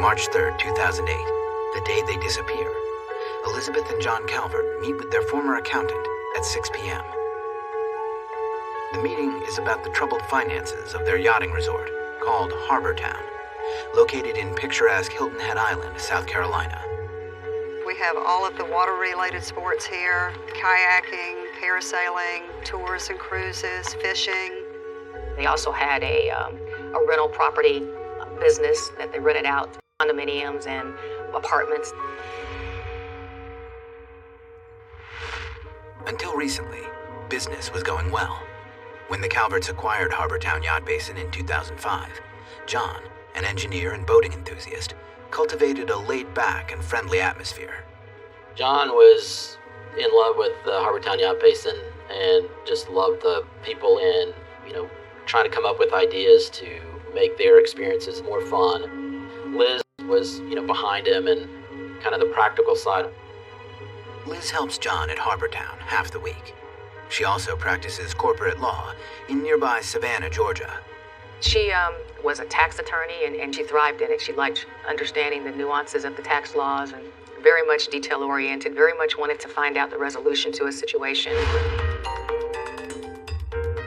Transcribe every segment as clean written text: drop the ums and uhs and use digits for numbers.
March 3rd, 2008, the day they disappear. Elizabeth and John Calvert meet with their former accountant at 6 p.m. The meeting is about the troubled finances of their yachting resort, called Harbor Town, located in picturesque Hilton Head Island, South Carolina. We have all of the water-related sports here: kayaking, parasailing, tours and cruises, fishing. They also had a rental property business that they rented out, condominiums and apartments. Until recently, business was going well. When the Calverts acquired Harbor Town Yacht Basin in 2005, John, an engineer and boating enthusiast, cultivated a laid-back and friendly atmosphere. John was in love with the Harbor Town Yacht Basin and just loved the people and, trying to come up with ideas to make their experiences more fun. Liz was, behind him and kind of the practical side. Liz helps John at Harbor Town half the week. She also practices corporate law in nearby Savannah, Georgia. She was a tax attorney and she thrived in it. She liked understanding the nuances of the tax laws and very much detail-oriented, very much wanted to find out the resolution to a situation.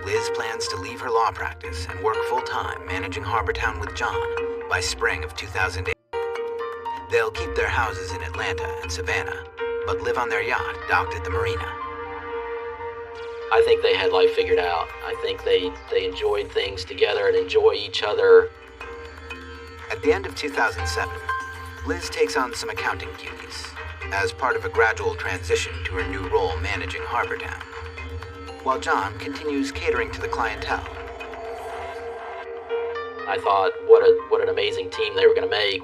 Liz plans to leave her law practice and work full-time managing Harbor Town with John by spring of 2008. They'll keep their houses in Atlanta and Savannah, but live on their yacht docked at the marina. I think they had life figured out. I think they enjoyed things together and enjoy each other. At the end of 2007, Liz takes on some accounting duties as part of a gradual transition to her new role managing Harbor Town, while John continues catering to the clientele. I thought, what an amazing team they were going to make.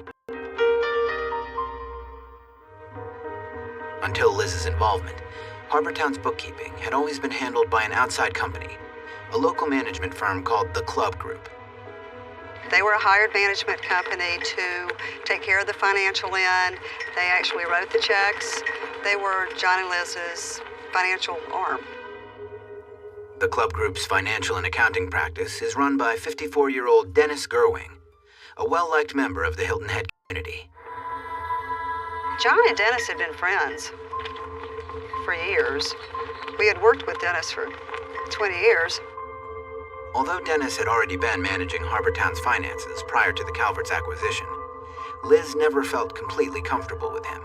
Until Liz's involvement, Harbor Town's bookkeeping had always been handled by an outside company, a local management firm called the Club Group. They were a hired management company to take care of the financial end. They actually wrote the checks. They were John and Liz's financial arm. The Club Group's financial and accounting practice is run by 54-year-old Dennis Gerwing, a well-liked member of the Hilton Head community. John and Dennis had been friends for years. We had worked with Dennis for 20 years. Although Dennis had already been managing Harbor Town's finances prior to the Calverts' acquisition, Liz never felt completely comfortable with him.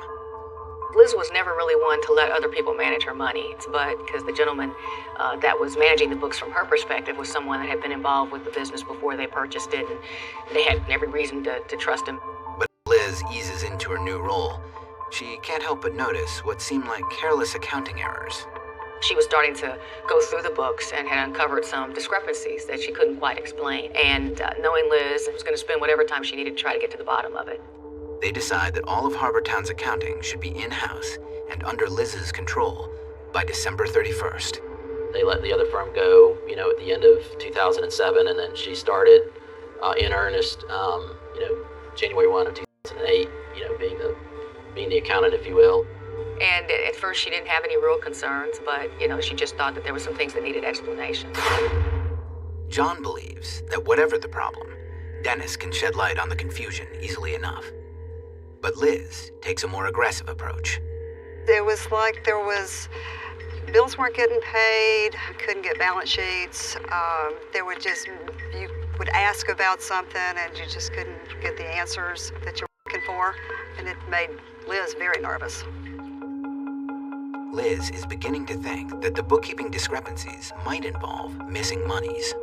Liz was never really one to let other people manage her money, but because the gentleman that was managing the books from her perspective was someone that had been involved with the business before they purchased it, and they had every reason to trust him. But as Liz eases into her new role, she can't help but notice what seemed like careless accounting errors. She was starting to go through the books and had uncovered some discrepancies that she couldn't quite explain. And knowing Liz, was going to spend whatever time she needed to try to get to the bottom of it. They decide that all of Harbor Town's accounting should be in-house and under Liz's control by December 31st. They let the other firm go, at the end of 2007, and then she started in earnest, January 1 of 2008, being the accountant, if you will. And at first she didn't have any real concerns, but, she just thought that there were some things that needed explanation. John believes that whatever the problem, Dennis can shed light on the confusion easily enough. But Liz takes a more aggressive approach. It was like bills weren't getting paid, couldn't get balance sheets. You would ask about something and you just couldn't get the answers that you're looking for. And it made Liz very nervous. Liz is beginning to think that the bookkeeping discrepancies might involve missing monies.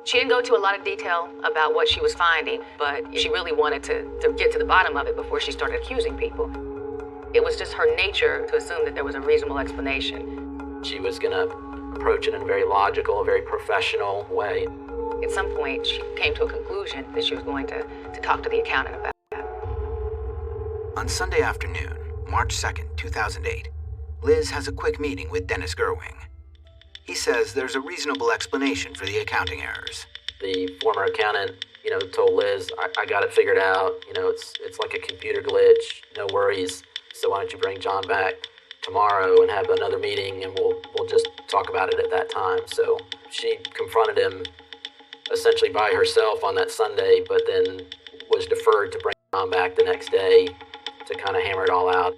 She didn't go into a lot of detail about what she was finding, but she really wanted to get to the bottom of it before she started accusing people. It was just her nature to assume that there was a reasonable explanation. She was going to approach it in a very logical, very professional way. At some point, she came to a conclusion that she was going to talk to the accountant about that. On Sunday afternoon, March 2nd, 2008, Liz has a quick meeting with Dennis Gerwing. He says there's a reasonable explanation for the accounting errors. The former accountant, told Liz, I got it figured out. It's like a computer glitch. No worries. So why don't you bring John back tomorrow and have another meeting, and we'll just talk about it at that time. So she confronted him essentially by herself on that Sunday, but then was deferred to bring I'm back the next day to kind of hammer it all out.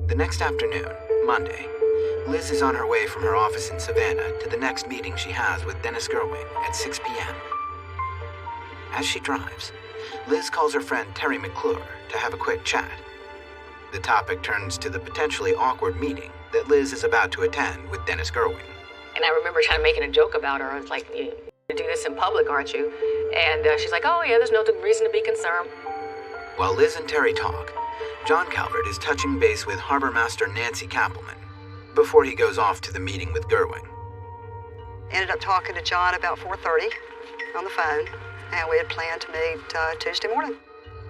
The next afternoon, Monday, Liz is on her way from her office in Savannah to the next meeting she has with Dennis Gerwing at 6 p.m. As she drives, Liz calls her friend Terry McClure to have a quick chat. The topic turns to the potentially awkward meeting that Liz is about to attend with Dennis Gerwing. And I remember kind of making a joke about her. I was like, "You do this in public, aren't you?" And she's like, "Oh, yeah, there's no reason to be concerned." While Liz and Terry talk, John Calvert is touching base with Harbor Master Nancy Kappelman before he goes off to the meeting with Gerwing. Ended up talking to John about 4:30 on the phone, and we had planned to meet Tuesday morning.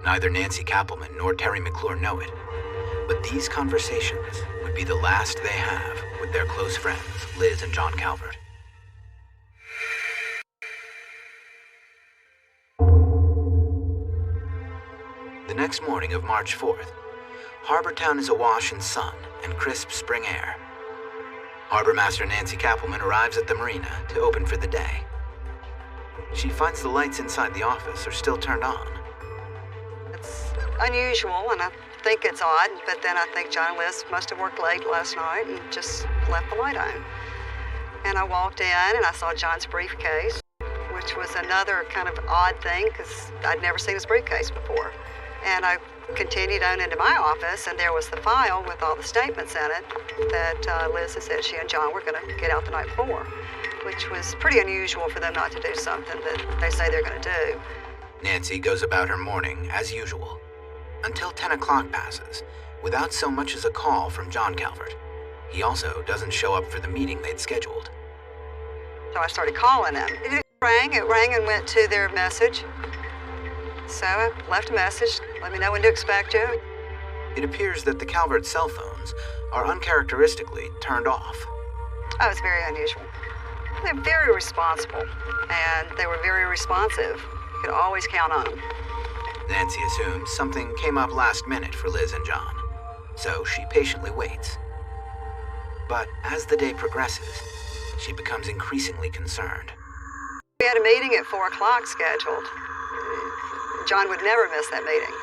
Neither Nancy Kappelman nor Terry McClure know it, but these conversations would be the last they have with their close friends, Liz and John Calvert. The next morning of March 4th, Harbor Town is awash in sun and crisp spring air. Harbor Master Nancy Kappelman arrives at the marina to open for the day. She finds the lights inside the office are still turned on. It's unusual, and I think it's odd, but then I think John and Liz must have worked late last night and just left the light on. And I walked in and I saw John's briefcase, which was another kind of odd thing because I'd never seen his briefcase before. And I continued on into my office, and there was the file with all the statements in it that Liz had said she and John were going to get out the night before, which was pretty unusual for them not to do something that they say they're going to do. Nancy goes about her morning as usual, until 10 o'clock passes, without so much as a call from John Calvert. He also doesn't show up for the meeting they'd scheduled. So I started calling them. It rang and went to their message. So I left a message, let me know when to expect you. It appears that the Calvert cell phones are uncharacteristically turned off. Oh, it's very unusual. They're very responsible, and they were very responsive. You could always count on them. Nancy assumes something came up last minute for Liz and John, so she patiently waits. But as the day progresses, she becomes increasingly concerned. We had a meeting at 4 o'clock scheduled. John would never miss that meeting.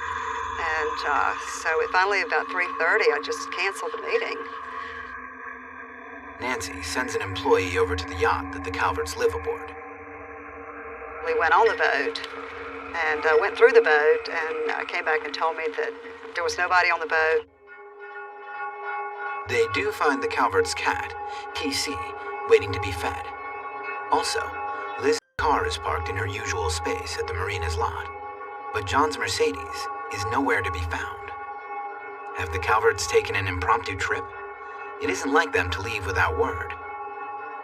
And so finally about 3:30, I just canceled the meeting. Nancy sends an employee over to the yacht that the Calverts live aboard. We went on the boat and went through the boat, and came back and told me that there was nobody on the boat. They do find the Calverts' cat, PC, waiting to be fed. Also, Liz's car is parked in her usual space at the marina's lot, but John's Mercedes is nowhere to be found. Have the Calverts taken an impromptu trip? It isn't like them to leave without word.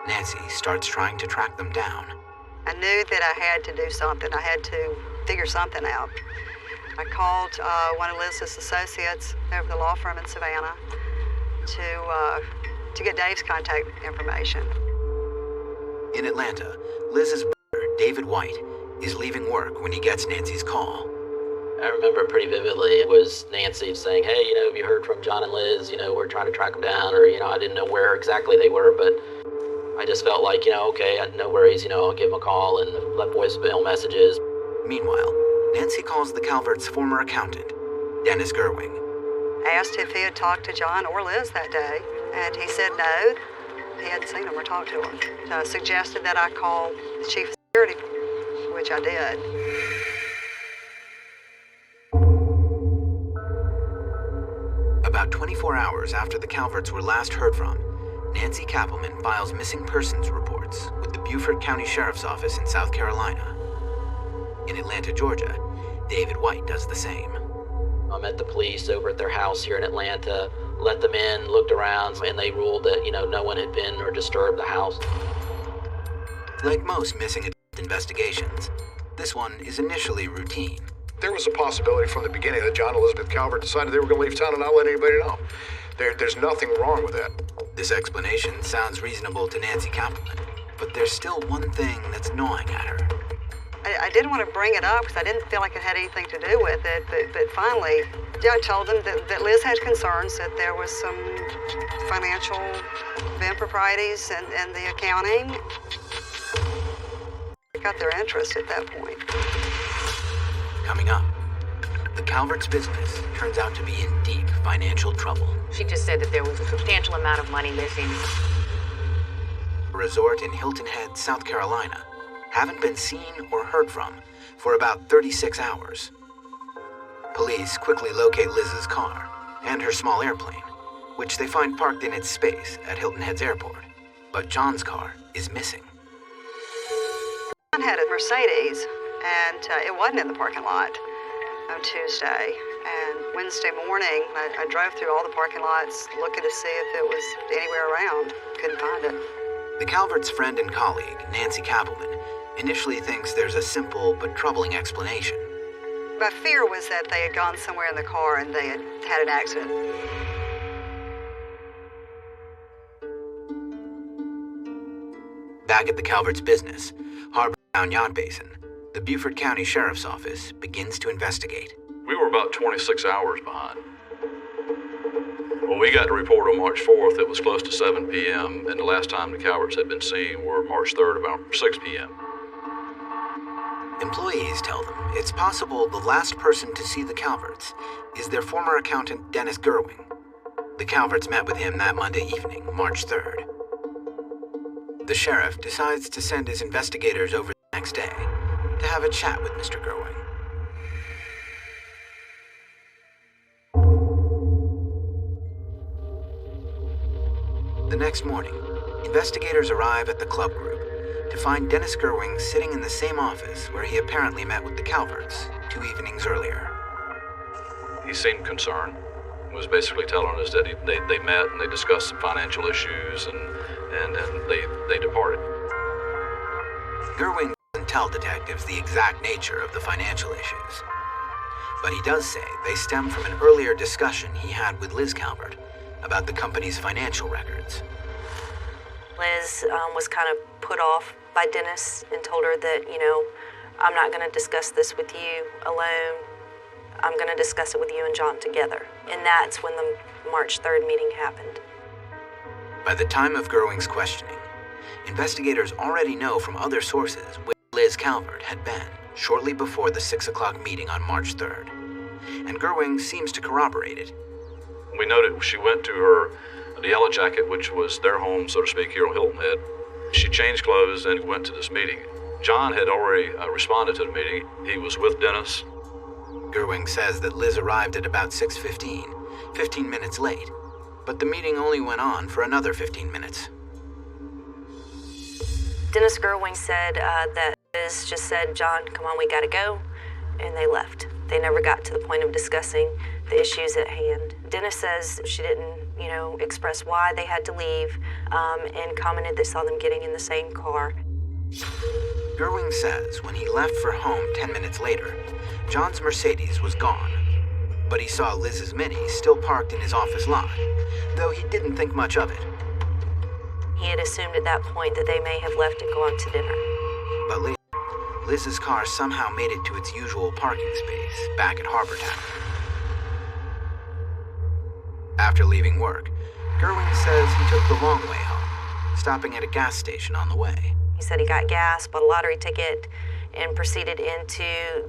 Nancy starts trying to track them down. I knew that I had to do something. I had to figure something out. I called one of Liz's associates over the law firm in Savannah to get Dave's contact information. In Atlanta, Liz's brother, David White, is leaving work when he gets Nancy's call. I remember it pretty vividly. It was Nancy saying, "Hey, have you heard from John and Liz? We're trying to track them down," or, I didn't know where exactly they were, but I just felt like, okay, no worries, I'll give them a call and left voicemail messages. Meanwhile, Nancy calls the Calverts' former accountant, Dennis Gerwing. Asked if he had talked to John or Liz that day, and he said no, he hadn't seen them or talked to them. So suggested that I call the chief of security, which I did. About 24 hours after the Calverts were last heard from, Nancy Kappelman files missing persons reports with the Beaufort County Sheriff's Office in South Carolina. In Atlanta, Georgia, David White does the same. I met the police over at their house here in Atlanta, let them in, looked around, and they ruled that, no one had been or disturbed the house. Like most missing investigations, this one is initially routine. There was a possibility from the beginning that John and Elizabeth Calvert decided they were going to leave town and not let anybody know. There's nothing wrong with that. This explanation sounds reasonable to Nancy Kappelman, but there's still one thing that's gnawing at her. I didn't want to bring it up because I didn't feel like it had anything to do with it, but finally, I told them that Liz had concerns that there was some financial improprieties in the accounting. got their interest at that point. Coming up, the Calvert's business turns out to be in deep financial trouble. She just said that there was a substantial amount of money missing. A resort in Hilton Head, South Carolina, haven't been seen or heard from for about 36 hours. Police quickly locate Liz's car and her small airplane, which they find parked in its space at Hilton Head's airport. But John's car is missing. John had a Mercedes, and it wasn't in the parking lot on Tuesday. And Wednesday morning, I drove through all the parking lots looking to see if it was anywhere around. Couldn't find it. The Calvert's friend and colleague, Nancy Kappelman, initially thinks there's a simple but troubling explanation. My fear was that they had gone somewhere in the car and they had had an accident. Back at the Calvert's business, Harbortown Yacht Basin, the Beaufort County Sheriff's Office begins to investigate. We were about 26 hours behind. When we got the report on March 4th, it was close to 7 p.m., and the last time the Calverts had been seen were March 3rd, about 6 p.m. Employees tell them it's possible the last person to see the Calverts is their former accountant, Dennis Gerwing. The Calverts met with him that Monday evening, March 3rd. The sheriff decides to send his investigators over the next day to have a chat with Mr. Gerwing. The next morning, investigators arrive at the club group to find Dennis Gerwing sitting in the same office where he apparently met with the Calverts 2 evenings earlier. He seemed concerned. He was basically telling us that they met and they discussed some financial issues, and then they departed. Gerwing doesn't tell detectives the exact nature of the financial issues, but he does say they stem from an earlier discussion he had with Liz Calvert about the company's financial records. Liz was kind of put off by Dennis and told her that, I'm not going to discuss this with you alone. I'm going to discuss it with you and John together. And that's when the March 3rd meeting happened. By the time of Gerwing's questioning, investigators already know from other sources where Liz Calvert had been shortly before the 6 o'clock meeting on March 3rd. And Gerwing seems to corroborate it. We noted she went to the Yellow Jacket, which was their home, so to speak, here on Hilton Head. She changed clothes and went to this meeting. John had already responded to the meeting. He was with Dennis. Gerwing says that Liz arrived at about 6:15, 15 minutes late, but the meeting only went on for another 15 minutes. Dennis Gerwing said that Liz just said, John, come on, we gotta go, and they left. They never got to the point of discussing the issues at hand. Dennis says she didn't, express why they had to leave, and commented they saw them getting in the same car. Gerwing says when he left for home 10 minutes later, John's Mercedes was gone, but he saw Liz's Mini still parked in his office lot, though he didn't think much of it. He had assumed at that point that they may have left and gone to dinner. But later, Liz's car somehow made it to its usual parking space back at Harbortown. After leaving work, Gerwing says he took the long way home, stopping at a gas station on the way. He said he got gas, bought a lottery ticket, and proceeded into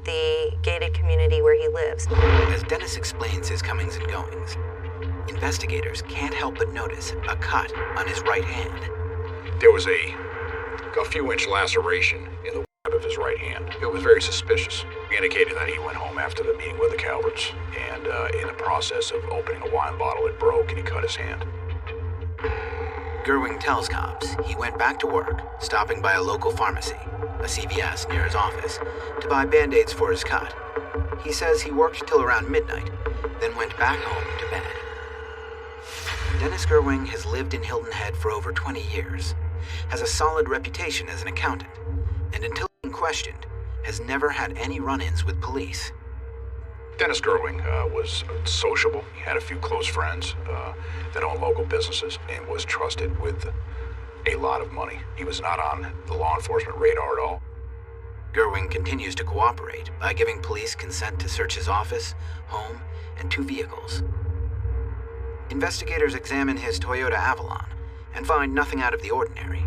the gated community where he lives. As Dennis explains his comings and goings, investigators can't help but notice a cut on his right hand. There was a few-inch laceration in the web of his right hand. It was very suspicious. He indicated that he went home after the meeting with the Calverts, and in the process of opening a wine bottle, it broke and he cut his hand. Gerwing tells cops he went back to work, stopping by a local pharmacy, a CVS near his office, to buy Band-Aids for his cut. He says he worked till around midnight, then went back home to bed. Dennis Gerwing has lived in Hilton Head for over 20 years, has a solid reputation as an accountant, and until being questioned, has never had any run-ins with police. Dennis Gerwing was sociable. He had a few close friends that owned local businesses and was trusted with a lot of money. He was not on the law enforcement radar at all. Gerwing continues to cooperate by giving police consent to search his office, home, and 2 vehicles. Investigators examine his Toyota Avalon and find nothing out of the ordinary.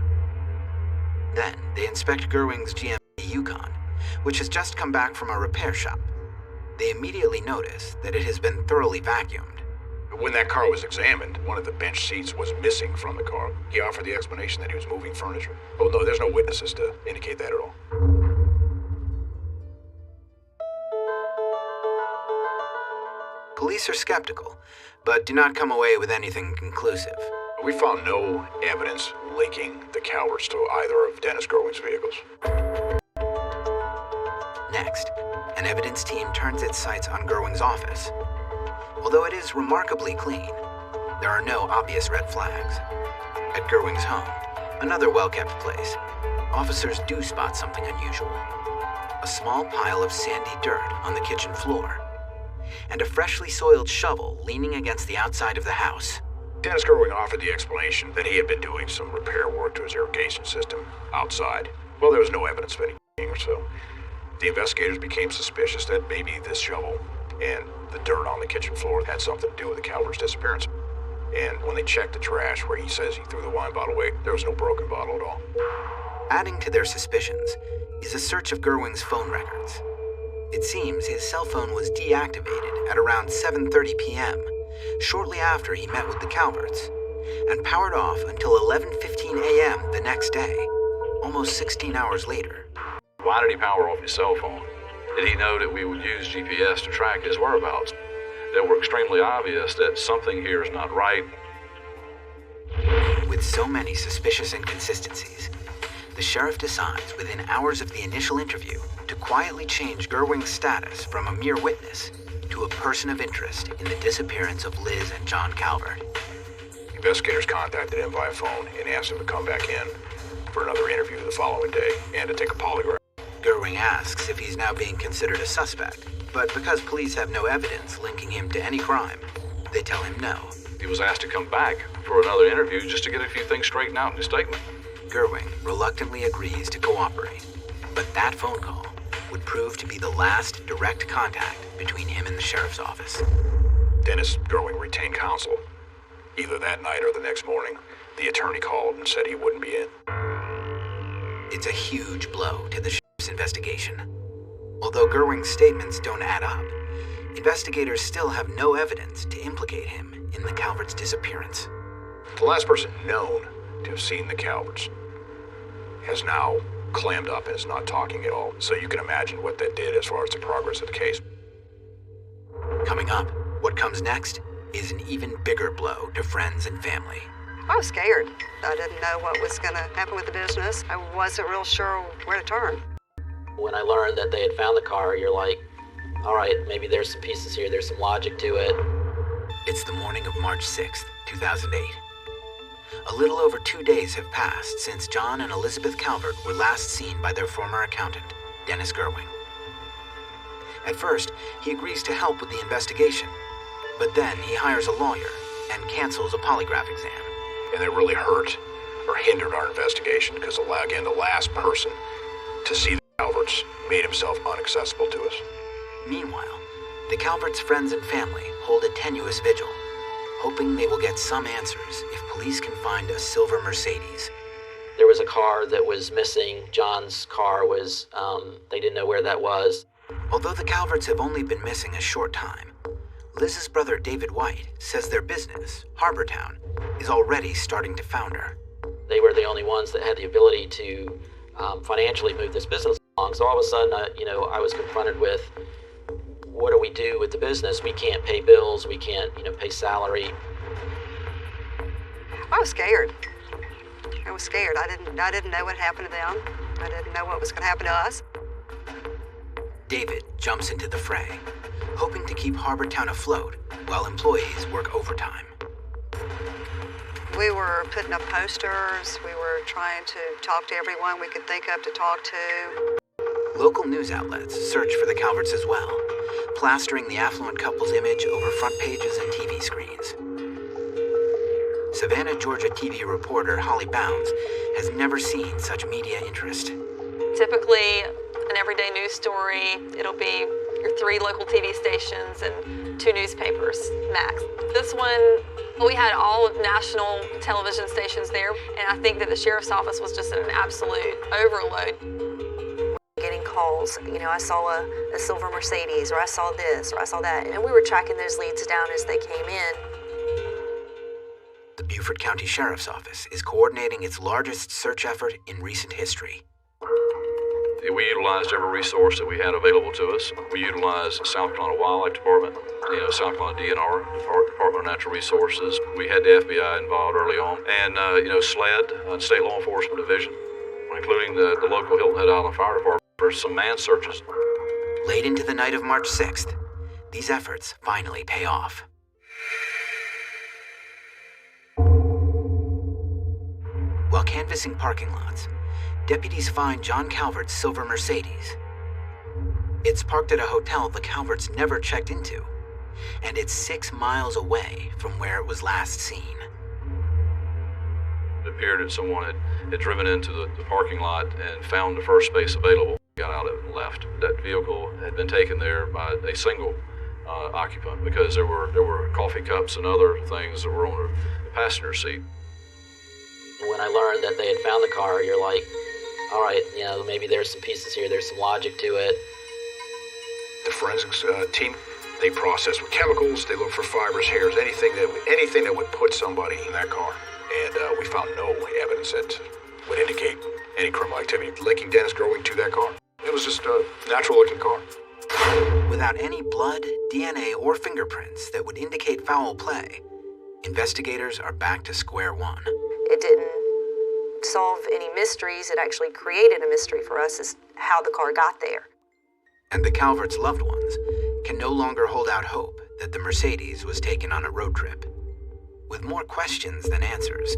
Then they inspect Gerwing's GMC Yukon, which has just come back from a repair shop. They immediately notice that it has been thoroughly vacuumed. When that car was examined, one of the bench seats was missing from the car. He offered the explanation that he was moving furniture. Oh, no, there's no witnesses to indicate that at all. Police are skeptical, but do not come away with anything conclusive. We found no evidence linking the Calverts to either of Dennis Gerwing's vehicles. Next, an evidence team turns its sights on Gerwing's office. Although it is remarkably clean, there are no obvious red flags. At Gerwing's home, another well-kept place, officers do spot something unusual. A small pile of sandy dirt on the kitchen floor, and a freshly soiled shovel leaning against the outside of the house. Dennis Gerwing offered the explanation that he had been doing some repair work to his irrigation system outside. Well, there was no evidence of anything, so the investigators became suspicious that maybe this shovel and the dirt on the kitchen floor had something to do with the Calvert's disappearance. And when they checked the trash where he says he threw the wine bottle away, there was no broken bottle at all. Adding to their suspicions is a search of Gerwing's phone records. It seems his cell phone was deactivated at around 7:30 p.m., shortly after he met with the Calverts, and powered off until 11:15 a.m. the next day, almost 16 hours later. Why did he power off his cell phone? Did he know that we would use GPS to track his whereabouts? That were extremely obvious that something here is not right. With so many suspicious inconsistencies, the sheriff decides within hours of the initial interview to quietly change Gerwing's status from a mere witness to a person of interest in the disappearance of Liz and John Calvert. Investigators contacted him via phone and asked him to come back in for another interview the following day and to take a polygraph. Gerwing asks if he's now being considered a suspect, but because police have no evidence linking him to any crime, they tell him no. He was asked to come back for another interview just to get a few things straightened out in his statement. Gerwing reluctantly agrees to cooperate, but that phone call would prove to be the last direct contact between him and the sheriff's office. Dennis Gerwing retained counsel. Either that night or the next morning, the attorney called and said he wouldn't be in. It's a huge blow to the sheriff's investigation. Although Gerwing's statements don't add up, investigators still have no evidence to implicate him in the Calvert's disappearance. The last person known to have seen the Calverts has now clammed up and is not talking at all, so you can imagine what that did as far as the progress of the case. Coming up, what comes next is an even bigger blow to friends and family. I was scared. I didn't know what was going to happen with the business. I wasn't real sure where to turn. When I learned that they had found the car, you're like, all right, maybe there's some pieces here, there's some logic to it. It's the morning of March 6th, 2008. A little over 2 days have passed since John and Elizabeth Calvert were last seen by their former accountant, Dennis Gerwing. At first, he agrees to help with the investigation, but then he hires a lawyer and cancels a polygraph exam. And it really hurt or hindered our investigation because, again, the last person to see the Calverts made himself inaccessible to us. Meanwhile, the Calverts' friends and family hold a tenuous vigil, hoping they will get some answers if police can find a silver Mercedes. There was a car that was missing. John's car was, they didn't know where that was. Although the Calverts have only been missing a short time, Liz's brother David White says their business, Harbortown, is already starting to founder. They were the only ones that had the ability to financially move this business along. So all of a sudden, I was confronted with, what do we do with the business? We can't pay bills. We can't, pay salary. I was scared. I was scared. I didn't know what happened to them. I didn't know what was going to happen to us. David jumps into the fray, hoping to keep Harbortown afloat while employees work overtime. We were putting up posters. We were trying to talk to everyone we could think of to talk to. Local news outlets search for the Calverts as well, plastering the affluent couple's image over front pages and TV screens. Savannah, Georgia TV reporter Holly Bounds has never seen such media interest. Typically, an everyday news story, it'll be your 3 local TV stations and 2 newspapers, max. This one, we had all national television stations there, and I think that the sheriff's office was just an absolute overload. Get calls. You know, I saw a silver Mercedes, or I saw this, or I saw that. And we were tracking those leads down as they came in. The Beaufort County Sheriff's Office is coordinating its largest search effort in recent history. We utilized every resource that we had available to us. We utilized South Carolina Wildlife Department, South Carolina DNR, Department of Natural Resources. We had the FBI involved early on, and SLED, State Law Enforcement Division, including the local Hilton Head Island Fire Department for some man searches. Late into the night of March 6th, these efforts finally pay off. While canvassing parking lots, deputies find John Calvert's silver Mercedes. It's parked at a hotel the Calverts never checked into, and it's 6 miles away from where it was last seen. It appeared that someone had driven into the parking lot and found the first space available, got out of it and left. That vehicle had been taken there by a single occupant because there were coffee cups and other things that were on the passenger seat. When I learned that they had found the car, you're like, all right, maybe there's some pieces here, there's some logic to it. The forensics team, they process with chemicals, they look for fibers, hairs, anything that would put somebody in that car. And we found no evidence that would indicate any criminal activity linking Dennis Gerwing to that car. It was just a natural-looking car. Without any blood, DNA, or fingerprints that would indicate foul play, investigators are back to square one. It didn't solve any mysteries. It actually created a mystery for us as how the car got there. And the Calverts' loved ones can no longer hold out hope that the Mercedes was taken on a road trip. With more questions than answers,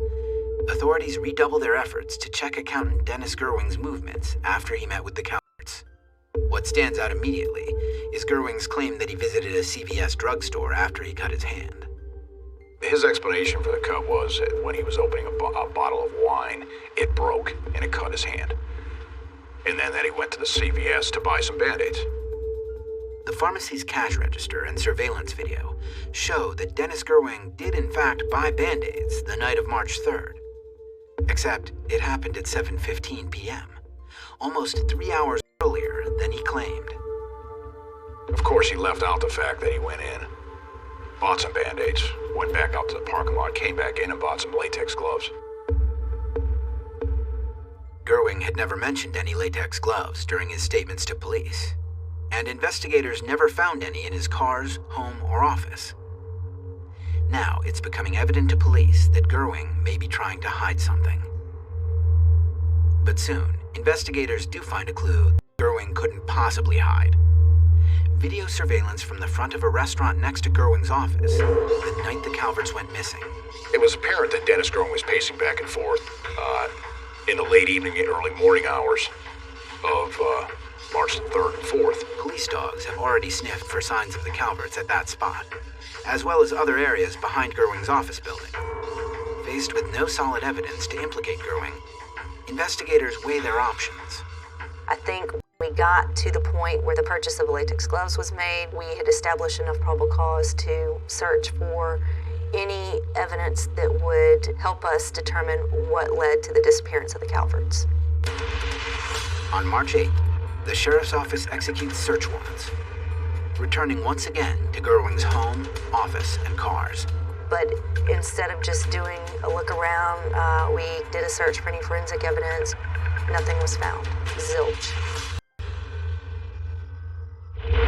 authorities redouble their efforts to check accountant Dennis Gerwing's movements after he met with the Calverts. What stands out immediately is Gerwing's claim that he visited a CVS drugstore after he cut his hand. His explanation for the cut was that when he was opening a bottle of wine, it broke and it cut his hand. And then that he went to the CVS to buy some Band-Aids. The pharmacy's cash register and surveillance video show that Dennis Gerwing did in fact buy Band-Aids the night of March 3rd. Except it happened at 7:15 p.m., almost 3 hours earlier than he claimed. Of course, he left out the fact that he went in, bought some Band-Aids, went back out to the parking lot, came back in and bought some latex gloves. Gerwing had never mentioned any latex gloves during his statements to police, and investigators never found any in his cars, home, or office. Now it's becoming evident to police that Gerwing may be trying to hide something. But soon, investigators do find a clue Gerwing couldn't possibly hide. Video surveillance from the front of a restaurant next to Gerwing's office the night the Calverts went missing. It was apparent that Dennis Gerwing was pacing back and forth in the late evening and early morning hours of March 3rd and 4th. Police dogs have already sniffed for signs of the Calverts at that spot, as well as other areas behind Gerwing's office building. Faced with no solid evidence to implicate Gerwing, investigators weigh their options. I think we got to the point where the purchase of latex gloves was made. We had established enough probable cause to search for any evidence that would help us determine what led to the disappearance of the Calverts. On March 8th, the Sheriff's Office executes search warrants, returning once again to Gerwing's home, office, and cars. But instead of just doing a look around, we did a search for any forensic evidence. Nothing was found. Zilch.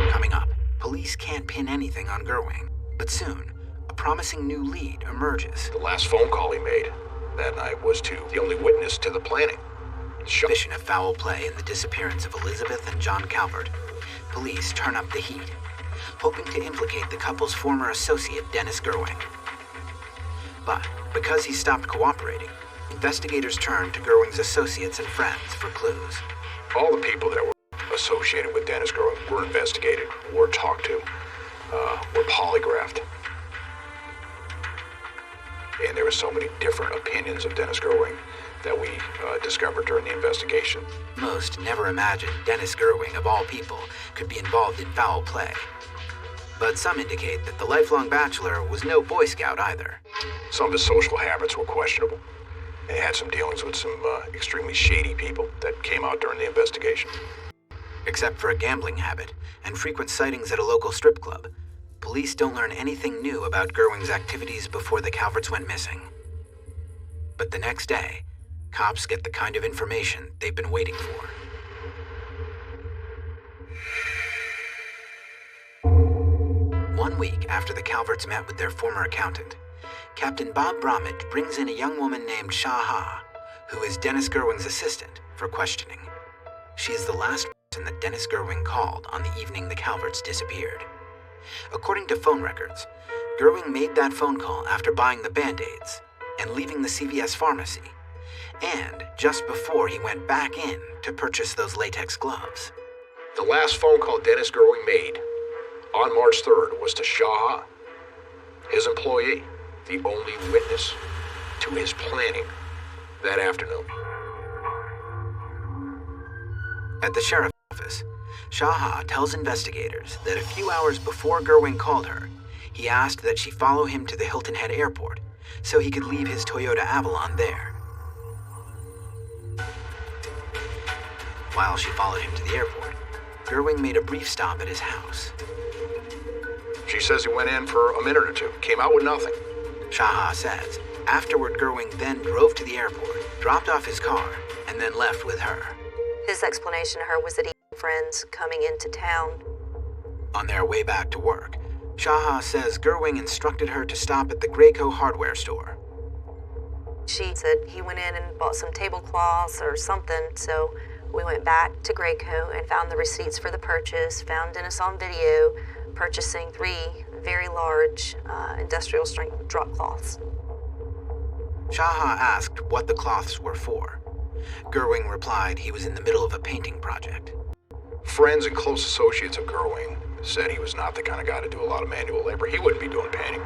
Coming up, police can't pin anything on Gerwing, but soon, a promising new lead emerges. The last phone call he made that night was to the only witness to the planning. Suspicion of foul play in the disappearance of Elizabeth and John Calvert, police turn up the heat, hoping to implicate the couple's former associate, Dennis Gerwing. But because he stopped cooperating, investigators turn to Gerwing's associates and friends for clues. All the people that were associated with Dennis Gerwing were investigated, were talked to, were polygraphed. And there were so many different opinions of Dennis Gerwing that we discovered during the investigation. Most never imagined Dennis Gerwing, of all people, could be involved in foul play. But some indicate that the lifelong bachelor was no Boy Scout either. Some of his social habits were questionable. He had some dealings with some extremely shady people that came out during the investigation. Except for a gambling habit and frequent sightings at a local strip club, police don't learn anything new about Gerwing's activities before the Calverts went missing. But the next day, cops get the kind of information they've been waiting for. One week after the Calverts met with their former accountant, Captain Bob Bromage brings in a young woman named Sha Ha, who is Dennis Gerwing's assistant, for questioning. She is the last person that Dennis Gerwing called on the evening the Calverts disappeared. According to phone records, Gerwing made that phone call after buying the Band-Aids and leaving the CVS pharmacy, and just before he went back in to purchase those latex gloves. The last phone call Dennis Gerwing made on March 3rd was to Sha Ha, his employee, the only witness to his planning that afternoon. At the sheriff's office, Sha Ha tells investigators that a few hours before Gerwing called her, he asked that she follow him to the Hilton Head Airport so he could leave his Toyota Avalon there. While she followed him to the airport, Gerwing made a brief stop at his house. She says he went in for a minute or two, came out with nothing. Sha Ha says afterward Gerwing then drove to the airport, dropped off his car, and then left with her. His explanation to her was that he had friends coming into town. On their way back to work, Sha Ha says Gerwing instructed her to stop at the Graco hardware store. She said he went in and bought some tablecloths or something, so we went back to Graco and found the receipts for the purchase, found Dennis on video purchasing 3 very large industrial-strength drop cloths. Sha Ha asked what the cloths were for. Gerwing replied he was in the middle of a painting project. Friends and close associates of Gerwing said he was not the kind of guy to do a lot of manual labor. He wouldn't be doing painting.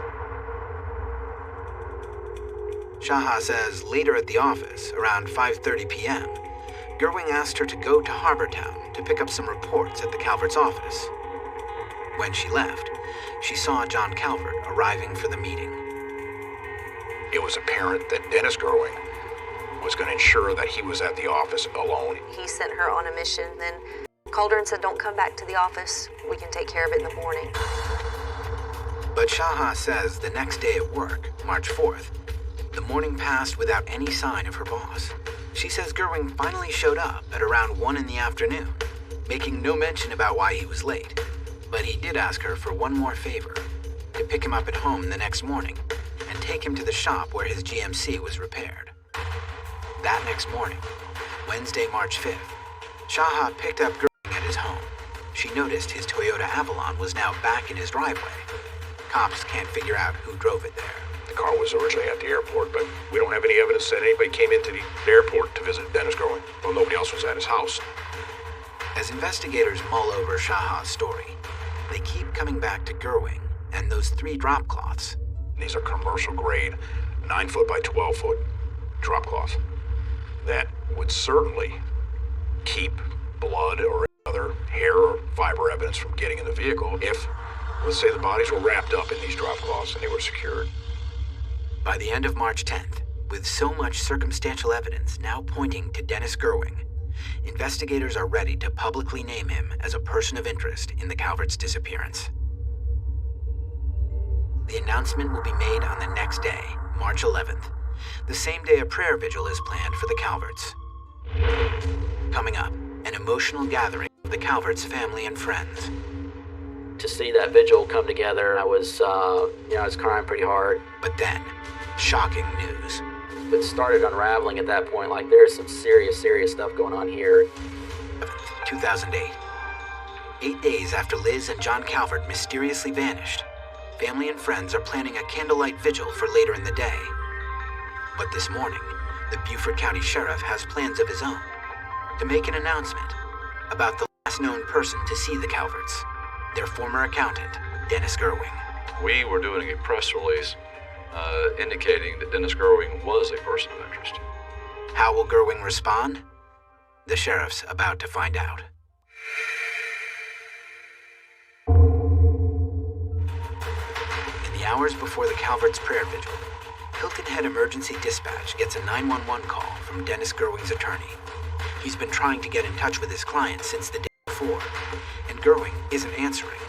Sha Ha says later at the office, around 5:30 p.m., Gerwing asked her to go to Harbortown to pick up some reports at the Calvert's office. When she left, she saw John Calvert arriving for the meeting. It was apparent that Dennis Gerwing was going to ensure that he was at the office alone. He sent her on a mission, then called her and said, "Don't come back to the office. We can take care of it in the morning." But Sha Ha says the next day at work, March 4th, the morning passed without any sign of her boss. She says Gerwing finally showed up at around 1 in the afternoon, making no mention about why he was late. But he did ask her for one more favor, to pick him up at home the next morning and take him to the shop where his GMC was repaired. That next morning, Wednesday, March 5th, Sha Ha picked up Gerwing at his home. She noticed his Toyota Avalon was now back in his driveway. Cops can't figure out who drove it there. The car was originally at the airport, but we don't have any evidence that anybody came into the airport to visit Dennis Gerwing. Well, nobody else was at his house. As investigators mull over Sha Ha's story, they keep coming back to Gerwing and those 3 drop cloths. These are commercial grade, 9-foot by 12-foot drop cloths that would certainly keep blood or other hair or fiber evidence from getting in the vehicle if, let's say, the bodies were wrapped up in these drop cloths and they were secured. By the end of March 10th, with so much circumstantial evidence now pointing to Dennis Gerwing, investigators are ready to publicly name him as a person of interest in the Calvert's disappearance. The announcement will be made on the next day, March 11th, the same day a prayer vigil is planned for the Calverts. Coming up, an emotional gathering of the Calverts' family and friends. To see that vigil come together, I was crying pretty hard. But then, shocking news. It started unraveling at that point, like there's some serious stuff going on here. 2008. 8 days after Liz and John Calvert mysteriously vanished, family and friends are planning a candlelight vigil for later in the day. But this morning, the Beaufort County Sheriff has plans of his own to make an announcement about the last known person to see the Calverts, their former accountant, Dennis Gerwing. We were doing a press release indicating that Dennis Gerwing was a person of interest. How will Gerwing respond? The sheriff's about to find out. In the hours before the Calvert's prayer vigil, Hilton Head Emergency Dispatch gets a 911 call from Dennis Gerwing's attorney. He's been trying to get in touch with his client since the day before. before, and Gerwing isn't answering.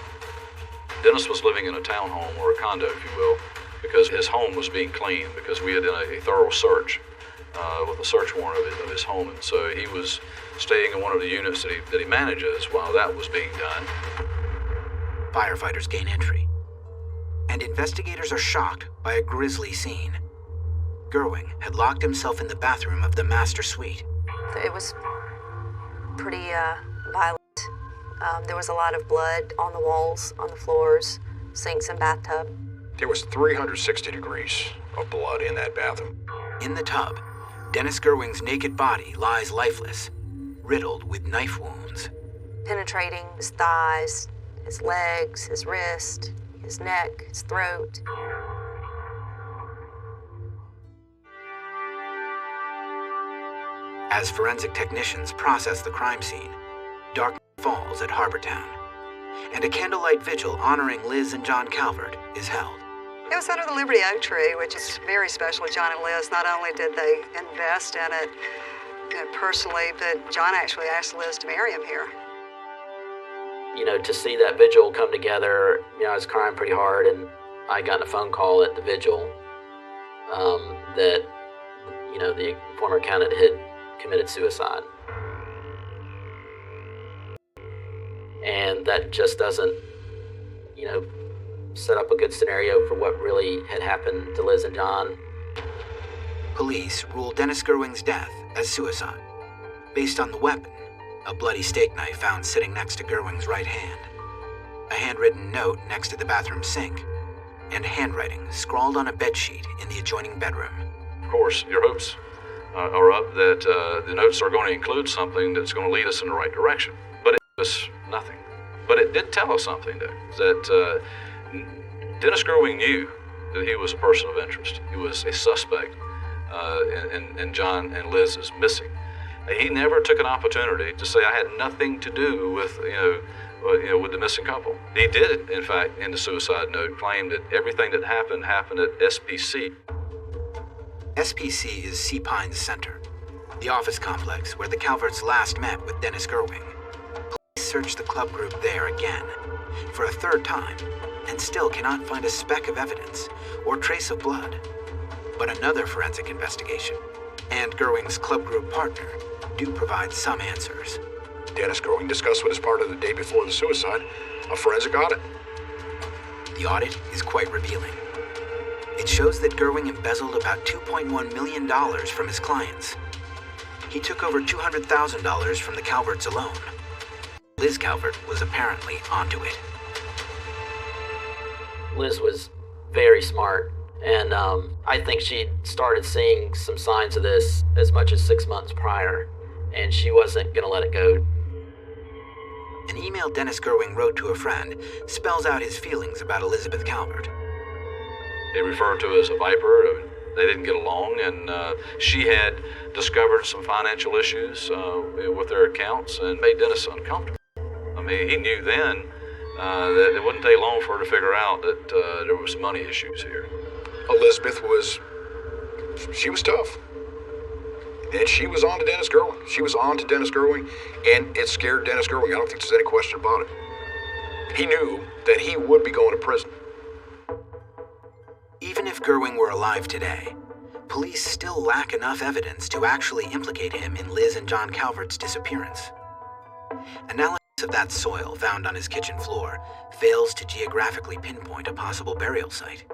Dennis was living in a townhome or a condo, if you will, because his home was being cleaned, because we had done a thorough search with a search warrant of his home. And so he was staying in one of the units that he manages while that was being done. Firefighters gain entry, and investigators are shocked by a grisly scene. Gerwing had locked himself in the bathroom of the master suite. It was pretty violent. There was a lot of blood on the walls, on the floors, sinks and bathtub. There was 360 degrees of blood in that bathroom. In the tub, Dennis Gerwing's naked body lies lifeless, riddled with knife wounds. Penetrating his thighs, his legs, his wrist, his neck, his throat. As forensic technicians process the crime scene, darkness falls at Harbortown, and a candlelight vigil honoring Liz and John Calvert is held. It was under the Liberty Oak Tree, which is very special with John and Liz. Not only did they invest in it personally, but John actually asked Liz to marry him here. You know, to see that vigil come together, you know, I was crying pretty hard, and I got a phone call at the vigil that, you know, the former accountant had committed suicide. And that just doesn't, you know, set up a good scenario for what really had happened to Liz and John. Police rule Dennis Gerwing's death as suicide, based on the weapon, a bloody steak knife found sitting next to Gerwing's right hand, a handwritten note next to the bathroom sink, and handwriting scrawled on a bedsheet in the adjoining bedroom. Of course, your hopes are up that the notes are going to include something that's going to lead us in the right direction. But it was nothing. But it did tell us something, though, that Dennis Gerwing knew that he was a person of interest. He was a suspect in John and Liz's missing. He never took an opportunity to say, I had nothing to do with, with the missing couple. He did, in fact, in the suicide note, claim that everything that happened at SPC. SPC is Sea Pines Center, the office complex where the Calverts last met with Dennis Gerwing. Police search the club group there again, for a third time, and still cannot find a speck of evidence or trace of blood. But another forensic investigation, and Gerwing's club group partner, do provide some answers. Dennis Gerwing discussed with his partner the day before the suicide a forensic audit. The audit is quite revealing. It shows that Gerwing embezzled about $2.1 million from his clients. He took over $200,000 from the Calverts alone. Liz Calvert was apparently onto it. Liz was very smart, and I think she started seeing some signs of this as much as 6 months prior, and she wasn't going to let it go. An email Dennis Gerwing wrote to a friend spells out his feelings about Elizabeth Calvert. He referred to her as a viper. They didn't get along, and she had discovered some financial issues with their accounts and made Dennis uncomfortable. I mean, he knew then that it wouldn't take long for her to figure out that there was money issues here. Elizabeth was tough. And she was on to Dennis Gerwing. And it scared Dennis Gerwing. I don't think there's any question about it. He knew that he would be going to prison. Even if Gerwing were alive today, police still lack enough evidence to actually implicate him in Liz and John Calvert's disappearance. Analysis of that soil found on his kitchen floor fails to geographically pinpoint a possible burial site.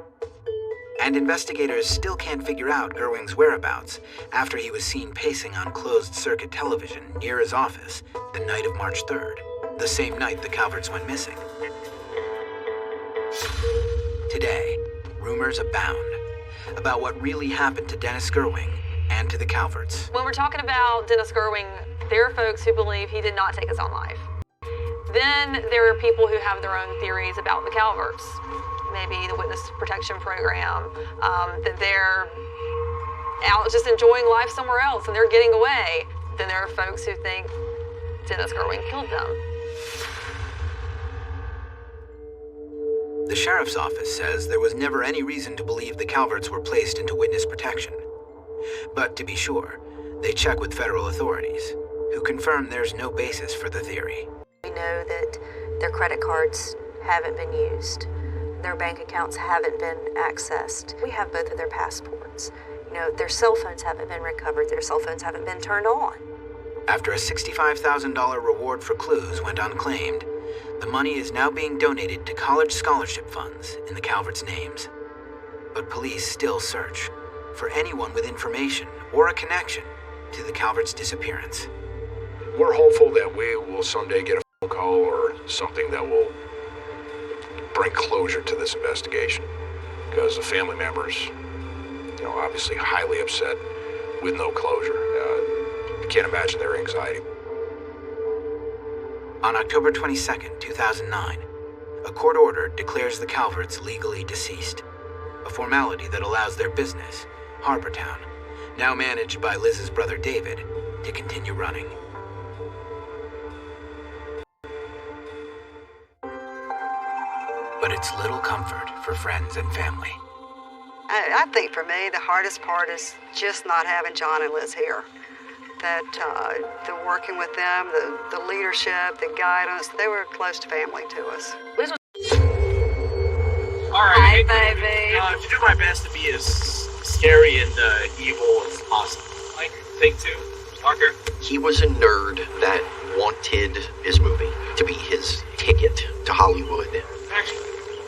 And investigators still can't figure out Gerwing's whereabouts after he was seen pacing on closed-circuit television near his office the night of March 3rd, the same night the Calverts went missing. Today, rumors abound about what really happened to Dennis Gerwing and to the Calverts. When we're talking about Dennis Gerwing, there are folks who believe he did not take his own life. Then there are people who have their own theories about the Calverts. Maybe the witness protection program, that they're out just enjoying life somewhere else and they're getting away. Then there are folks who think Dennis Gerwing killed them. The sheriff's office says there was never any reason to believe the Calverts were placed into witness protection. But to be sure, they check with federal authorities, who confirm there's no basis for the theory. We know that their credit cards haven't been used. Their bank accounts haven't been accessed. We have both of their passports. Their cell phones haven't been recovered. Their cell phones haven't been turned on. After a $65,000 reward for clues went unclaimed, the money is now being donated to college scholarship funds in the Calverts' names. But police still search for anyone with information or a connection to the Calverts' disappearance. We're hopeful that we will someday get a phone call or something that will bring closure to this investigation. Because the family members, obviously highly upset with no closure. I can't imagine their anxiety. On October 22nd, 2009, a court order declares the Calverts legally deceased, a formality that allows their business, Harbortown, now managed by Liz's brother David, to continue running. But it's little comfort for friends and family. I think for me, the hardest part is just not having John and Liz here. That the working with them, the leadership, the guidance, they were close to family to us. Liz was All right. Hi, baby. To do my best to be as scary and evil as possible. Like, take two. Parker. He was a nerd that wanted his movie to be his ticket to Hollywood. Action.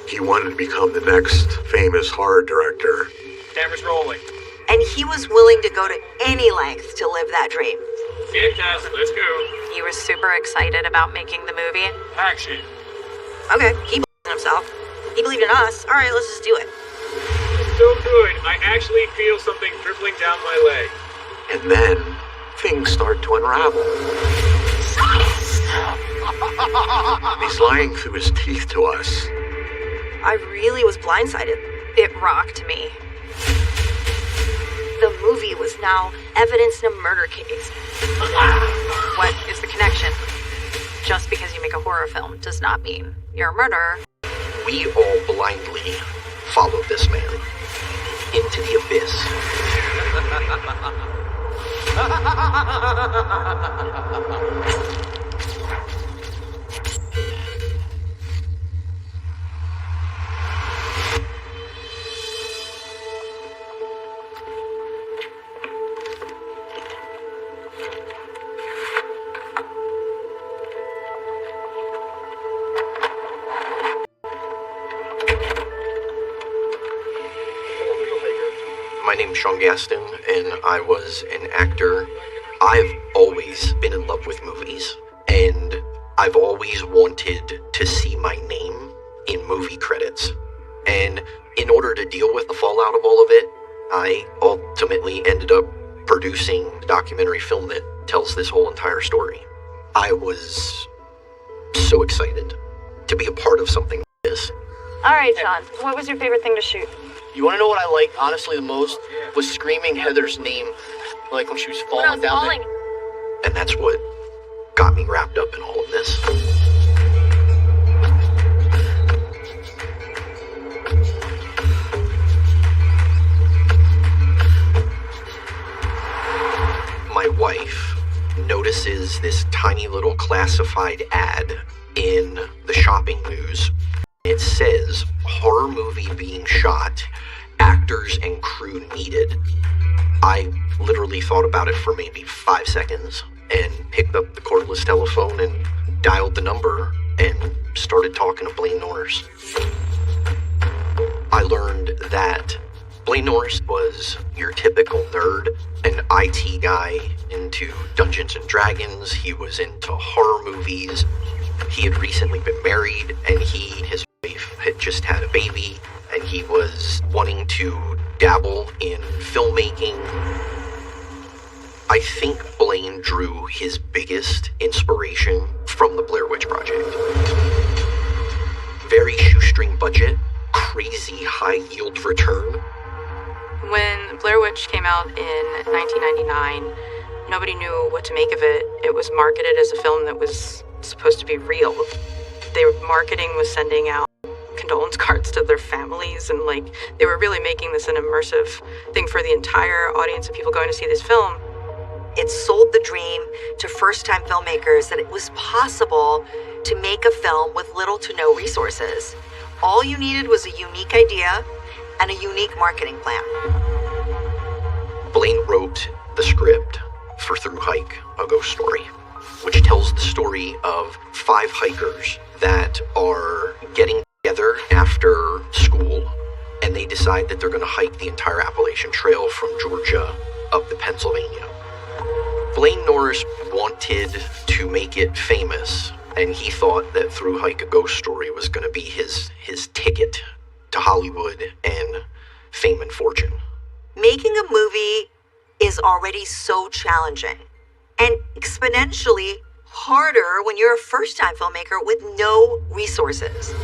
He wanted to become the next famous horror director. Camera's rolling. And he was willing to go to any length to live that dream. Fantastic. Let's go. He was super excited about making the movie. Action. Okay, he believed in himself. He believed in us. All right, let's just do it. So good. I actually feel something dribbling down my leg. And then things start to unravel. He's lying through his teeth to us. I really was blindsided. It rocked me. The movie was now evidence in a murder case. What is the connection? Just because you make a horror film does not mean you're a murderer. We all blindly followed this man into the abyss. My name's Sean Gaston, and I was an actor. I've always been in love with movies, and I've always wanted to see my name in movie credits. And in order to deal with the fallout of all of it, I ultimately ended up producing a documentary film that tells this whole entire story. I was so excited to be a part of something like this. All right, Sean, what was your favorite thing to shoot? You want to know what I liked, honestly, the most? Was screaming Heather's name, like when she was falling down there. And that's what got me wrapped up in all of this. My wife notices this tiny little classified ad in the shopping news. It says, horror movie being shot, actors and crew needed. I literally thought about it for maybe 5 seconds and picked up the cordless telephone and dialed the number and started talking to Blaine Norris. I learned that Blaine Norris was your typical nerd, an IT guy into Dungeons and Dragons. He was into horror movies. He had recently been married, and his wife had just had a baby, and he was wanting to dabble in filmmaking. I think Blaine drew his biggest inspiration from the Blair Witch Project. Very shoestring budget, crazy high yield return. When Blair Witch came out in 1999, nobody knew what to make of it. It was marketed as a film that was supposed to be real. Their marketing was sending out condolence cards to their families, and they were really making this an immersive thing for the entire audience of people going to see this film. It sold the dream to first-time filmmakers that it was possible to make a film with little to no resources. All you needed was a unique idea and a unique marketing plan. Blaine wrote the script for Through Hike, A Ghost Story, which tells the story of 5 hikers that are getting together after school, and they decide that they're going to hike the entire Appalachian Trail from Georgia up to Pennsylvania. Blaine Norris wanted to make it famous, and he thought that Through Hike, A Ghost Story was going to be his ticket to Hollywood and fame and fortune. Making a movie is already so challenging and exponentially harder when you're a first-time filmmaker with no resources.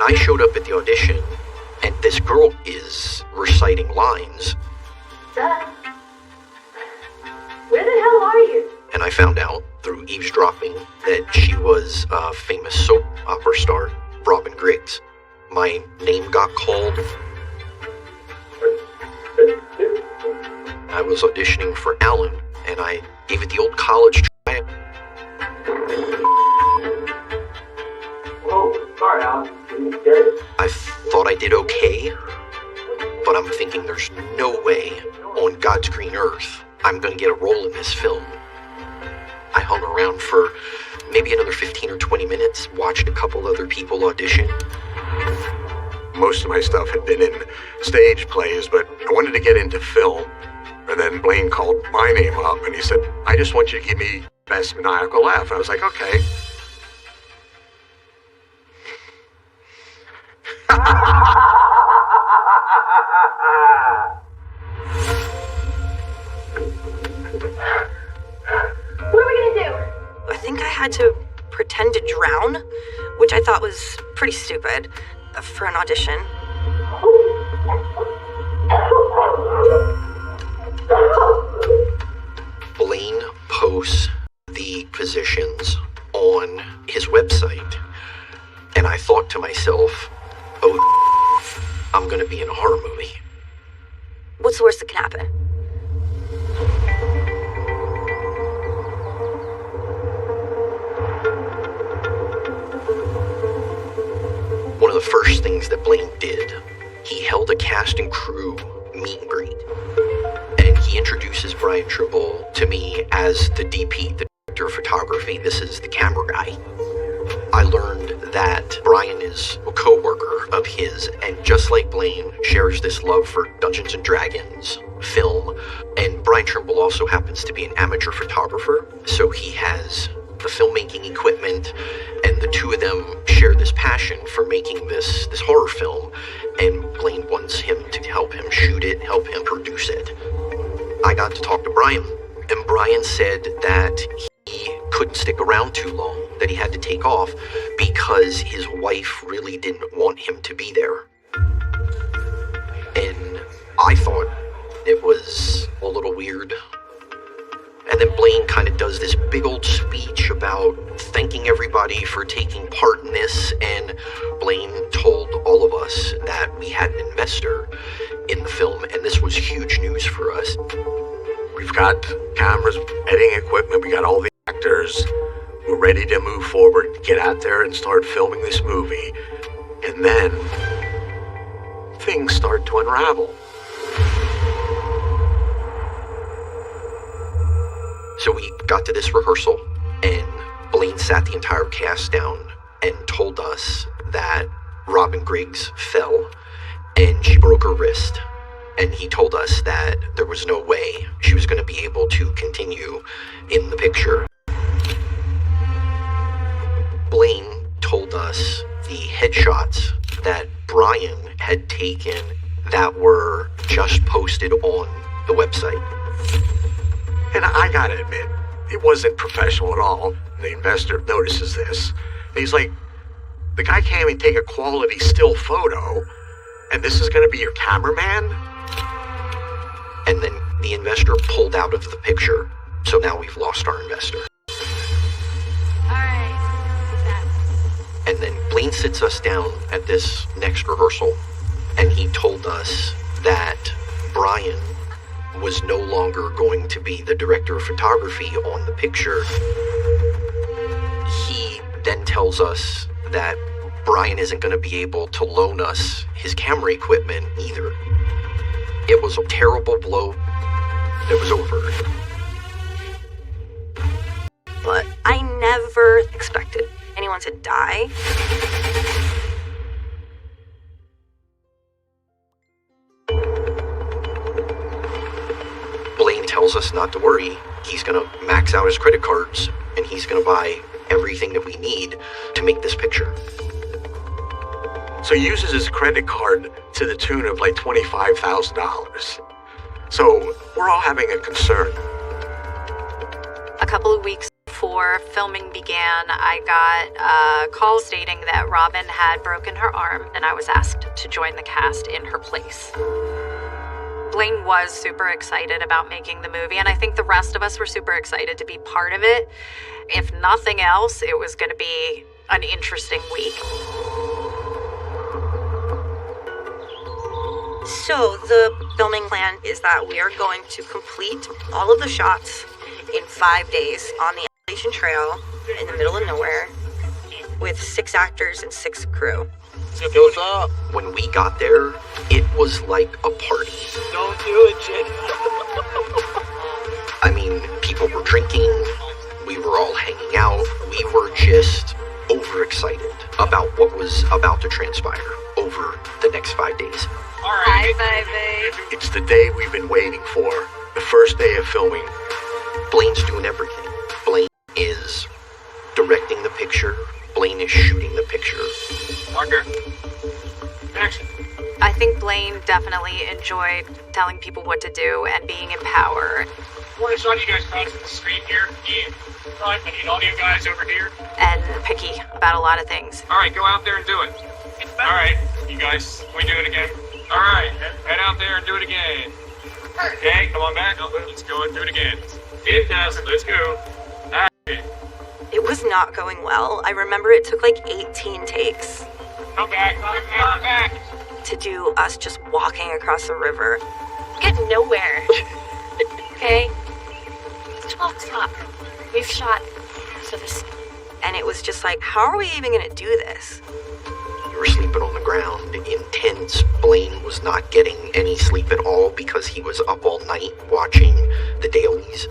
I showed up at the audition, and this girl is reciting lines. Dad, where the hell are you? And I found out through eavesdropping that she was a famous soap opera star, Robin Griggs. My name got called. I was auditioning for Alan, and I gave it the old college try. Oh, sorry, Alan. I thought I did okay, but I'm thinking there's no way on God's green earth I'm gonna get a role in this film. I hung around for maybe another 15 or 20 minutes, watched a couple other people audition. Most of my stuff had been in stage plays, but I wanted to get into film. And then Blaine called my name up, and he said, I just want you to give me best maniacal laugh. I was like, okay. What are we gonna do? I think I had to pretend to drown, which I thought was pretty stupid for an audition. Blaine posts the positions on his website, and I thought to myself, oh, I'm gonna be in a horror movie. What's the worst that can happen? One of the first things that Blaine did, he held a cast and crew meet and greet. And he introduces Brian Trimble to me as the DP, the director of photography. This is the camera guy. I learned that Brian is a co-worker of his, and just like Blaine, shares this love for Dungeons & Dragons film. And Brian Trimble also happens to be an amateur photographer, so he has the filmmaking equipment, and the two of them share this passion for making this horror film, and Blaine wants him to help him shoot it, help him produce it. I got to talk to Brian, and Brian said that he couldn't stick around too long, that he had to take off because his wife really didn't want him to be there. And I thought it was a little weird. And then Blaine kind of does this big old speech about thanking everybody for taking part in this, and Blaine told all of us that we had an investor in the film, and this was huge news for us. We've got cameras, editing equipment, we got all the actors. We're ready to move forward, get out there and start filming this movie. And then things start to unravel. So we got to this rehearsal, and Blaine sat the entire cast down and told us that Robin Griggs fell and she broke her wrist. And he told us that there was no way she was going to be able to continue in the picture. Blaine told us the headshots that Brian had taken that were just posted on the website. And I gotta admit, it wasn't professional at all. The investor notices this. And he's like, the guy can't even take a quality still photo, and this is gonna be your cameraman? And then the investor pulled out of the picture, so now we've lost our investor. And then Blaine sits us down at this next rehearsal, and he told us that Brian was no longer going to be the director of photography on the picture. He then tells us that Brian isn't going to be able to loan us his camera equipment either. It was a terrible blow. It was over. But I never expected anyone to die. Blaine tells us not to worry. He's gonna max out his credit cards, and he's gonna buy everything that we need to make this picture. So he uses his credit card to the tune of like $25,000. So we're all having a concern. A couple of weeks before filming began, I got a call stating that Robin had broken her arm, and I was asked to join the cast in her place. Blaine was super excited about making the movie, and I think the rest of us were super excited to be part of it. If nothing else, it was going to be an interesting week. So the filming plan is that we are going to complete all of the shots in 5 days on the Appalachian Trail in the middle of nowhere with 6 actors and 6 crew. What's up? When we got there, it was like a party. Don't do it, Jen. I mean, people were drinking, we were all hanging out, we were just overexcited about what was about to transpire over the next 5 days. All right. High five, babe. It's the day we've been waiting for. The first day of filming. Blaine's doing everything. Blaine is directing the picture. Blaine is shooting the picture. Marker. Action. I think Blaine definitely enjoyed telling people what to do and being in power. I saw you guys crossing the street here. Yeah. Right, I need all you guys over here. And picky about a lot of things. All right, go out there and do it. All right, you guys, can we do it again? All right, head out there and do it again. Okay, come on back. Let's go and do it again. Fantastic. Let's go. Action. It was not going well. I remember it took like 18 takes Come back. Come back. to do us just walking across the river. Getting nowhere. Okay? 12 o'clock. We've shot. So this. And it was just like, how are we even going to do this? We were sleeping on the ground in tents. Blaine was not getting any sleep at all because he was up all night watching the dailies.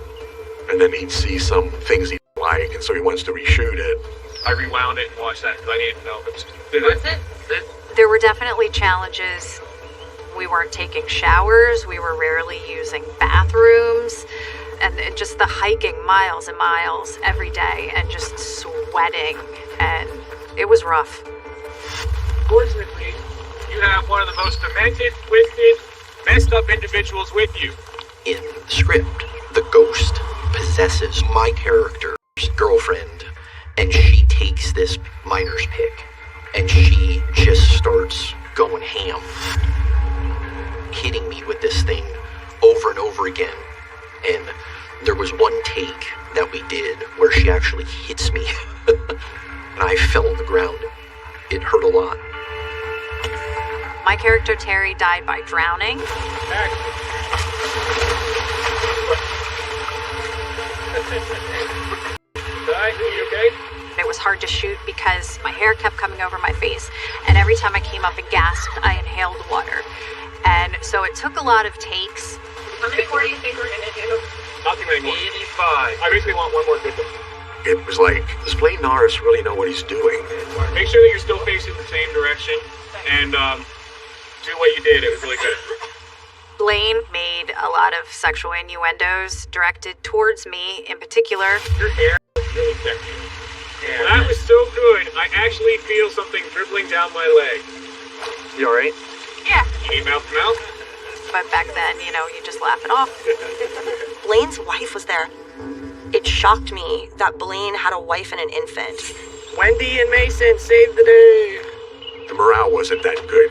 And then he'd see some things he didn't like, and so he wants to reshoot it. I rewound it and watched that because I needed to know if it was. What's it? There were definitely challenges. We weren't taking showers, we were rarely using bathrooms, and just the hiking miles and miles every day and just sweating, and it was rough. Fortunately, you have one of the most demented, twisted, messed up individuals with you. In the script, the ghost possesses my character's girlfriend, and she takes this miner's pick, and she just starts going ham, hitting me with this thing over and over again. And there was one take that we did where she actually hits me, and I fell on the ground. It hurt a lot. My character Terry died by drowning. Are you okay? It was hard to shoot because my hair kept coming over my face, and every time I came up and gasped, I inhaled water. And so it took a lot of takes. How many more do you think we're gonna do? Not too many more. 85. I basically want one more good one. It was like, does Blaine Norris really know what he's doing? Make sure that you're still facing the same direction and do what you did. It was really good. Blaine made a lot of sexual innuendos directed towards me in particular. Your hair is really sexy. Yeah. That was so good. I actually feel something dribbling down my leg. You alright? Yeah. You need mouth to mouth? But back then, you just laugh it off. Blaine's wife was there. It shocked me that Blaine had a wife and an infant. Wendy and Mason saved the day. The morale wasn't that good.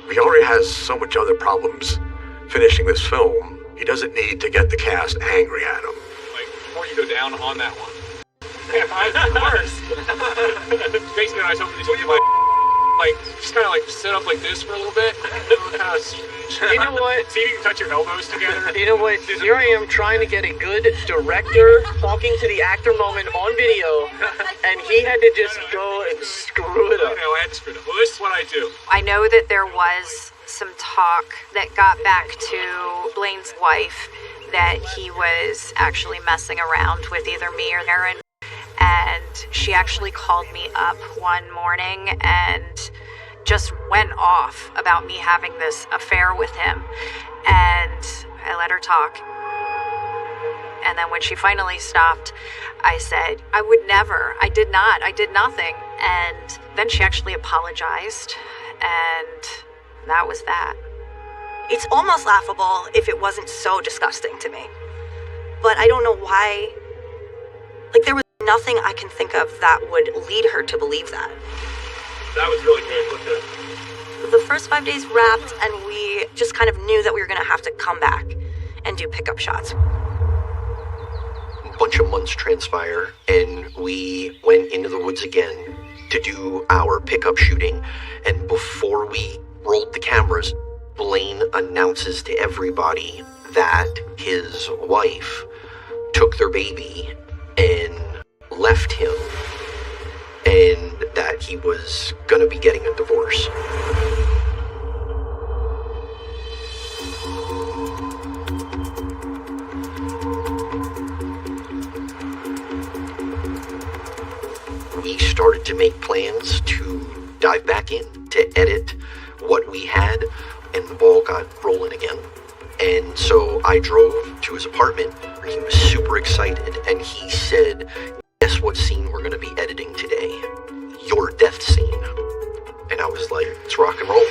He already has so much other problems finishing this film. He doesn't need to get the cast angry at him. Like, before you go down on that one. Yeah, it's worse. Basically, I was hoping to do just kind of like sit up like this for a little bit. Kind of You know what? See if you can touch your elbows together. You know what? Here I am trying to get a good director talking to the actor moment on video, and he had to just go and screw it up. No, I had to screw it up. Well, this is what I do. I know that there was some talk that got back to Blaine's wife that he was actually messing around with either me or Aaron. And she actually called me up one morning and just went off about me having this affair with him. And I let her talk. And then when she finally stopped, I said, I would never. I did not. I did nothing. And then she actually apologized. And that was that. It's almost laughable if it wasn't so disgusting to me. But I don't know why. Like, there was nothing I can think of that would lead her to believe that. That was really good. Look at The first 5 days wrapped, and we just kind of knew that we were going to have to come back and do pickup shots. A bunch of months transpire, and we went into the woods again to do our pickup shooting. And before we rolled the cameras, Blaine announces to everybody that his wife took their baby and left him, and that he was gonna be getting a divorce. We started to make plans to dive back in to edit what we had, and the ball got rolling again. And so I drove to his apartment. He was super excited, and he said, guess what scene we're going to be editing today? Your death scene. And I was like, it's rock and roll.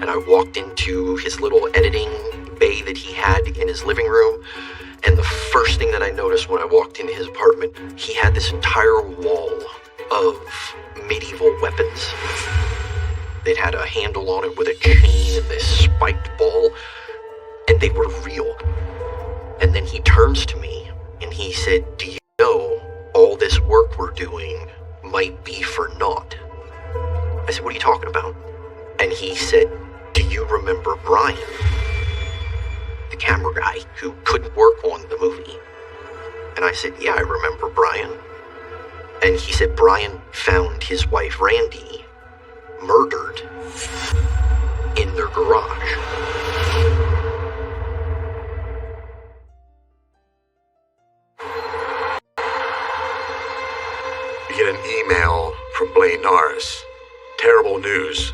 And I walked into his little editing bay that he had in his living room, and the first thing that I noticed when I walked into his apartment, he had this entire wall of medieval weapons. It had a handle on it with a chain and this spiked ball, and they were real. And then he turns to me and he said, do you know all this work we're doing might be for naught? I said, what are you talking about? And he said, do you remember Brian, the camera guy who couldn't work on the movie? And I said, yeah, I remember Brian. And he said, Brian found his wife Randy murdered in their garage. You get an email from Blaine Norris. Terrible news.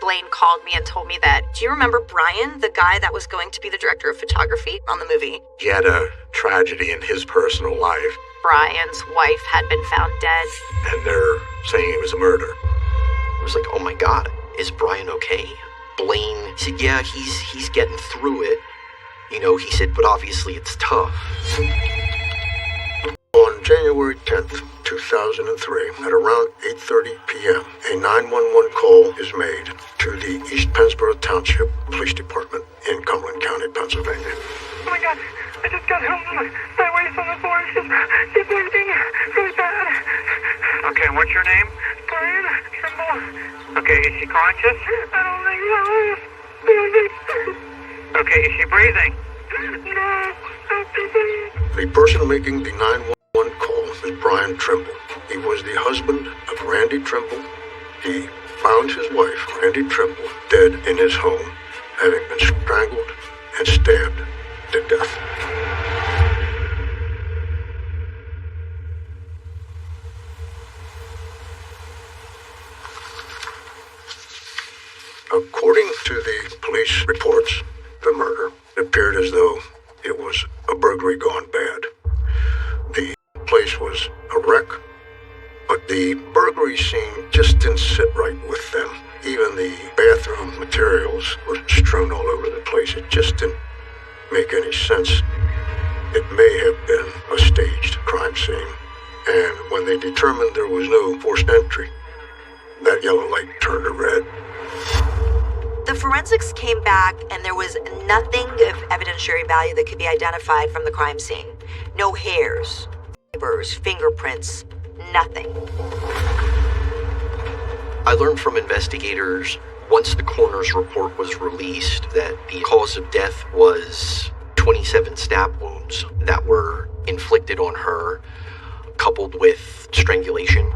Blaine called me and told me that. Do you remember Brian, the guy that was going to be the director of photography on the movie? He had a tragedy in his personal life. Brian's wife had been found dead. And they're saying it was a murder. I was like, oh my God, is Brian okay? Blaine said, yeah, he's getting through it. You know, he said, but obviously it's tough. On January 10th, 2003, at around 8:30 p.m., a 911 call is made to the East Pennsboro Township Police Department in Cumberland County, Pennsylvania. Oh my God, I just got home. My wife's on the floor. She's bleeding really bad. Okay, what's your name? Brian Trimble. Okay, is she conscious? I don't think so. Okay, is she breathing? No, not breathing. The person making the 911 call is Brian Trimble. He was the husband of Randy Trimble. He found his wife, Randy Trimble, dead in his home, having been strangled and stabbed to death. According to the police reports, the murder appeared as though it was a burglary gone bad. The place was a wreck, but the burglary scene just didn't sit right with them. Even the bathroom materials were strewn all over the place. It just didn't make any sense. It may have been a staged crime scene, and when they determined there was no forced entry, that yellow light turned to red. The forensics came back, and there was nothing of evidentiary value that could be identified from the crime scene. No hairs, fibers, fingerprints, nothing. I learned from investigators once the coroner's report was released that the cause of death was 27 stab wounds that were inflicted on her, coupled with strangulation,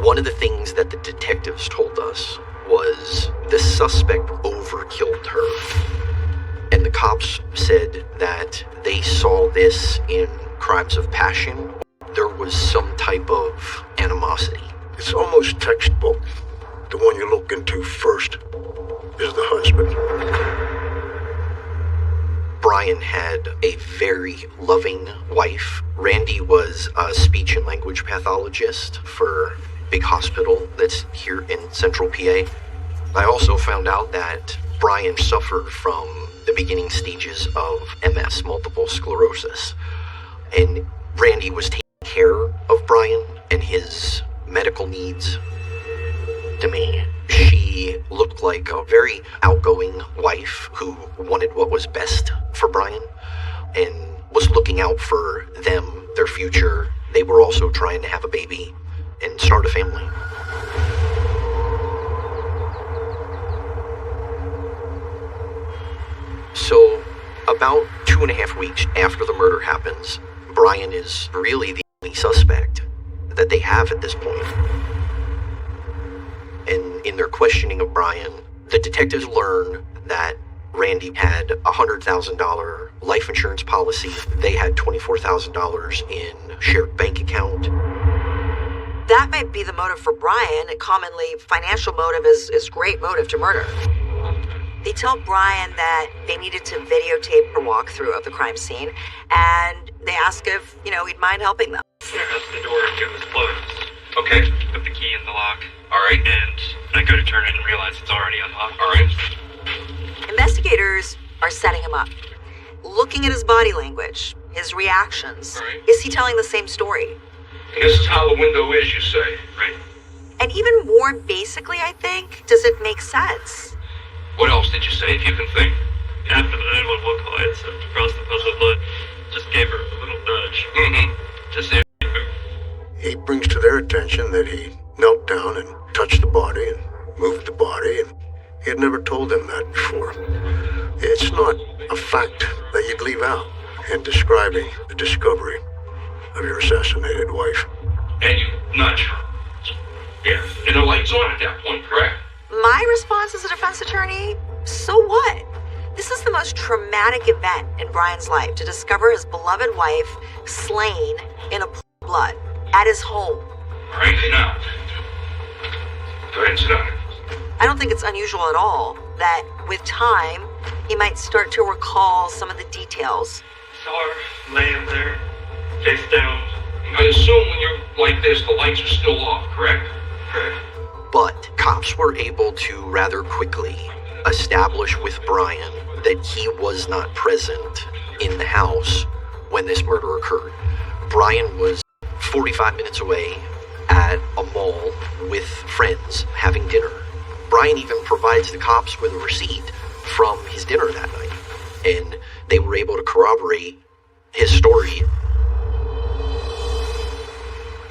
one of the things that the detectives told us was the suspect overkilled her. And the cops said that they saw this in crimes of passion. There was some type of animosity. It's almost textbook. The one you look into first is the husband. Brian had a very loving wife. Randy was a speech and language pathologist for a big hospital that's here in central PA. I also found out that Brian suffered from the beginning stages of MS, multiple sclerosis. And Randy was taking care of Brian and his medical needs. To me, she looked like a very outgoing wife who wanted what was best for Brian and was looking out for them, their future. They were also trying to have a baby and start a family. So, about 2.5 weeks after the murder happens, Brian is really the only suspect that they have at this point. And in their questioning of Brian, the detectives learn that Randy had a $100,000 life insurance policy. They had $24,000 in shared bank account. That might be the motive for Brian. Commonly, financial motive is great motive to murder. They tell Brian that they needed to videotape a walkthrough of the crime scene, and they ask if, he'd mind helping them. That's the door to was closed. Okay. Put the key in the lock. All right. And I go to turn it and realize it's already unlocked. All right. Investigators are setting him up, looking at his body language, his reactions. Right. Is he telling the same story? And this is how the window is, you say, right? And even more basically, I think, does it make sense? What else did you say, if you can think? After the 911 call, I had stepped across the puddle of blood. Just gave her a little nudge. Mm-hmm. Just there. He brings to their attention that he knelt down and touched the body and moved the body, and he had never told them that before. It's not a fact that you'd leave out in describing the discovery of your assassinated wife. And you nudge her. Yeah, and the light's on at that point, correct? My response as a defense attorney, so what? This is the most traumatic event in Brian's life, to discover his beloved wife slain in a pool of blood at his home. All right, now. Go ahead and sit down. I don't think it's unusual at all that with time, he might start to recall some of the details. Saw her laying there, face down. I assume when you're like this, the lights are still off, correct? Correct. But cops were able to rather quickly establish with Brian that he was not present in the house when this murder occurred. Brian was 45 minutes away at a mall with friends having dinner. Brian even provides the cops with a receipt from his dinner that night, and they were able to corroborate his story.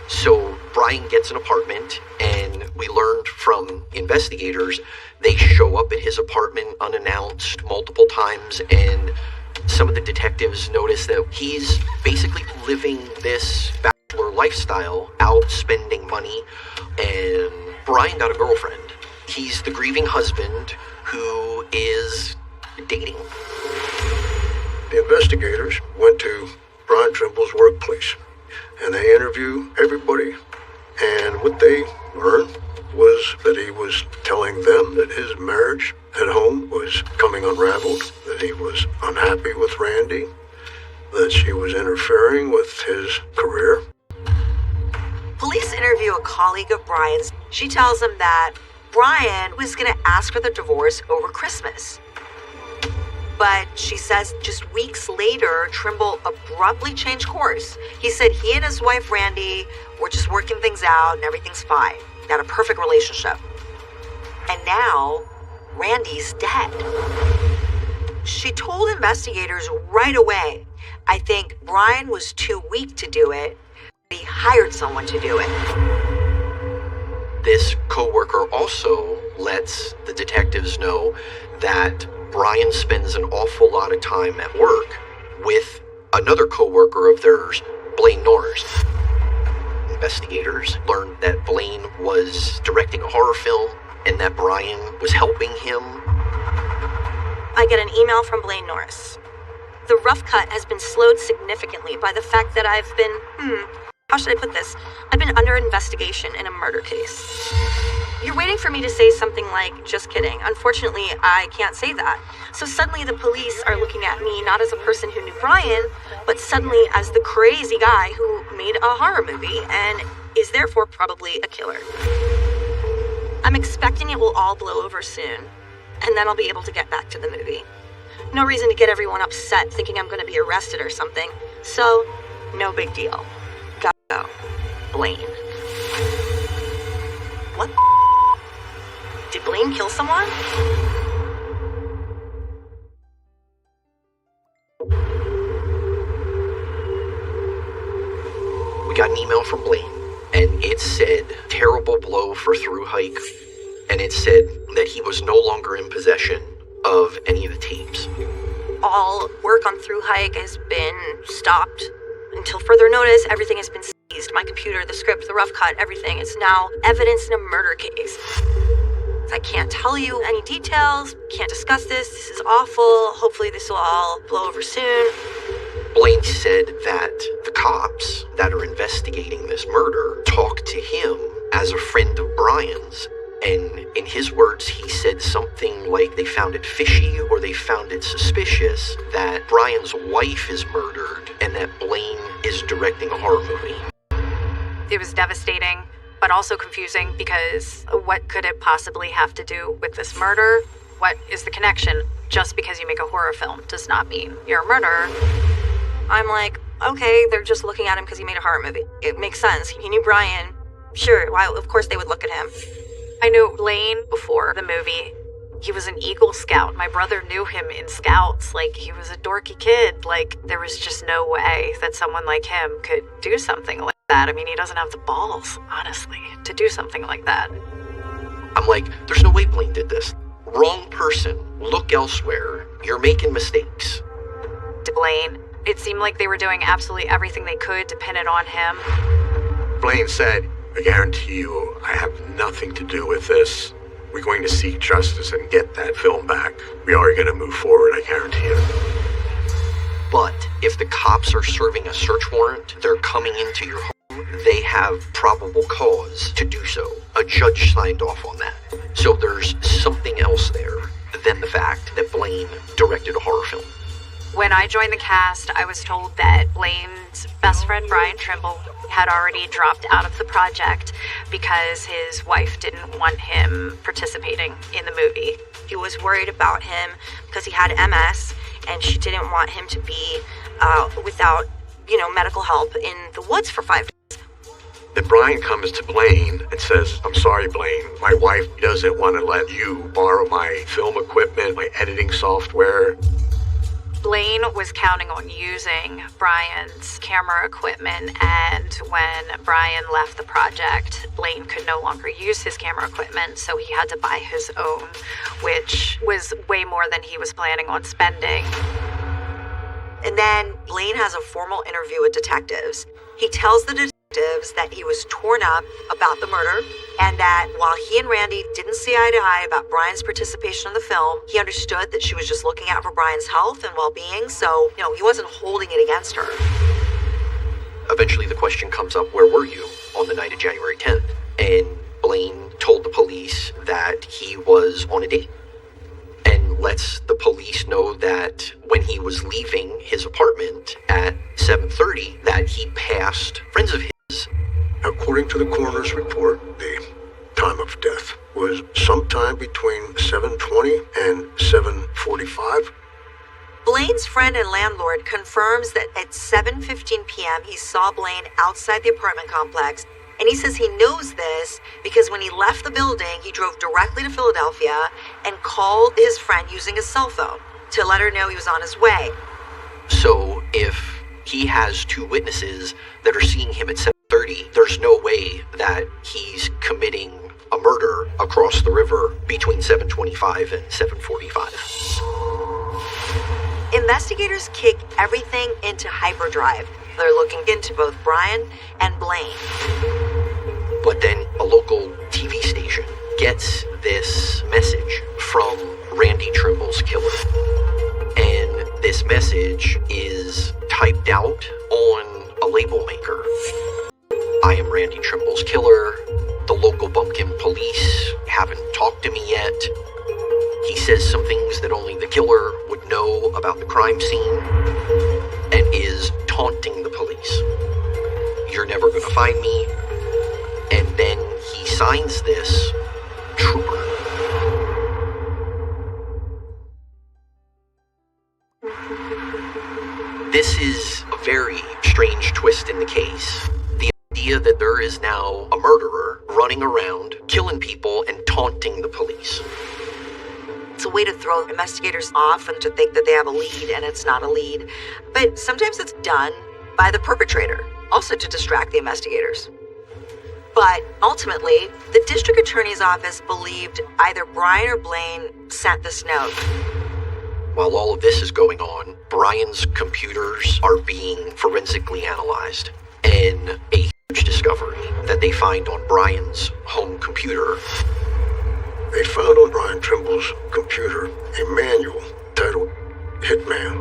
So Brian gets an apartment, and we learned from investigators they show up at his apartment unannounced multiple times, and some of the detectives notice that he's basically living this bachelor lifestyle, out spending money, and Brian got a girlfriend. He's the grieving husband who is dating. The investigators went to Brian Trimble's workplace, and they interviewed everybody, and what they learned was that he was telling them that his marriage at home was coming unraveled, that he was unhappy with Randy, that she was interfering with his career. Police interview a colleague of Brian's. She tells him that Brian was going to ask for the divorce over Christmas. But she says just weeks later, Trimble abruptly changed course. He said he and his wife, Randy, were just working things out and everything's fine. They had a perfect relationship. And now, Randy's dead. She told investigators right away, I think Brian was too weak to do it. He hired someone to do it. This coworker also lets the detectives know that Brian spends an awful lot of time at work with another coworker of theirs, Blaine Norris. Investigators learned that Blaine was directing a horror film and that Brian was helping him. I get an email from Blaine Norris. The rough cut has been slowed significantly by the fact that I've been, how should I put this? I've been under investigation in a murder case. You're waiting for me to say something like, just kidding. Unfortunately, I can't say that. So suddenly the police are looking at me not as a person who knew Brian, but suddenly as the crazy guy who made a horror movie and is therefore probably a killer. I'm expecting it will all blow over soon, and then I'll be able to get back to the movie. No reason to get everyone upset thinking I'm going to be arrested or something. So, no big deal. Gotta go. Blaine. What? Did Blaine kill someone? We got an email from Blaine, and it said, terrible blow for Through Hike, and it said that he was no longer in possession of any of the tapes. All work on Through Hike has been stopped. Until further notice, everything has been seized. My computer, the script, the rough cut, everything. It's now evidence in a murder case. I can't tell you any details, can't discuss this. This is awful. Hopefully this will all blow over soon. Blaine said that the cops that are investigating this murder talked to him as a friend of Brian's. And in his words, he said something like they found it fishy or they found it suspicious that Brian's wife is murdered and that Blaine is directing a horror movie. It was devastating, but also confusing because what could it possibly have to do with this murder? What is the connection? Just because you make a horror film does not mean you're a murderer. I'm like, okay, they're just looking at him because he made a horror movie. It makes sense. He knew Brian. Sure, why? Of course they would look at him. I knew Blaine before the movie. He was an Eagle Scout. My brother knew him in Scouts. Like, he was a dorky kid. Like, there was just no way that someone like him could do something like that. I mean, he doesn't have the balls, honestly, to do something like that. I'm like, there's no way Blaine did this. Wrong person. Look elsewhere. You're making mistakes. To Blaine, it seemed like they were doing absolutely everything they could to pin it on him. Blaine said, I guarantee you, I have nothing to do with this. We're going to seek justice and get that film back. We are going to move forward, I guarantee you. But if the cops are serving a search warrant, they're coming into your home, they have probable cause to do so. A judge signed off on that. So there's something else there than the fact that Blaine directed a horror film. When I joined the cast, I was told that Blaine's best friend, Brian Trimble, had already dropped out of the project because his wife didn't want him participating in the movie. He was worried about him because he had MS, and she didn't want him to be without, medical help in the woods for 5 days. Then Brian comes to Blaine and says, I'm sorry, Blaine, my wife doesn't want to let you borrow my film equipment, my editing software. Blaine was counting on using Brian's camera equipment, and when Brian left the project, Blaine could no longer use his camera equipment, so he had to buy his own, which was way more than he was planning on spending. And then Blaine has a formal interview with detectives. He tells the detectives that he was torn up about the murder, and that while he and Randy didn't see eye to eye about Brian's participation in the film, he understood that she was just looking out for Brian's health and well-being, so, he wasn't holding it against her. Eventually the question comes up, where were you on the night of January 10th? And Blaine told the police that he was on a date. And lets the police know that when he was leaving his apartment at 7:30, that he passed friends of his. According to the coroner's report, the time of death was sometime between 7:20 and 7:45. Blaine's friend and landlord confirms that at 7:15 p.m. he saw Blaine outside the apartment complex, and he says he knows this because when he left the building, he drove directly to Philadelphia and called his friend using his cell phone to let her know he was on his way. So if he has two witnesses that are seeing him at 7:30, there's no way that he's committing a murder across the river between 7:25 and 7:45. Investigators kick everything into hyperdrive. They're looking into both Brian and Blaine. But then a local TV station gets this message from Randy Trimble's killer. And this message is typed out on a label maker. I am Randy Trimble's killer. The local Bumpkin police haven't talked to me yet. He says some things that only the killer would know about the crime scene and is taunting the police. You're never gonna find me. And then he signs this, Trooper. This is a very strange twist in the case. The idea that there is now a murderer running around, killing people, and taunting the police. It's a way to throw investigators off and to think that they have a lead, and it's not a lead. But sometimes it's done by the perpetrator, also to distract the investigators. But ultimately, the district attorney's office believed either Brian or Blaine sent this note. While all of this is going on, Brian's computers are being forensically analyzed. And a huge discovery that they find on Brian's home computer. They found on Brian Trimble's computer a manual titled Hitman.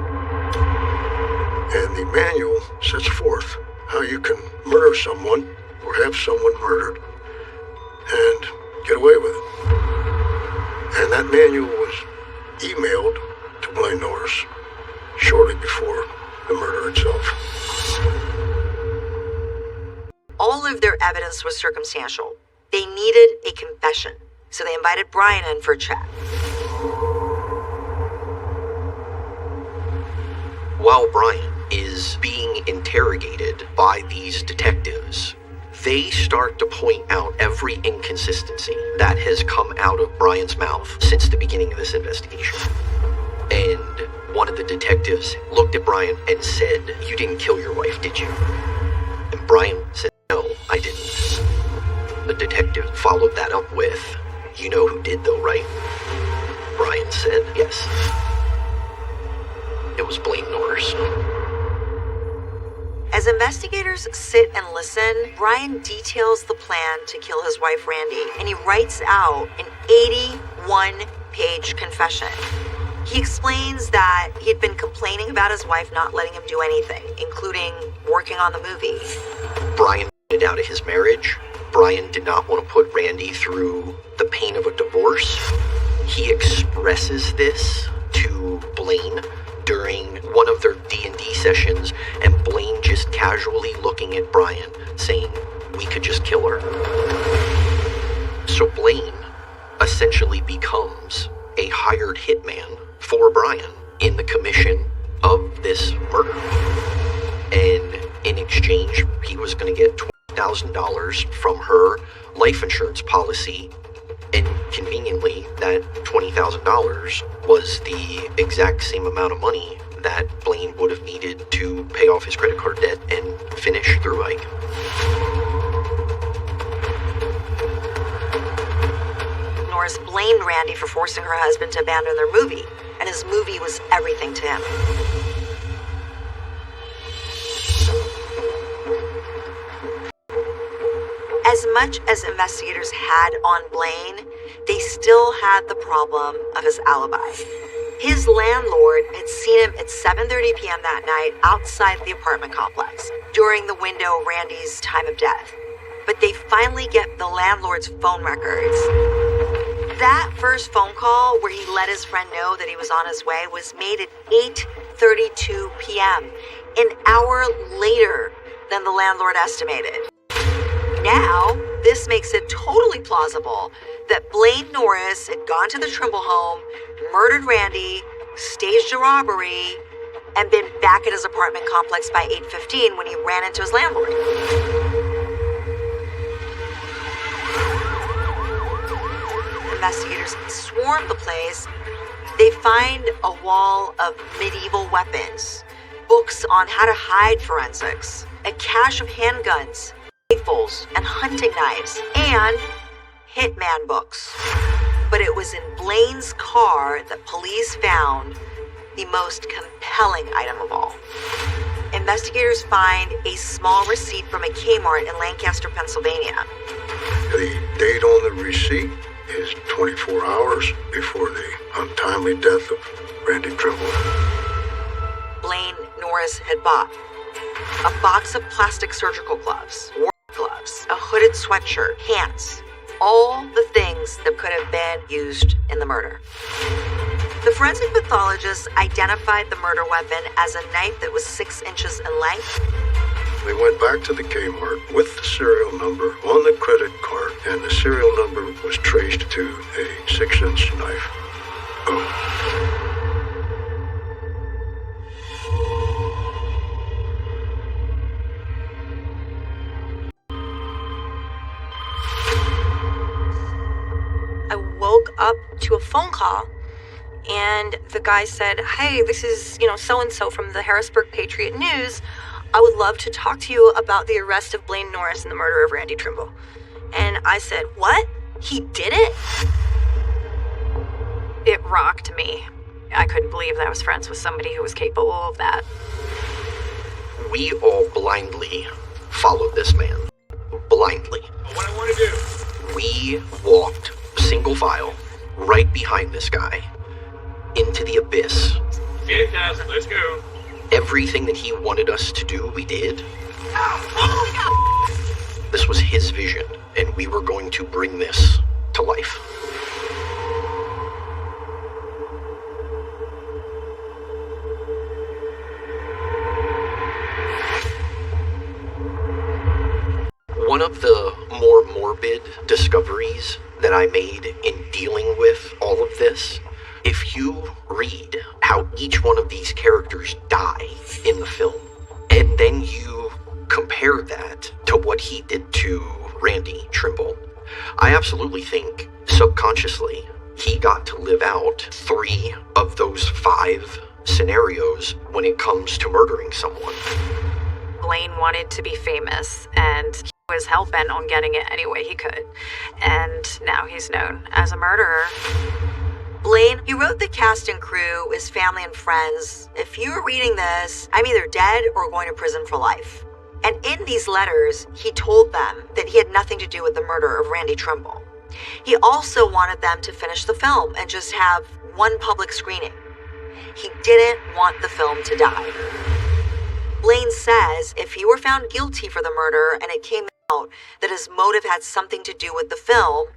And the manual sets forth how you can murder someone or have someone murdered and get away with it. And that manual was emailed to Blaine Norris shortly before the murder itself. All of their evidence was circumstantial. They needed a confession, so they invited Brian in for a chat. While Brian is being interrogated by these detectives, they start to point out every inconsistency that has come out of Brian's mouth since the beginning of this investigation. And one of the detectives looked at Brian and said, "You didn't kill your wife, did you?" And Brian said, "No, I didn't." The detective followed that up with, "You know who did though, right?" Brian said, "Yes." It was Blaine Norris. As investigators sit and listen, Brian details the plan to kill his wife Randy, and he writes out an 81-page confession. He explains that he had been complaining about his wife not letting him do anything, including working on the movie. Brian wanted out of his marriage. Brian did not want to put Randy through the pain of a divorce. He expresses this to Blaine during one of their D&D sessions, and Blaine just casually looking at Brian, saying, "We could just kill her." So Blaine essentially becomes a hired hitman for Brian in the commission of this murder. And in exchange, he was going to get $20,000 from her life insurance policy. And conveniently, that $20,000 was the exact same amount of money that Blaine would have needed to pay off his credit card debt and finish Through Hike. Norris blamed Randy for forcing her husband to abandon their movie, and his movie was everything to him. As much as investigators had on Blaine, they still had the problem of his alibi. His landlord had seen him at 7:30 p.m. that night outside the apartment complex, during the window of Randy's time of death. But they finally get the landlord's phone records. That first phone call where he let his friend know that he was on his way was made at 8:32 p.m., an hour later than the landlord estimated. Now, this makes it totally plausible that Blaine Norris had gone to the Trimble home, murdered Randy, staged a robbery, and been back at his apartment complex by 8:15 when he ran into his landlord. Investigators swarm the place. They find a wall of medieval weapons, books on how to hide forensics, a cache of handguns, rifles, and hunting knives, and hitman books. But it was in Blaine's car that police found the most compelling item of all. Investigators find a small receipt from a Kmart in Lancaster, Pennsylvania. The date on the receipt is 24 hours before the untimely death of Randy Trimble. Blaine Norris had bought a box of plastic surgical gloves, work gloves, a hooded sweatshirt, pants, all the things that could have been used in the murder. The forensic pathologist identified the murder weapon as a knife that was 6 inches in length. They went back to the Kmart with the serial number on the credit card, and the serial number was traced to a 6-inch knife. Oh. I woke up to a phone call, and the guy said, "Hey, this is, so-and-so from the Harrisburg Patriot News. I would love to talk to you about the arrest of Blaine Norris and the murder of Randy Trimble." And I said, "What? He did it?" It rocked me. I couldn't believe that I was friends with somebody who was capable of that. We all blindly followed this man. Blindly. What I want to do. We walked single file right behind this guy into the abyss. Fantastic, let's go. Everything that he wanted us to do, we did. This was his vision, and we were going to bring this to life. One of the more morbid discoveries that I made in dealing with all of this, if you read how each one of these characters die in the film, and then you compare that to what he did to Randy Trimble, I absolutely think subconsciously he got to live out 3 of those 5 scenarios when it comes to murdering someone. Blaine wanted to be famous, and he was hell-bent on getting it any way he could. And now he's known as a murderer. Blaine, he wrote the cast and crew, his family and friends, "If you're reading this, I'm either dead or going to prison for life." And in these letters, he told them that he had nothing to do with the murder of Randy Trimble. He also wanted them to finish the film and just have one public screening. He didn't want the film to die. Blaine says if he were found guilty for the murder and it came out that his motive had something to do with the film,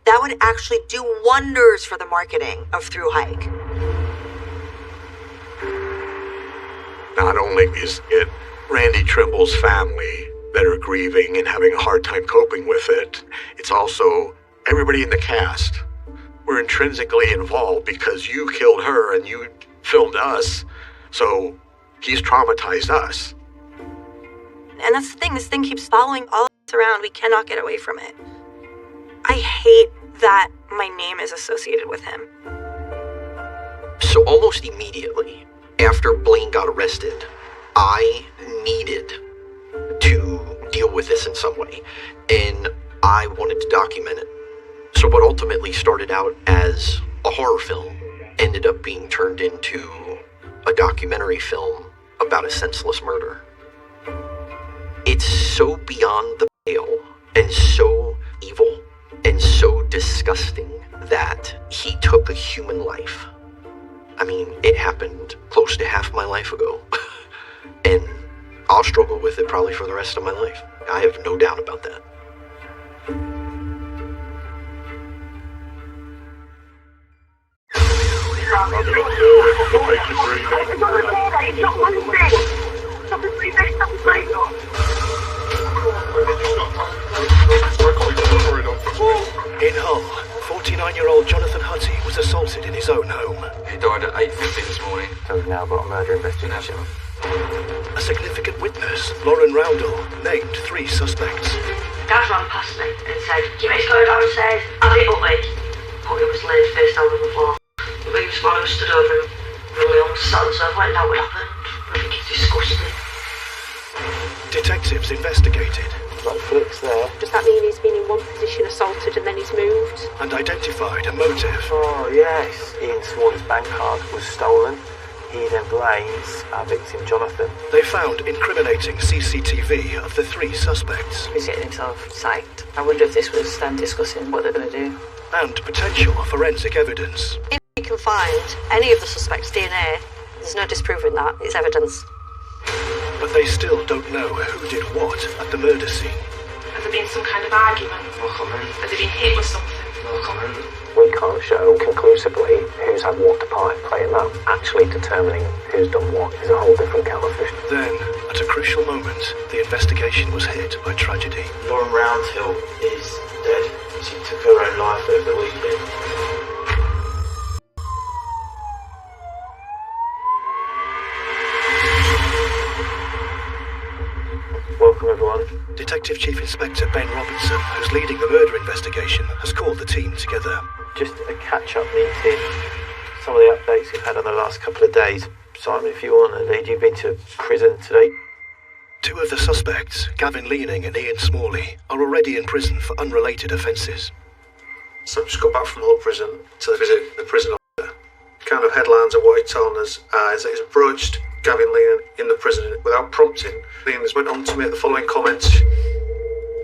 that would actually do wonders for the marketing of Through Hike. Not only is it Randy Trimble's family that are grieving and having a hard time coping with it, it's also everybody in the cast. We're intrinsically involved because you killed her and you filmed us, so he's traumatized us. And that's the thing, this thing keeps following all of us around. We cannot get away from it. I hate that my name is associated with him. So almost immediately after Blaine got arrested, I needed to deal with this in some way, and I wanted to document it. So what ultimately started out as a horror film ended up being turned into a documentary film about a senseless murder. It's so beyond the pale and so evil and so disgusting that he took a human life. I mean, it happened close to half my life ago. And I'll struggle with it probably for the rest of my life. I have no doubt about that. In Hull, 49-year-old Jonathan Hutty was assaulted in his own home. He died at 8:50 this morning. So we've now got a murder investigation. A significant witness, Lauren Roundell, named 3 suspects. Dad ran past me and said, "Jimmy's going downstairs, have it up me." But he was laid face down on the floor. The baby swallow stood over him. Really almost sat on the sofa and out what happened. I think it's disgusting. Detectives investigated, like flicks there. Does that mean he's been in one position assaulted and then he's moved? And identified a motive. Oh, yes. Ian Smalley's bank card was stolen. He then blames our victim, Jonathan. They found incriminating CCTV of the 3 suspects. He's getting himself psyched. I wonder if this was them discussing what they're going to do. And potential forensic evidence. If you can find any of the suspects' DNA, there's no disproving that. It's evidence. But they still don't know who did what at the murder scene. Has there been some kind of argument? No comment. Has they been hit with something? No comment. We can't show conclusively who's had what part playing that. Actually determining who's done what is a whole different kettle of fish. Then, at a crucial moment, the investigation was hit by tragedy. Lauren Roundhill is dead. She took her own life over the weekend. Welcome, everyone. Detective Chief Inspector Ben Robinson, who's leading the murder investigation, has called the team together. Just a catch-up meeting. Some of the updates we've had on the last couple of days. Simon, if you want to lead, you've been to prison today. 2 of the suspects, Gavin Leaning and Ian Smalley, are already in prison for unrelated offences. So I've just got back from Hull prison to visit the prison officer. Kind of headlines of what he's telling us is that he's approached Gavin Leaning in the prison without prompting. Leaning went on to make the following comments.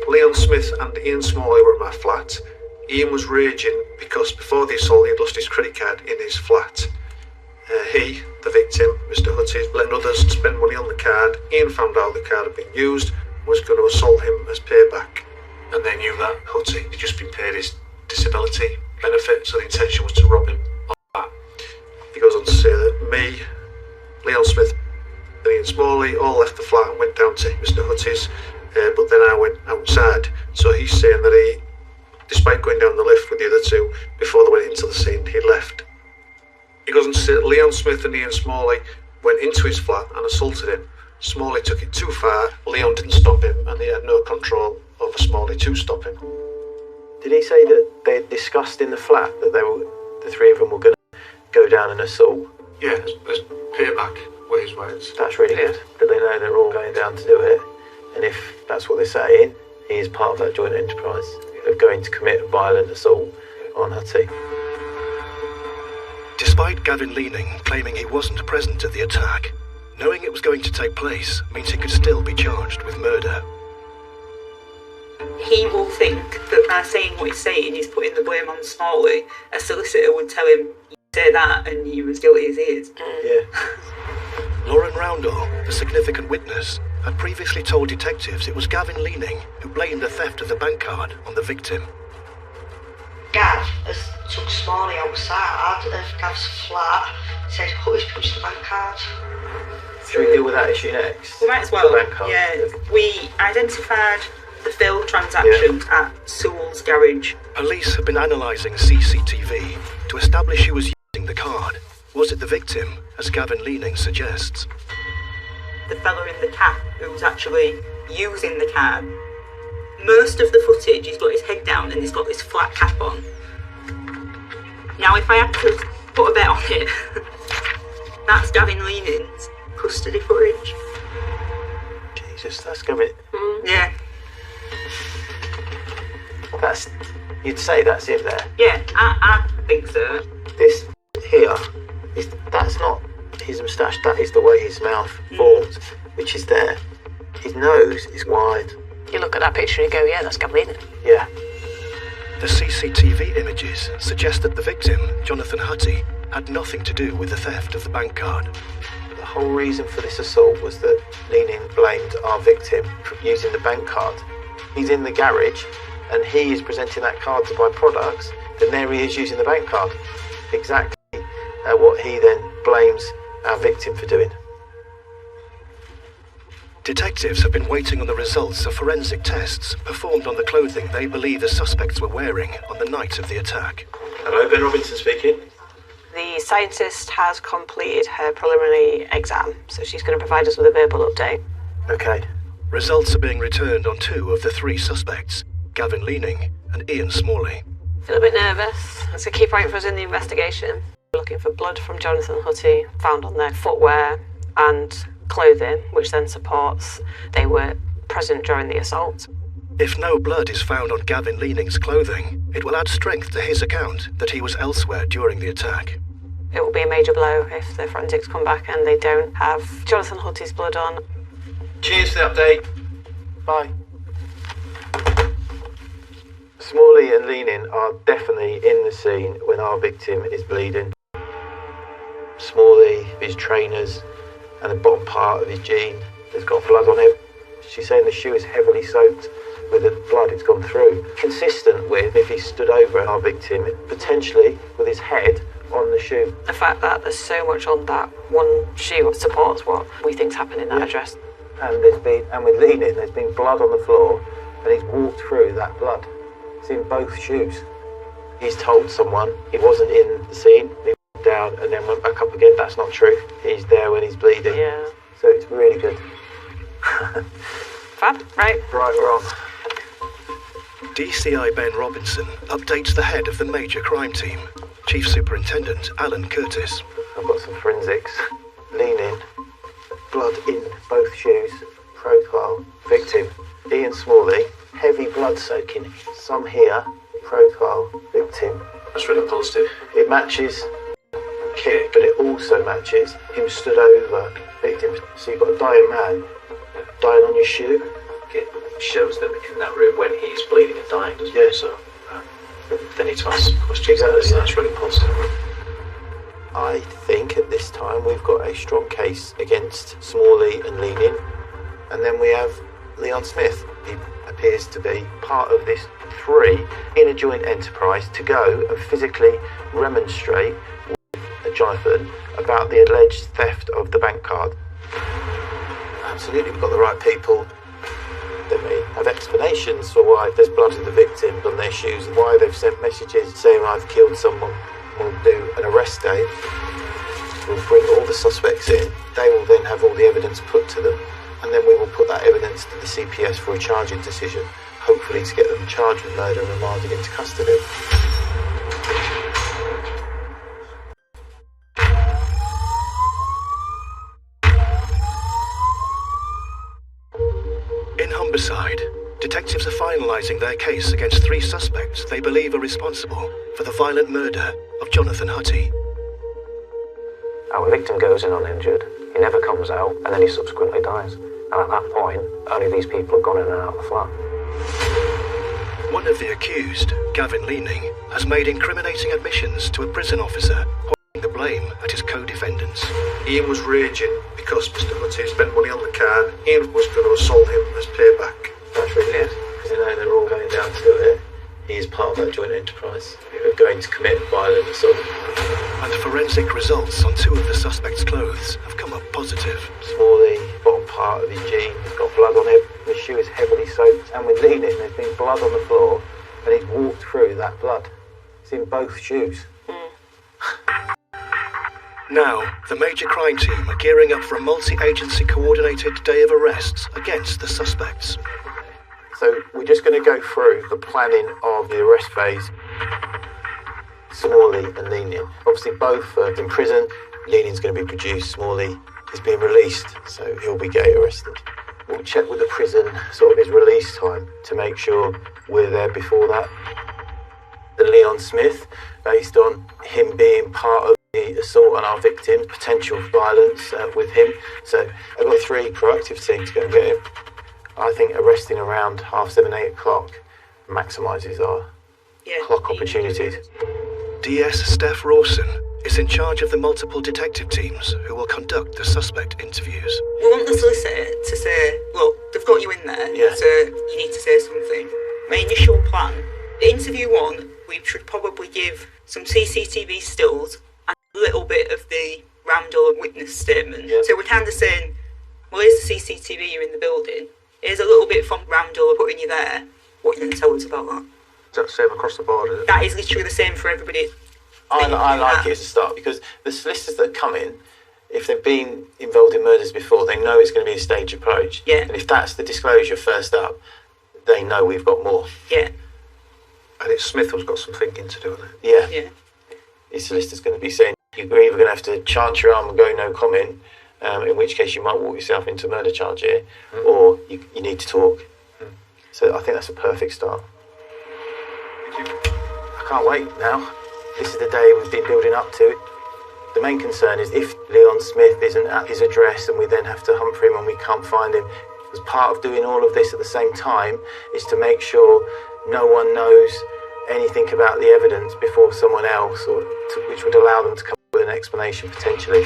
Leon Smith and Ian Smalley were at my flat. Ian was raging because before the assault he had lost his credit card in his flat. He, the victim, Mr. Hutty, letting others spend money on the card. Ian found out the card had been used and was going to assault him as payback. And they knew that Hutty had just been paid his disability benefit, so the intention was to rob him of that. He goes on to say that me, Leon Smith and Ian Smalley all left the flat and went down to Mr. Hutty's, but then I went outside. So he's saying that he, despite going down the lift with the other 2 before they went into the scene, he left. He goes on to say that Leon Smith and Ian Smalley went into his flat and assaulted him. Smalley took it too far, Leon didn't stop him, and he had no control over Smalley to stop him. Did he say that they had discussed in the flat that the 3 of them were going to go down and assault? Yeah, there's payback were his words. That's really good. That they know they're all going down to do it. And if that's what they're saying, he is part of that joint enterprise of going to commit a violent assault on Hutty. Despite Gavin Leaning claiming he wasn't present at the attack, knowing it was going to take place means he could still be charged with murder. He will think that by saying what he's saying, he's putting the blame on Smalley. A solicitor would tell him, you say that, and you as guilty as he is. Yeah. Lauren Roundell, the significant witness, had previously told detectives it was Gavin Leaning who blamed the theft of the bank card on the victim. Gav has took Smalley outside of Gav's flat, said Hutty's punched the bank card. Should we deal with that issue next? We might as well. The bank card. Yeah, we identified the failed transactions at Sewell's garage. Police have been analysing CCTV to establish who was using the card. Was it the victim, as Gavin Leaning suggests? The fella in the cap who was actually using the card. Most of the footage, he's got his head down and he's got this flat cap on. Now, if I had to put a bet on it, that's Gavin Leaning's custody footage. Jesus, that's going. Yeah. That's. You'd say that's him there. Yeah, I think so. This here that's not his moustache. That is the way his mouth forms, which is there. His nose is wide. You look at that picture and you go, yeah, that's Gavin Leaning. Yeah. The CCTV images suggest that the victim, Jonathan Hutty, had nothing to do with the theft of the bank card. The whole reason for this assault was that Leaning blamed our victim for using the bank card. He's in the garage and he is presenting that card to buy products, then there he is using the bank card. Exactly what he then blames our victim for doing. Detectives have been waiting on the results of forensic tests performed on the clothing they believe the suspects were wearing on the night of the attack. Hello, Ben Robinson speaking. The scientist has completed her preliminary exam, so she's going to provide us with a verbal update. Okay. Results are being returned on 2 of the 3 suspects, Gavin Leaning and Ian Smalley. Feel a bit nervous. It's a key point for us in the investigation. We're looking for blood from Jonathan Hutty found on their footwear and clothing, which then supports they were present during the assault. If no blood is found on Gavin Leaning's clothing, it will add strength to his account that he was elsewhere during the attack. It will be a major blow if the forensics come back and they don't have Jonathan Hutty's blood on. Cheers for the update. Bye. Smalley and Leaning are definitely in the scene when our victim is bleeding. Smalley, his trainers, and the bottom part of his jean has got blood on it. She's saying the shoe is heavily soaked with the blood it's gone through. Consistent with if he stood over our victim, potentially with his head on the shoe. The fact that there's so much on that one shoe supports what we think's happened in that address. And with Leaning, there's been blood on the floor, and he's walked through that blood. It's in both shoes. He's told someone he wasn't in the scene. He went down and then went back up again. That's not true. He's there when he's bleeding. Yeah. So it's really good. Fab, right? Right, we're on. DCI Ben Robinson updates the head of the major crime team, Chief Superintendent Alan Curtis. I've got some forensics. Leaning, blood in both shoes, profile, victim. Ian Smalley, heavy blood soaking, some here, profile, victim. That's really positive. It matches Kit, but it also matches him stood over victim. So you've got a dying man dying on your shoe. It shows them in that room when he's bleeding and dying, doesn't it? So they need to ask questions. Exactly. That's really positive. I think at this time we've got a strong case against Smalley and Leaning, and then we have Leon Smith. He appears to be part of this three in a joint enterprise to go and physically remonstrate with Jonathan about the alleged theft of the bank card. Absolutely, we've got the right people. They may have explanations for why there's blood of the victims on their shoes and why they've sent messages saying I've killed someone. We'll do an arrest day. We'll bring all the suspects in. They will then have all the evidence put to them, and then we will put that evidence to the CPS for a charging decision, hopefully to get them charged with murder and remanded into custody. In Humberside, detectives are finalising their case against three suspects they believe are responsible for the violent murder of Jonathan Hutty. Our victim goes in uninjured, he never comes out, and then he subsequently dies. And at that point, only these people have gone in and out of the flat. One of the accused, Gavin Leaning, has made incriminating admissions to a prison officer, pointing the blame at his co-defendants. Ian was raging because Mr. Hutty spent money on the card. Ian was going to assault him as payback. That's really it, because they know they're all going down to it. He is part of that joint enterprise of going to commit violent assault. And forensic results on two of the suspects' clothes have come up positive. Smalley, bottom part of his jean, has got blood on it. The shoe is heavily soaked, and with Leaning, there's been blood on the floor, and he's walked through that blood. It's in both shoes. Now, the major crime team are gearing up for a multi-agency coordinated day of arrests against the suspects. So we're just going to go through the planning of the arrest phase. Smalley and Leaning. Obviously both are in prison. Leaning's going to be produced. Smalley is being released, so he'll be getting arrested. We'll check with the prison sort of his release time to make sure we're there before that. The Leon Smith, based on him being part of the assault on our victim, potential violence with him. So I've got three proactive teams to go and get him. I think arresting around 7:30, 8 o'clock maximises our clock opportunities. DS Steph Rawson is in charge of the multiple detective teams who will conduct the suspect interviews. We want the solicitor to say, look, they've got you in there, so you need to say something. My initial plan, interview one, we should probably give some CCTV stills and a little bit of the Randall witness statement. So we're kind of saying, well, here's the CCTV, you're in the building. Here's a little bit from Randall putting you there. What are you going to tell us about that? Is that the same across the board, is it? That is literally the same for everybody. I like it as a start, because the solicitors that come in, if they've been involved in murders before, they know it's going to be a stage approach. Yeah. And if that's the disclosure first up, they know we've got more. Yeah. And it's Smith who's got some thinking to do with it. Yeah. His solicitor's going to be saying, you're either going to have to chance your arm and go no comment, in which case you might walk yourself into a murder charge here, or you need to talk. So I think that's a perfect start. I can't wait now. This is the day we've been building up to. The main concern is if Leon Smith isn't at his address and we then have to hunt for him and we can't find him. As part of doing all of this at the same time is to make sure no one knows anything about the evidence before someone else, which would allow them to come up with an explanation potentially.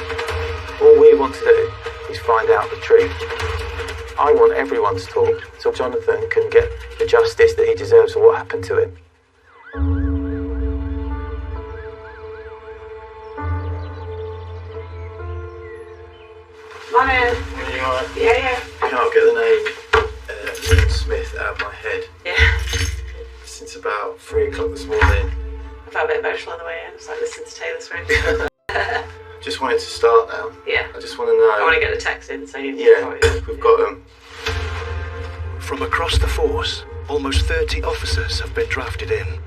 All we want to do is find out the truth. I want everyone to talk so Jonathan can get the justice that he deserves for what happened to him. Morning. Yeah. I can't get the name Leon Smith out of my head. Yeah. Since about 3 o'clock this morning. I felt a bit emotional on the way in. It's like listening to Taylor Swift. Just wanted to start now. Yeah. I just want to know. I want to get the text in, so you we've got them. From across the force, almost 30 officers have been drafted in,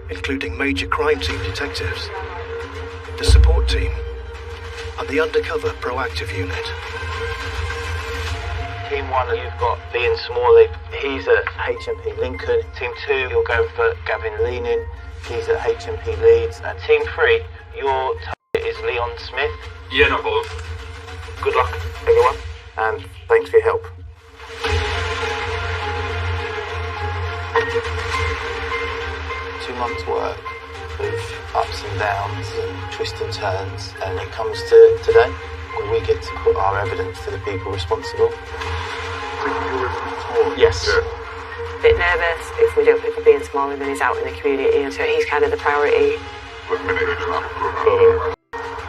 including major crime team detectives, the support team, and the undercover proactive unit. Team 1, you've got Leon Smalley. He's at HMP Lincoln. Team 2, you're going for Gavin Leaning. He's at HMP Leeds. And Team 3, your target is Leon Smith. Yeah, no problem. Good luck, everyone, and thanks for your help. 2 months' work with ups and downs and twists and turns, and it comes to today where we get to put our evidence to the people responsible. Yes. A bit nervous if we don't pick up Ian Smalley, then he's out in the community, and so he's kind of the priority.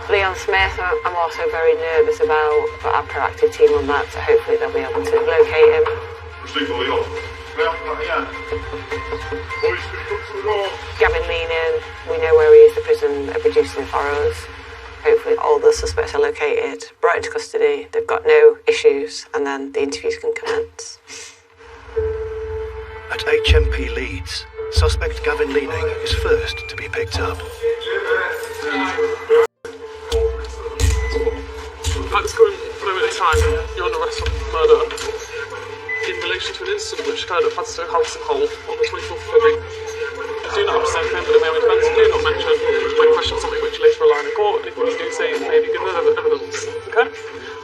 Leon Smith, I'm also very nervous about our proactive team on that, so hopefully they'll be able to locate him. Gavin Leaning, we know where he is, the prison are producing for us. Hopefully all the suspects are located, brought into custody, they've got no issues, and then the interviews can commence. At HMP Leeds, suspect Gavin Leaning is first to be picked up. Let's go through at a time. You're under arrest for murder in relation to an incident which occurred at Padstow House and Hall on the 24th of February. Do not represent him, but it may be defense. Do not mention when questioned something which later rely in court. Anything you do say may be given as evidence. Okay?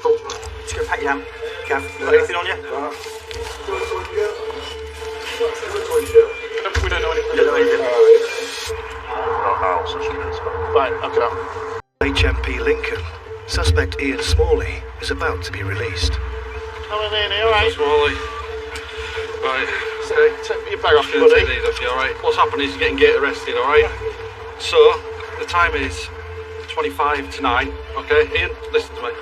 Cool. Just gonna pat you down. Gav, got anything on you? We don't know anything. Right, okay. HMP Lincoln, suspect Ian Smalley is about to be released. Come on in, alright? Smalley. Right. Take your bag off, Buddy. buddy. These off you, alright? What's happened is you're getting gate arrested, alright? So, the time is 25 to 9, okay? Ian, listen to me.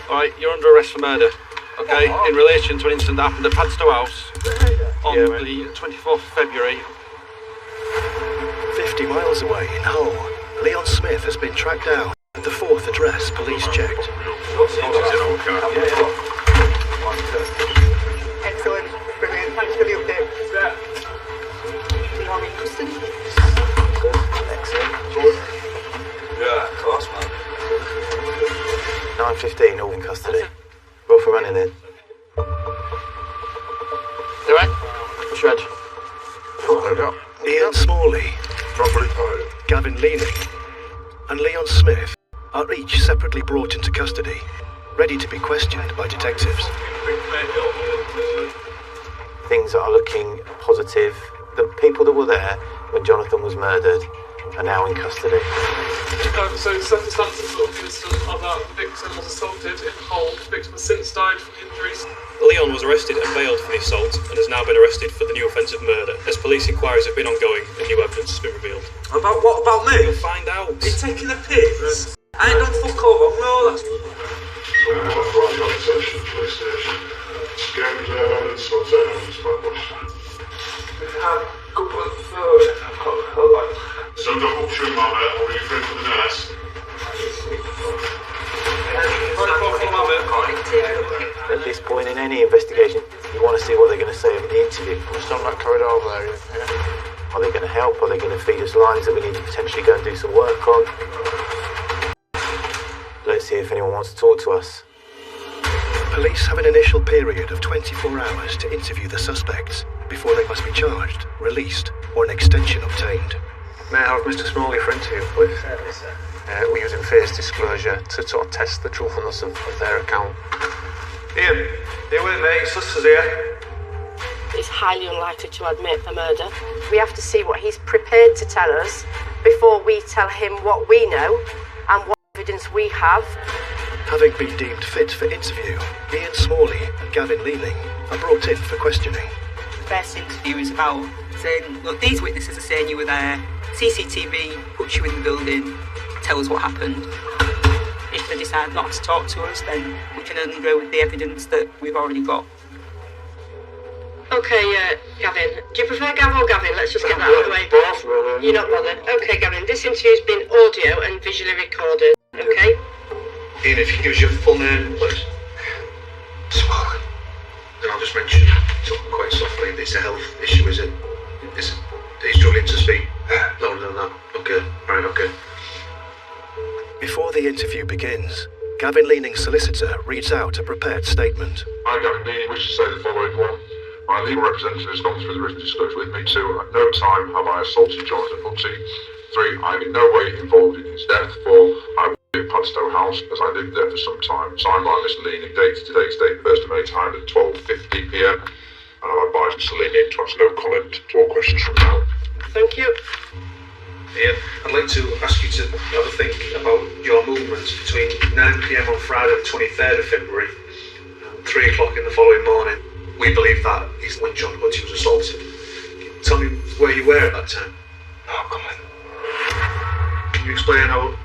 Alright, you're under arrest for murder, okay? In relation to an incident that happened at Padstow House on the 24th of February. 50 miles away in Hull, Leon Smith has been tracked down at the 4th address police checked. Excellent. Brilliant. Thanks for the update. Are we in custody? Excellent. Yeah, class, man. 9:15, all in custody. We're off and running then. You right? Shred. Ian Smalley, Gavin Leaning, and Leon Smith are each separately brought into custody, ready to be questioned by detectives. Things are looking positive. The people that were there when Jonathan was murdered are now in custody. So circumstances of the incident are that the victim was assaulted in Hull. The victim has since died from injuries. Leon was arrested and bailed for the assault and has now been arrested for the new offence of murder. As police inquiries have been ongoing and new evidence has been revealed. What about me? You'll find out. Are you taking the piss? I ain't done fuck all. No, that's... At this point in any investigation, you want to see what they're going to say in the interview. Just on that corridor over there, yeah. Are they going to help? Are they going to feed us lines that we need to potentially go and do some work on? Let's see if anyone wants to talk to us. Police have an initial period of 24 hours to interview the suspects before they must be charged, released, or an extension obtained. May I have Mr. Smalley for interview, please? Certainly, sir. We're using face disclosure to sort of test the truthfulness of their account. Ian, you with me? Sister's here. He's highly unlikely to admit the murder. We have to see what he's prepared to tell us before we tell him what we know and what evidence we have. Having been deemed fit for interview, Ian Smalley and Gavin Leaning are brought in for questioning. The first interview is about saying, look, these witnesses are saying you were there, CCTV puts you in the building, tell us what happened. If they decide not to talk to us, then we can only go with the evidence that we've already got. Okay, Gavin. Do you prefer Gav or Gavin? Let's just get that out of the way. You're not bothered. Okay, Gavin, this interview's been audio and visually recorded, okay? Ian, if you give us your full name, please. Smalley. Then I'll just mention, talking quite softly, it's a health issue, is it? Are you struggling to speak? Louder than that. Okay, right, okay. Before the interview begins, Gavin Leaning's solicitor reads out a prepared statement. I, Gavin Leaning, wish to say the following one. My legal representative has gone through the written disclosure with me too. At no time have I assaulted Jonathan Hutty. 3. I am in no way involved in his death. 4. I will be at Padstow House as I lived there for some time. Signed by Mr. Leaning, dated today's date, 1st of May, time at 12:50 p.m. And I'll advise Mr. Leaning to ask no comment to all questions from now. Thank you. Ian, I'd like to ask you to have a think about your movements between 9 p.m. on Friday the 23rd of February and 3 o'clock in the following morning. We believe that is when John Hutty was assaulted. Tell me where you were at that time. No comment. Can you explain how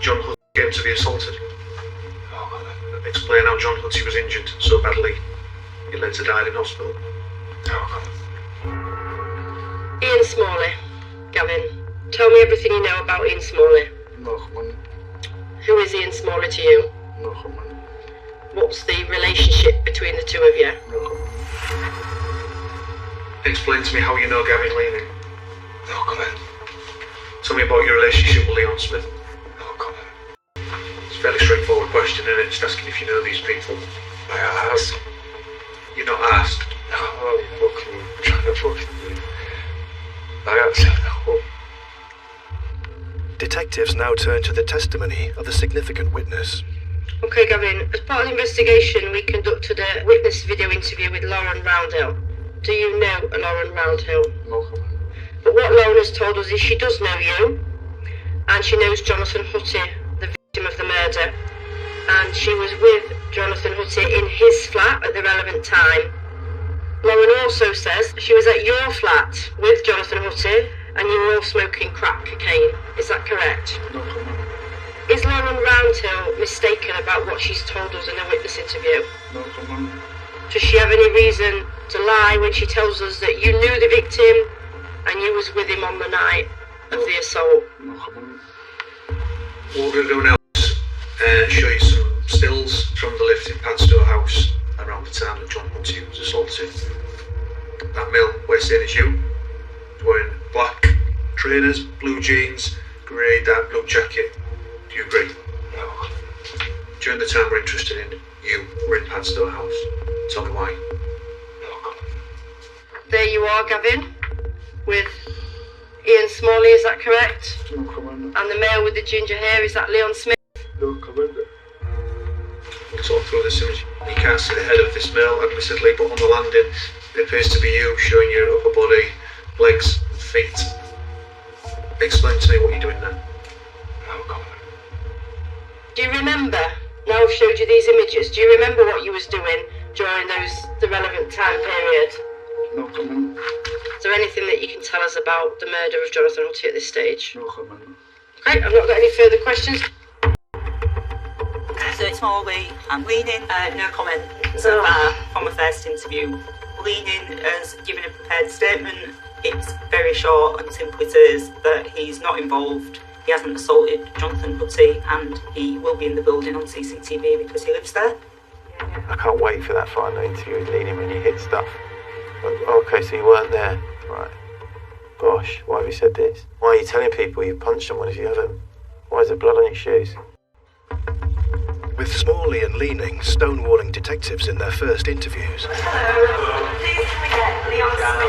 John Hutty came to be assaulted? No comment. Explain how John Hutty was injured so badly he later died in hospital. No comment. Ian Smalley. Gavin, tell me everything you know about Ian Smalley. No comment. Who is Ian Smalley to you? No comment. What's the relationship between the two of you? No comment. Explain to me how you know Gavin Leaning. No comment. Tell me about your relationship with Leon Smith. No comment. It's a fairly straightforward question, isn't it? Just asking if you know these people. I asked. You're not asked. No, what can you try to fucking do? I asked. No. Detectives now turn to the testimony of the significant witness. Okay, Gavin, as part of the investigation, we conducted a witness video interview with Lauren Roundhill. Do you know Lauren Roundhill? No comment. But what Lauren has told us is she does know you, and she knows Jonathan Hutty, the victim of the murder, and she was with Jonathan Hutty in his flat at the relevant time. Lauren also says she was at your flat with Jonathan Hutty, and you were all smoking crack cocaine. Is that correct? No comment. Is Lauren Roundhill mistaken about what she's told us in the witness interview? No comment. Does she have any reason to lie when she tells us that you knew the victim and you was with him on the night of the assault? No comment. What we're going to do now is show you some stills from the lift in Padstow House around the time that John Hutty was assaulted. That male we're saying is you. He's wearing black trainers, blue jeans, grey dark blue jacket. Do you agree? No. During the time we're interested in, you were in Padstow House. Tell me why. No comment. There you are, Gavin, with Ian Smalley, is that correct? No comment. And the male with the ginger hair, is that Leon Smith? No comment. We'll talk through this image. You can't see the head of this male, admittedly, but on the landing, it appears to be you, showing your upper body, legs, and feet. Explain to me what you're doing there. No comment. Do you remember, now I've showed you these images, do you remember what you was doing during the relevant time period? No comment. Is there anything that you can tell us about the murder of Jonathan Hutty at this stage? No comment. Okay, I've not got any further questions. So it's Smalley and Leaning, no comment so far from the first interview. Leaning has given a prepared statement. It's very short and simply says that he's not involved, he hasn't assaulted Jonathan Hutty, and he will be in the building on CCTV because he lives there. I can't wait for that final interview with Leaning when you hit stuff. Okay, so you weren't there. Right. Gosh, why have you said this? Why are you telling people you punched someone if you haven't? Why is there blood on your shoes? With Smalley and Leaning stonewalling detectives in their first interviews. Hello, please can we get Leon Smith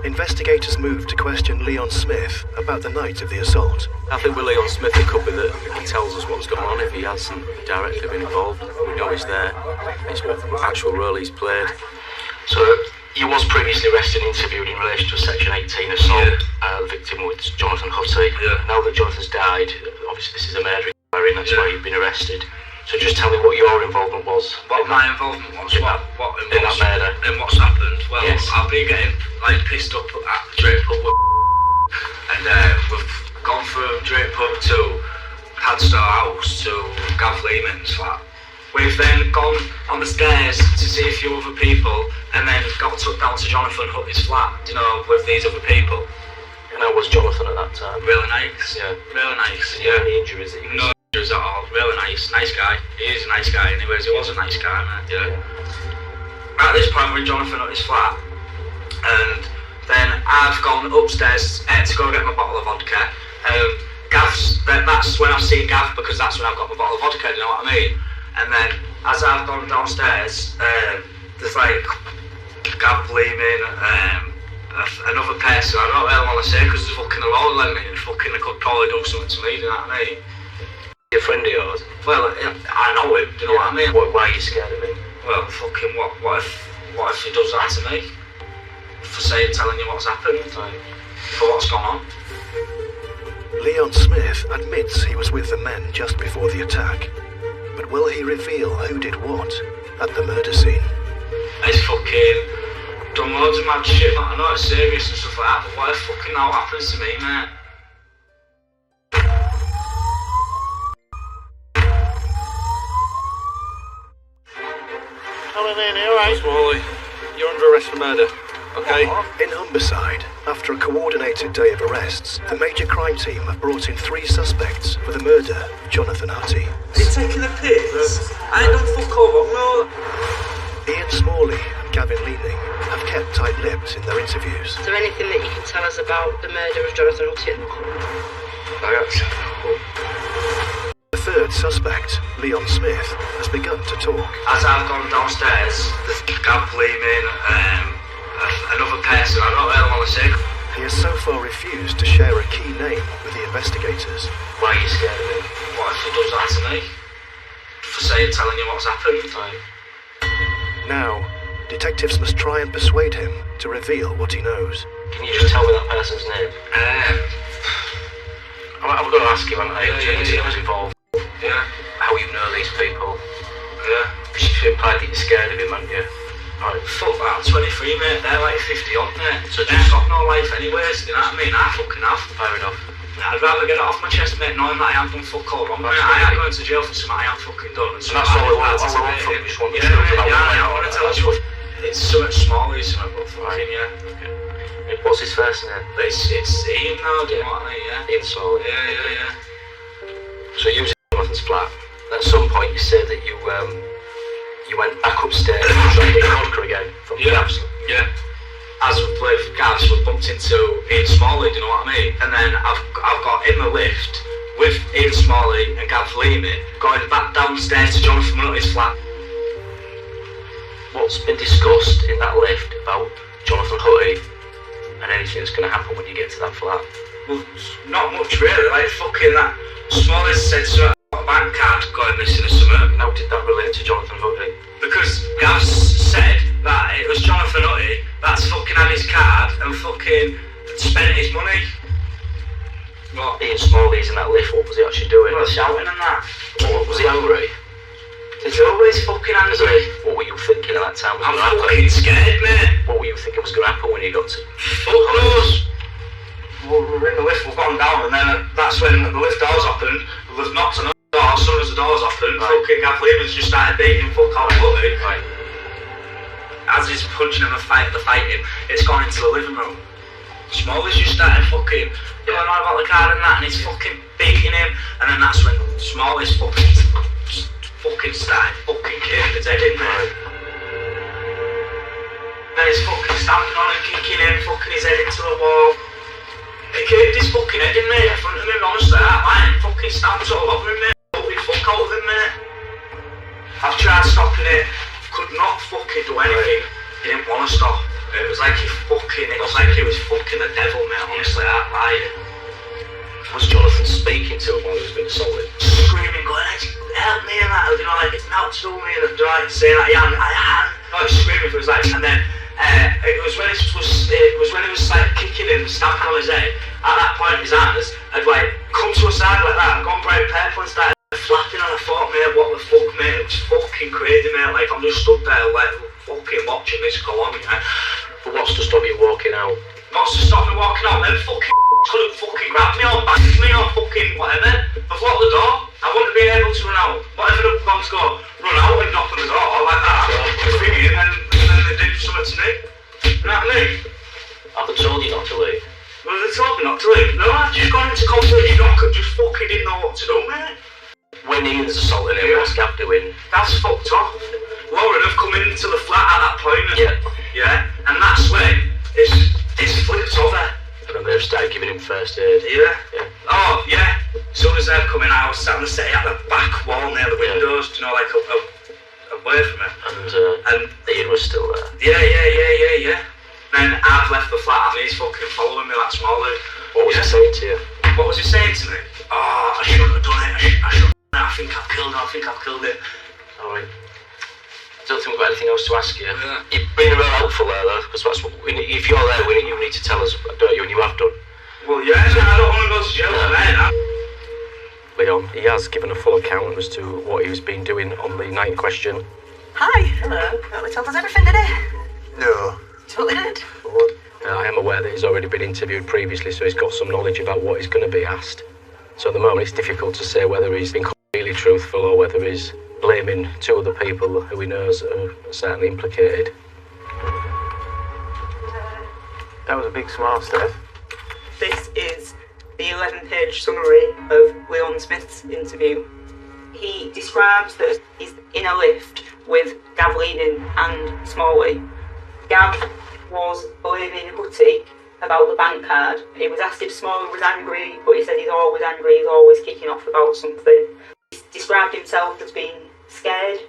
investigators moved to question Leon Smith about the night of the assault. I think with Leon Smith it could be that he tells us what's going on if he hasn't directly been involved. We know he's there. It's what actual role he's played. So he was previously arrested and interviewed in relation to a Section 18 assault. The victim was Jonathan Hutty. Now that Jonathan's died, obviously this is a murder inquiry and that's why you've been arrested. So just tell me what your involvement was. What my involvement was? In that murder? And what's happened? Well, yes. I've been getting pissed up at the Drake Pub, and we've gone from Drake Pub to Padstow House to Gav Lehman's flat. We've then gone on the stairs to see a few other people, and then got took down to Jonathan Hutty's flat, with these other people. And how was Jonathan at that time? Really nice. Yeah. Really nice. Did you have any injuries that you No injuries at all. Really nice. Nice guy. He is a nice guy anyways. He was a nice guy, man. Yeah. At this point we're in Jonathan Hutty's flat, and then I've gone upstairs to go get my bottle of vodka. That's when I've seen Gav, because that's when I've got my bottle of vodka, you know what I mean? And then as I've gone downstairs, there's Gav Lehman, another person I don't really want to say because there's fucking a lot of them and they could probably do something to me, do you know what I mean? Your friend of yours? Well, I know him, do you know what I mean? Why are you scared of him? Well, fucking what if he does that to me? For telling you what's happened, for what's gone on. Leon Smith admits he was with the men just before the attack, but will he reveal who did what at the murder scene? He's fucking done loads of mad shit, man. I know it's serious and stuff like that, but what if fucking now happens to me, mate? Hello, man, alright? Smalley, you're under arrest for murder, okay? In Humberside, after a coordinated day of arrests, the major crime team have brought in 3 suspects for the murder of Jonathan Hutty. Are you taking a piss? I ain't done fuck all, no. Ian Smalley and Gavin Leaning have kept tight-lipped in their interviews. Is there anything that you can tell us about the murder of Jonathan Hutty? The 3rd suspect, Leon Smith, has begun to talk. As I've gone downstairs, there's Gav Lehman, another person I don't really want to say. He has so far refused to share a key name with the investigators. Why are you scared of him? What if he does that to me? For telling you what's happened? Now, detectives must try and persuade him to reveal what he knows. Can you just tell me that person's name? I'm going to ask you, aren't I? Who was involved? Yeah. How you know these people? Yeah. Because you implied that you're scared of him, aren't you? Right. Fuck that, I'm 23, mate. They're 50 odd, mate. So they've got no life anyways, you know what I mean? I fucking have. Fair enough. I'd rather get it off my chest, mate, knowing that I haven't done fuck all wrong, mate. I ain't going to jail for something I haven't fucking done. And that's all we want from you, just want the truth about I want to tell the truth. It's something small, it's something, but fucking, Okay. What's his first name? It's Ian now, do you know what I mean, yeah? Ian Smalley. Yeah. So you was in Jonathan's flat. At some point you said that you went back upstairs and tried to get vodka again from Gavs. Yeah. As we played for Gavs, we bumped into Ian Smalley, do you know what I mean? And then I've got in the lift with Ian Smalley and Gav Lehman going back downstairs to Jonathan Hutty's flat. What's been discussed in that lift about Jonathan Hutty and anything that's going to happen when you get to that flat? Well, not much really, fucking that Smalley said something about a bank card going missing or something. How did that relate to Jonathan Hutty? Because Gav said that it was Jonathan Hutty that's fucking had his card and fucking spent his money. What? Ian Smalley's in that lift, what was he actually doing? Well, shouting and that. What was he angry? He's always fucking angry. What were you thinking at that time was I'm going to happen? fucking scared, mate. What were you thinking was going to happen when you got to... Fuck knows. We're in the lift, we've gone down, and then that's when the lift doors opened. We've knocked on the door, as soon as the doors opened, fucking Gav Lehman's just started beating fuck out of Hutty. Right. As he's punching him and fighting, it's gone into the living room. Smalley's just started fucking going on about the card and that, and he's fucking beating him, and then that's when Smalley's fucking started fucking kicking his head in there. Then he's fucking stamping on and kicking him, fucking his head into the wall. He kicked his fucking head in, mate, in front of him, honestly, that line, fucking stamps all over him, mate. Fucking fuck out of him, mate. I've tried stopping it, could not fucking do anything. He didn't want to stop. It was like he was fucking the devil, mate, honestly, like. Was Jonathan speaking to him while he was being assaulted? Screaming, going, help me and that, you know, like, it's not to me, and like, saying like, yeah, I am. No, he was screaming, it was like, and then, it was when he was like kicking him, stamping on his head. At that point, his hands had like come to a side like that and gone bright purple and started flapping. And I thought, mate, what the fuck, mate? It was fucking crazy, mate. Like I'm just stood there, like fucking watching this go on. Yeah? But what's to stop you walking out? What's to stop me walking out? Them fucking couldn't fucking grab me or bang me or fucking whatever. I've locked the door. I wouldn't be able to run out. Whatever the guns go, run out and knock on the door like that. Thinking, and then they did something to me. You know what I mean? I've told you not to leave. Well, they told me not to leave. No, I just gone into complete shock and just fucking didn't know what to do, mate. When Ian's assaulting him, what's Gav doing? That's fucked up. Lauren have come into the flat at that point. Yeah. Yeah, and that's when it's flipped over. And then they've started giving him first aid. Yeah. Oh, yeah. As soon as they've come in, I was sat on the set at the back wall near the windows, you know, like away from it. And Ian was still there. Yeah. Then I've left the flat and he's fucking following me like Smalley. What was he saying to you? What was he saying to me? Oh, I shouldn't have done it. I shouldn't have done it. I think I've killed it. Alright. I don't think we've got anything else to ask you. Yeah. You've been real helpful there, though, because that's what if you're there, you need to tell us, don't you? And you have done. Well, yeah, I don't want to go to jail for that. Leon, he has given a full account as to what he was been doing on the night in question. Hi. Hello. He told us everything, did he? No. Totally did. I am aware that he's already been interviewed previously, so he's got some knowledge about what he's going to be asked. So at the moment, it's difficult to say whether he's been completely truthful or whether he's blaming two other people who he knows are certainly implicated. That was a big smile, Steph. This is the 11-page summary of Leon Smith's interview. He describes that he's in a lift with Gav Leaning and Smalley. Gav was blaming Hutty about the bank card. He was asked if Smalley was angry, but he said he's always angry, he's always kicking off about something. He described himself as being scared.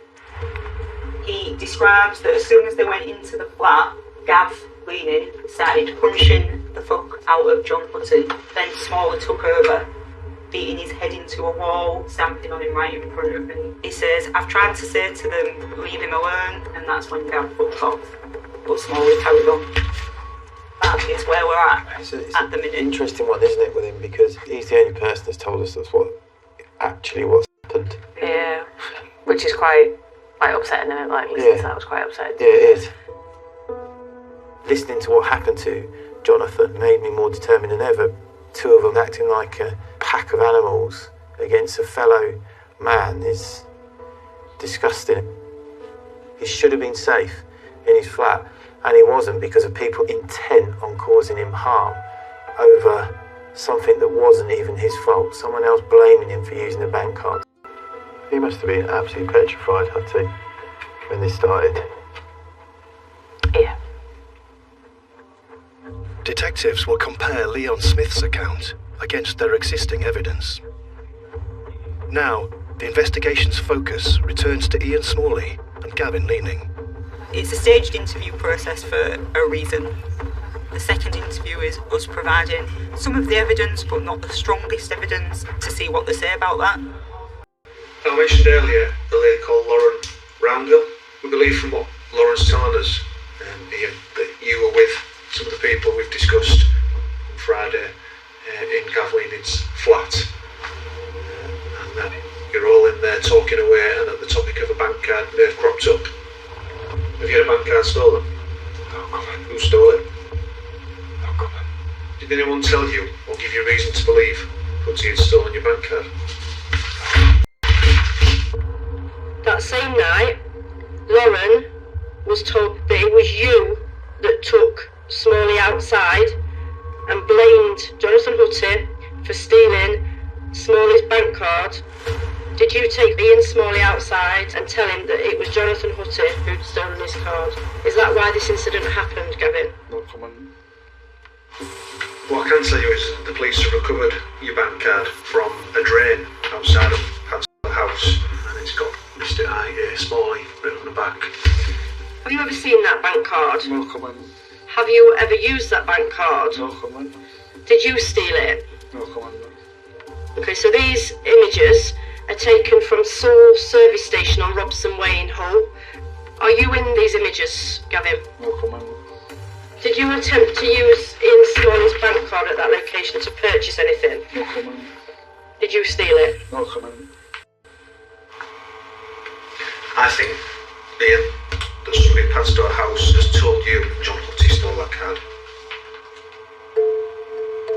He describes that as soon as they went into the flat, Gav Leaning started punching the fuck out of John Hutty. Then Smalley took over, beating his head into a wall, stamping on him right in front of him. He says, I've tried to say to them, leave him alone, and that's when Gav fucked off. But Smalley carried on. That is where we're at It's at the minute. Interesting one, isn't it, with him? Because he's the only person that's told us that's what's happened. Yeah, which is quite upsetting, isn't it? Like, listening to that was quite upsetting. Yeah, it is. Listening to what happened to Jonathan made me more determined than ever. Two of them acting like a pack of animals against a fellow man is disgusting. He should have been safe in his flat, and he wasn't because of people intent on causing him harm over something that wasn't even his fault. Someone else blaming him for using the bank card. He must have been absolutely petrified, Hutty, when this started. Yeah. Detectives will compare Leon Smith's account against their existing evidence. Now, the investigation's focus returns to Ian Smalley and Gavin Leaning. It's a staged interview process for a reason. The second interview is us providing some of the evidence, but not the strongest evidence, to see what they say about that. I mentioned earlier a lady called Lauren Roundhill. We believe from what Lauren's telling us, Ian, that you were with some of the people we've discussed on Friday in Gav Leaning's flat, and that you're all in there talking away, and that the topic of a bank card may have cropped up. Have you had a bank card stolen? No comment. Who stole it? No comment. Did anyone tell you or give you reason to believe Hutty had stolen your bank card? That same night, Lauren was told that it was you that took Smalley outside and blamed Jonathan Hutty for stealing Smalley's bank card. Did you take Ian Smalley outside and tell him that it was Jonathan Hutty who'd stolen his card? Is that why this incident happened, Gavin? No comment. What I can tell you is the police have recovered your bank card from a drain outside of the house, and it's got Mr. I. Smalley written on the back. Have you ever seen that bank card? No comment. have you ever used that bank card? No comment. Did you steal it? No comment. Okay, so these images are taken from Seoul Service Station on Robson Way in Hull. Are you in these images, Gavin? No comment. Did you attempt to use Ian Smalley's bank card at that location to purchase anything? No comment. Did you steal it? No comment. I think, Ian, that somebody at Padstow House has told you John Hutty stole that card.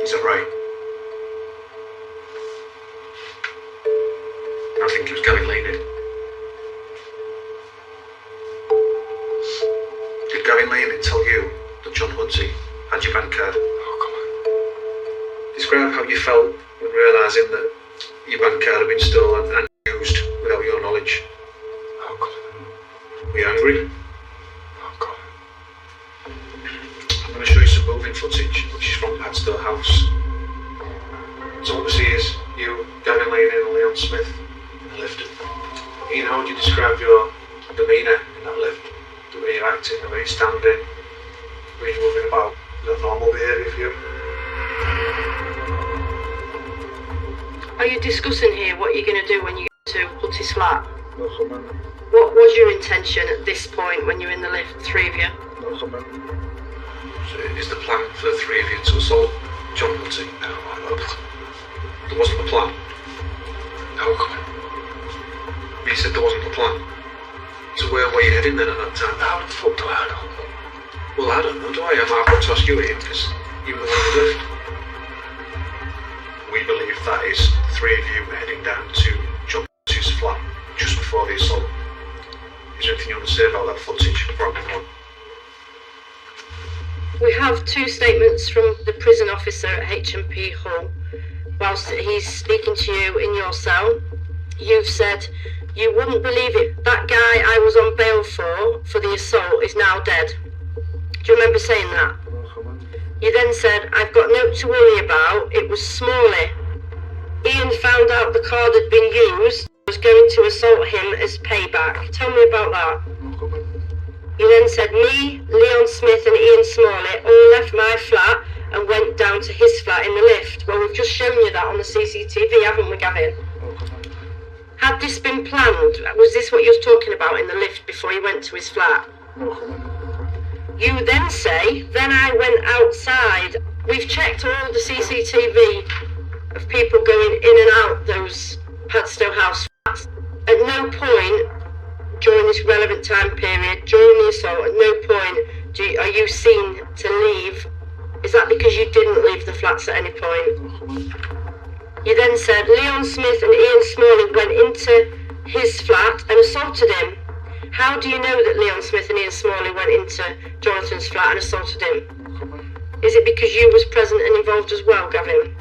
Is that right? I think it was Gavin Laney. Did Gavin Laney tell you that John Hutty had your bank card? Oh, come on. Describe how you felt when realising that your bank card had been stolen and used without your knowledge. Oh, come on. Were you angry? Oh, come on. I'm going to show you some moving footage, which is from Padstow House. So what we see is you, Gavin Laney and Leon Smith in the lift. Ian, how would you describe your demeanour in that lift? The way you're acting, the way you're standing, the way you're moving about? Is that normal behaviour for you? Are you discussing here what you're going to do when you get to Hutty's flat? No comment. What was your intention at this point when you're in the lift, the three of you? No comment. So is the plan for the three of you to assault John Hutty? No, I'm not. There wasn't a plan? No comment. You said there wasn't a plan. So where were you heading then at that time? How the fuck do I know? Well, I don't know, do I? I might have to ask you, Ian, because you were the one on the lift. We believe that is the three of you heading down to John Hutty's flat just before the assault. Is there anything you want to say about that footage before I move on? We have two statements from the prison officer at HMP Hull. Whilst he's speaking to you in your cell, you've said, "You wouldn't believe it, that guy I was on bail for the assault is now dead." Do you remember saying that? You then said, "I've got no to worry about, it was Smalley. Ian found out the card had been used, was going to assault him as payback." Tell me about that. You then said, "Me, Leon Smith and Ian Smalley all left my flat and went down to his flat in the lift." Well, we've just shown you that on the CCTV, haven't we, Gavin? Had this been planned? Was this what you was talking about in the lift before you went to his flat? You then say, "Then I went outside." We've checked all the CCTV of people going in and out those Padstow House flats. At no point during this relevant time period, during the assault, at no point are you seen to leave. Is that because you didn't leave the flats at any point? You then said Leon Smith and Ian Smalley went into his flat and assaulted him. How do you know that Leon Smith and Ian Smalley went into Jonathan's flat and assaulted him? Is it because you was present and involved as well, Gavin?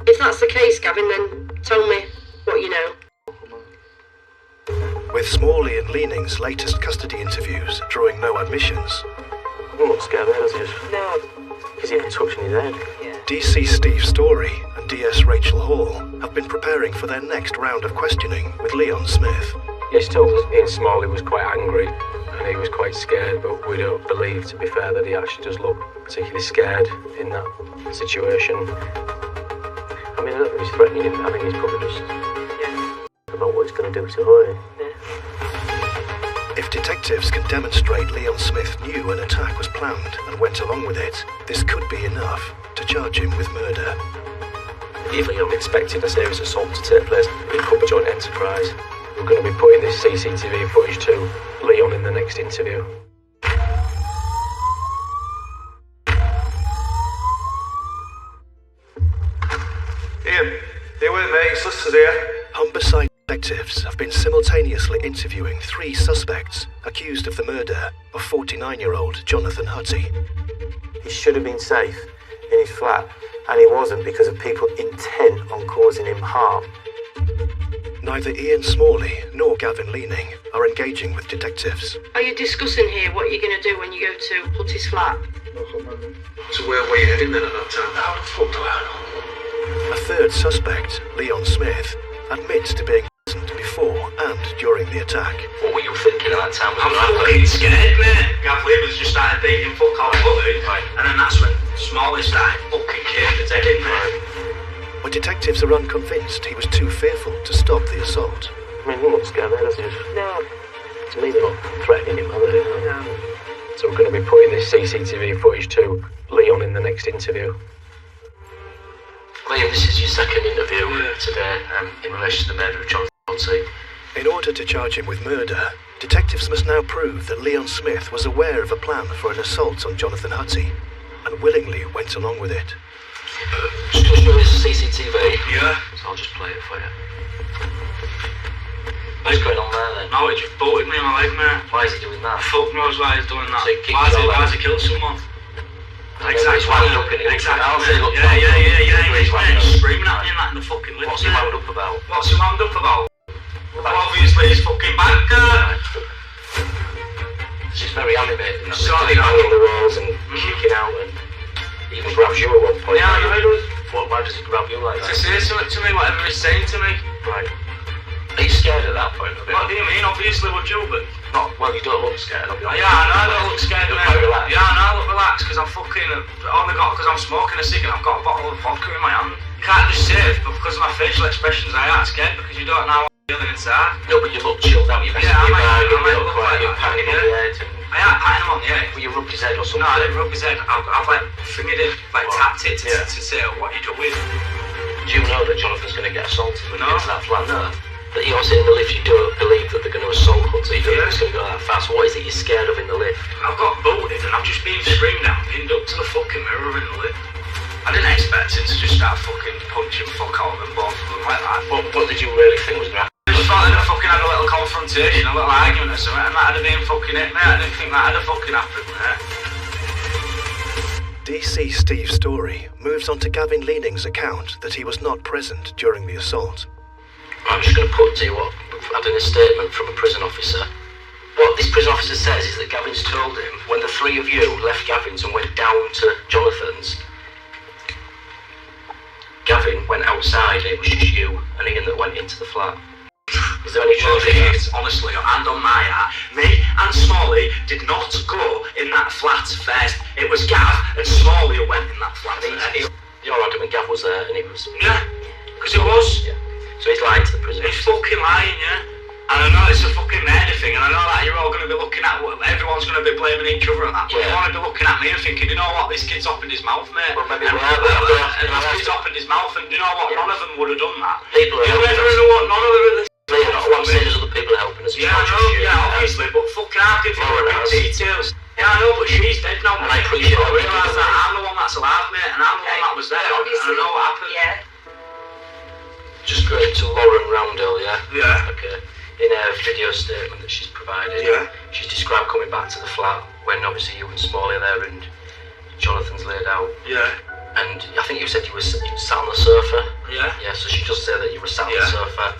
If that's the case, Gavin, then tell me what you know. With Smalley and Leaning's latest custody interviews drawing no admissions. I'm not scared of it, is he? No. Is he touching his head? DC Steve Story and DS Rachel Hall have been preparing for their next round of questioning with Leon Smith. Yes, told us Ian Smalley was quite angry and he was quite scared, but we don't believe, to be fair, that he actually does look particularly scared in that situation. I mean, I don't think he's threatening him. I think he's probably just about what he's going to do to her. If detectives can demonstrate Leon Smith knew an attack was planned and went along with it, this could be enough to charge him with murder. If Leon expected a serious assault to take place, it could be joint enterprise. We're going to be putting this CCTV footage to Leon in the next interview. Ian, you with me? It's Lister here. Humberside detectives have been simultaneously interviewing 3 suspects accused of the murder of 49-year-old Jonathan Hutty. He should have been safe in his flat, and he wasn't because of people intent on causing him harm. Neither Ian Smalley nor Gavin Leaning are engaging with detectives. Are you discussing here what you're going to do when you go to Hutty's flat? So where were you heading then at that time? How the fuck do I know? A third suspect, Leon Smith, admits to being present before and during the attack. What were you thinking at that time? I'm fucking scared, mate. Gav Lehman's just started beating fuck all Buddy, and then that's when Smalley started fucking kicking his head in there. But detectives are unconvinced he was too fearful to stop the assault. I mean, we're not scared there, does he? No. To me, they're not threatening him, are they? No. So we're going to be putting this CCTV footage to Leon in the next interview. Liam, this is your second interview today in relation to the murder of Jonathan Hussey. In order to charge him with murder, detectives must now prove that Leon Smith was aware of a plan for an assault on Jonathan Hussey and willingly went along with it. Just going to show this CCTV. Yeah. So I'll just play it for you. What's going on there then? No, he just bolted me in my leg, mate. Why is he doing that? Fuck knows why he's doing that. So he kicked Why your has leg? he killed someone? Exactly. Exactly. Yeah. He's screaming at me and that in the fucking lips. What's he wound up about? What's he wound up about? Well, obviously his fucking bank card. She's very animated. He's sorry, banging the walls and kicking out and he even grabs you at one point. Yeah, I know he does. Why does he grab you like that? To say something to me, whatever he's saying to me. Right. Are you scared at that point? What do you mean? Obviously, would you, but... Not, well, you don't look scared, I'll be honest. Yeah, I know I don't look scared, You mate. look quite relaxed. Yeah, I know I look relaxed, because I'm fucking... only got... because I'm smoking a cigarette, I've got a bottle of vodka in my hand. You can't just say it, but because of my facial expressions, I aren't scared, because you don't know how I'm feeling inside. No, but you look chilled out, you're Yeah, I might look look quite, like you're that. patting him on the head. I ain't patting him on the head. Well, you rubbed his head or something. No, I didn't rub his head. I've like, fingered it, like, tapped it to say what you doing. Do you know that Jonathan's going to get assaulted when he No. gets to that flat? No. That you're saying in the lift you don't believe that they're going to assault Hussey, you don't think it's going to go that fast. What is it you're scared of in the lift? I've got bolted and I've just been screamed at and pinned up to the fucking mirror in the lift. I didn't expect him to just start fucking punching fuck out of them both of them like that. What did you really think was going to happen? I just thought they'd have fucking had a little confrontation, a little argument or something, and that'd have been fucking it, mate. I didn't think that'd have fucking happened, mate. DC Steve Story moves on to Gavin Leaning's account that he was not present during the assault. I'm just going to put to you what we've had in a statement from a prison officer. What this prison officer says is that Gavin's told him when the three of you left Gavin's and went down to Jonathan's, Gavin went outside and it was just you and Ian that went into the flat. Is there any truth in that? Honestly, hand on my heart, me and Smalley did not go in that flat first. It was Gav and Smalley who went in that flat first. You're adamant Gav was there and he was... Yeah, because it was. Yeah. So he's lying to the prison. He's fucking lying, yeah. And I know it's a fucking murder thing, and I know that you're all going to be looking at what everyone's going to be blaming each other on that. But you want to be looking at me and thinking, you know what, this kid's opened his mouth, mate. Well, maybe and this kid's opened his mouth, and you know what, none of them would have done that. People are You never know what, none of them. Leon, what I'm saying is other people are helping us. Yeah, I know, yeah, obviously, but fucking how could you know the details? Yeah, I know, but she's dead now. And I appreciate I that. realise that I'm the one that's alive, mate, and I'm the one that was there, and I know what happened. Yeah. Just going to Lauren Roundell, yeah? Yeah. Okay. In a video statement that she's provided, she's described coming back to the flat when obviously you and Smalley are there and Jonathan's laid out. Yeah. And I think you said you were sat on the sofa. Yeah. Yeah, so she does say that you were sat on the sofa.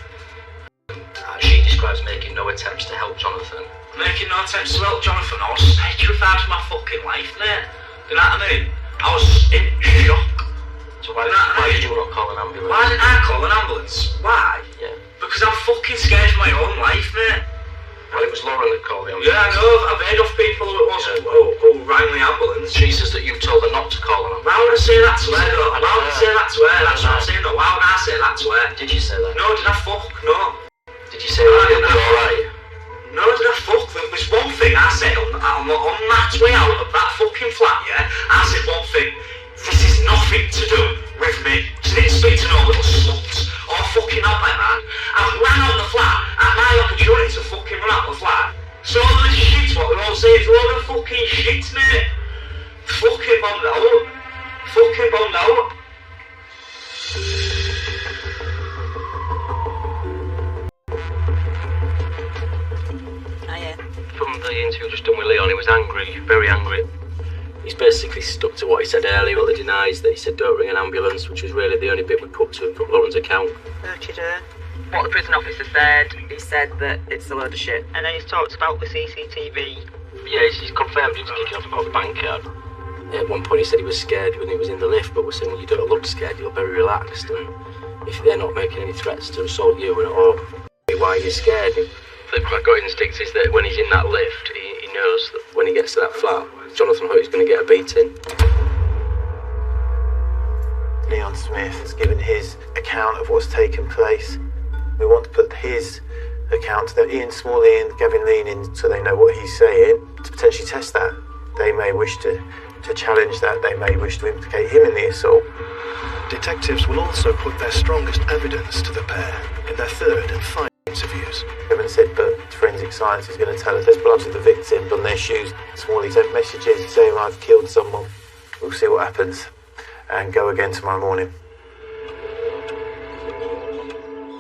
She describes making no attempts to help Jonathan. Making no attempts to help Jonathan. I was petrified for my fucking life, mate. You know what I mean? I was in shock. So why did you not call an ambulance? Why didn't I call an ambulance? Why? Yeah. Because I'm fucking scared for my own life, mate. Well, it was Lauren that called the ambulance. Yeah, I know. I've heard of people who rang the ambulance. She says that you told her not to call an ambulance. Why would I say that to her, though? Why would I say that to her? That's what I'm saying, though. Why would I say that to her? Did you say that? No, did I fuck? No. Did you say that you'll be alright? No, did I fuck? There's one thing I said on that way out of that fucking flat, yeah? I said one thing. This is nothing to do with me. She didn't speak to no little sluts or fucking up like that. I've ran out the flat at my opportunity to fucking run out the flat. So all this shit, what they're all saying is a load of fucking shit, mate. Fucking bombed out. Fucking bombed out. From the interview just done with Leon, he was angry, very angry. He's basically stuck to what he said earlier, but he denies that he said don't ring an ambulance, which was really the only bit we put to him from Lauren's account. What the prison officer said, he said that it's a load of shit. And then he's talked about the CCTV. Yeah, he's confirmed he was kicking off about the bank card. At one point he said he was scared when he was in the lift, but we're saying, well, you don't look scared, you're very relaxed, and if they're not making any threats to assault you, or why are you scared? My gut instinct is that when he's in that lift, he knows that when he gets to that flat, Jonathan Hutty's going to get a beating. Leon Smith has given his account of what's taken place. We want to put his account to Ian Smalley and Gavin Lean in so they know what he's saying, to potentially test that. They may wish to challenge that, they may wish to implicate him in the assault. Detectives will also put their strongest evidence to the pair in their third and final interviews. Kevin said, but forensic science is going to tell us there's blood of the victims on their shoes. Smalley sent messages saying I've killed someone. We'll see what happens and go again tomorrow morning.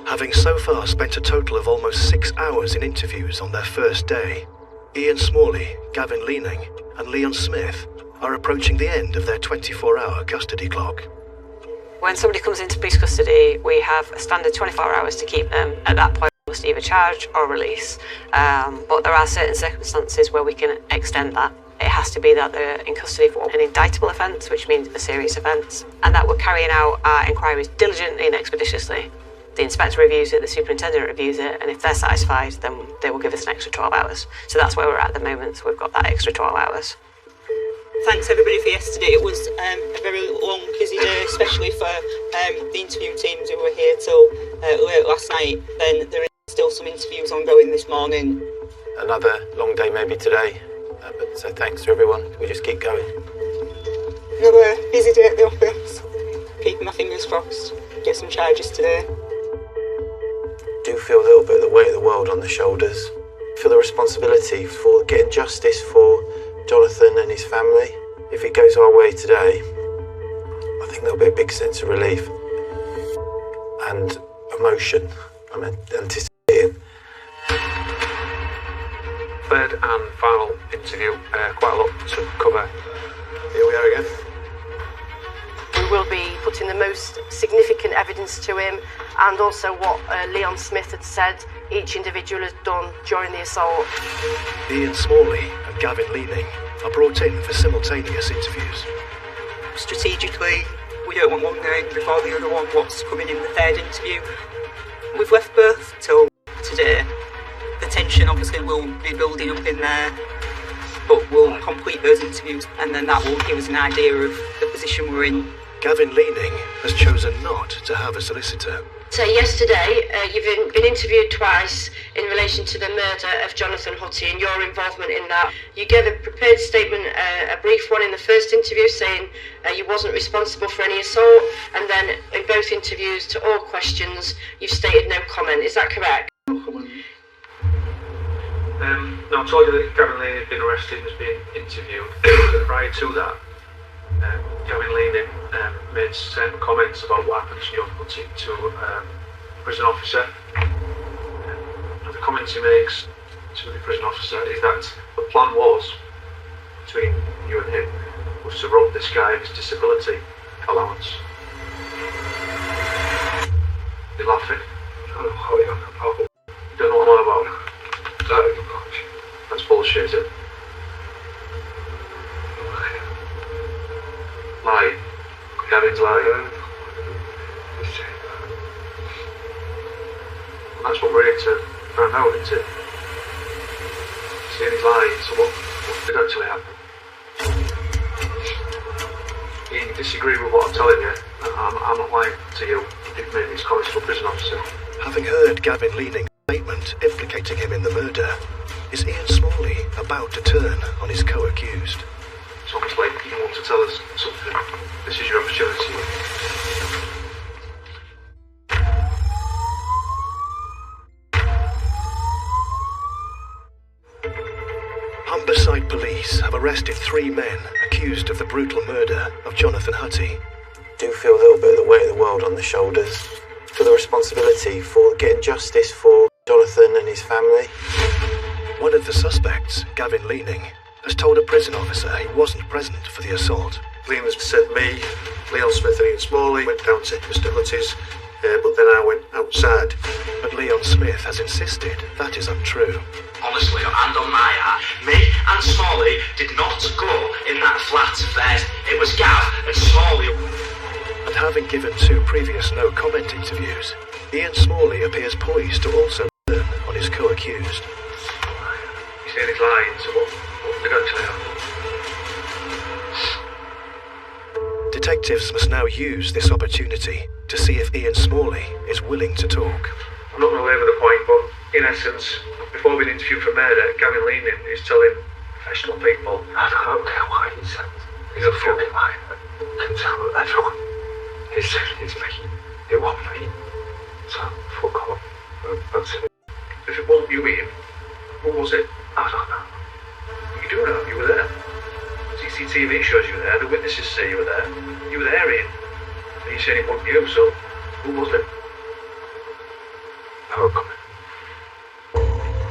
Having so far spent a total of almost 6 hours in interviews on their first day, Ian Smalley, Gavin Leaning and Leon Smith are approaching the end of their 24-hour custody clock. When somebody comes into police custody, we have a standard 24 hours to keep them. At that point, we must either charge or release. But there are certain circumstances where we can extend that. It has to be that they're in custody for an indictable offence, which means a serious offence, and that we're carrying out our inquiries diligently and expeditiously. The inspector reviews it, the superintendent reviews it, and if they're satisfied, then they will give us an extra 12 hours. So that's where we're at the moment, so we've got that extra 12 hours. Thanks everybody for yesterday. It was a very long, busy day, especially for the interview teams who were here till late last night. Then there is still some interviews ongoing this morning. Another long day maybe today, but so thanks to everyone. We just keep going. Another busy day at the office. Keeping my fingers crossed. Get some charges today. Do feel a little bit of the weight of the world on the shoulders. Feel the responsibility for getting justice for Jonathan and his family. If it goes our way today, I think there'll be a big sense of relief and emotion. I'm anticipating. Third and final interview, quite a lot to cover. Here we are again. We will be putting the most significant evidence to him, and also what Leon Smith had said each individual has done during the assault. Ian Smalley and Gavin Leaning are brought in for simultaneous interviews. Strategically, we don't want one going before the other one. What's coming in the third interview? We've left both till today. The tension obviously will be building up in there, but we'll complete those interviews and then that will give us an idea of the position we're in. Gavin Leaning has chosen not to have a solicitor. So yesterday, you've been interviewed twice in relation to the murder of Jonathan Hutty and your involvement in that. You gave a prepared statement, a brief one in the first interview saying you wasn't responsible for any assault, and then in both interviews to all questions you've stated no comment. Is that correct? No, I told you that Gavin Leaning had been arrested and was being interviewed. Prior to that, Gavin Leaning made certain comments about what happened to young Hutty to a prison officer. And the comments he makes to the prison officer is that the plan was, between you and him, was to rob this guy of his disability allowance. You're laughing. I don't know how you're about. You don't know what I'm on about. That's bullshit, is it? Lying. Gavin's lying. And that's what we're here to find out, isn't it? Seeing he's lying, so what did actually happen? Ian, you disagree with what I'm telling you. I'm not lying to you. You've made these comments to a prison officer. Having heard Gavin Leaning's statement implicating him in the murder, is Ian Smalley about to turn on his co-accused? It's almost like you want to tell us something. This is your opportunity. Humberside police have arrested 3 men accused of the brutal murder of Jonathan Hutty. Do feel a little bit of the weight of the world on the shoulders. For the responsibility for getting justice for Jonathan and his family. One of the suspects, Gavin Leaning, has told a prison officer he wasn't present for the assault. Liam has said me, Leon Smith and Ian Smalley went down to Mr. Hutty's, but then I went outside. But Leon Smith has insisted that is untrue. Honestly, and on my art, me and Smalley did not go in that flat of theirs. It was Gav and Smalley. And having given 2 previous no-comment interviews, Ian Smalley appears poised to also turn on his co-accused. He's saying he's lying, so what did actually happen? Detectives must now use this opportunity to see if Ian Smalley is willing to talk. I'm not going to labour the point, but in essence, before being interviewed for murder, Gavin Leaning is telling professional people, I don't care what he says. He's a fucking liar. I can tell everyone. He said it's me. It wasn't me. So, fuck off. That's it. If it wasn't you, Ian, who was it? I don't know. You do know, you were there. CCTV shows you were there, the witnesses say you were there. You were there, Ian. And you said it wasn't you, so who was it? Oh,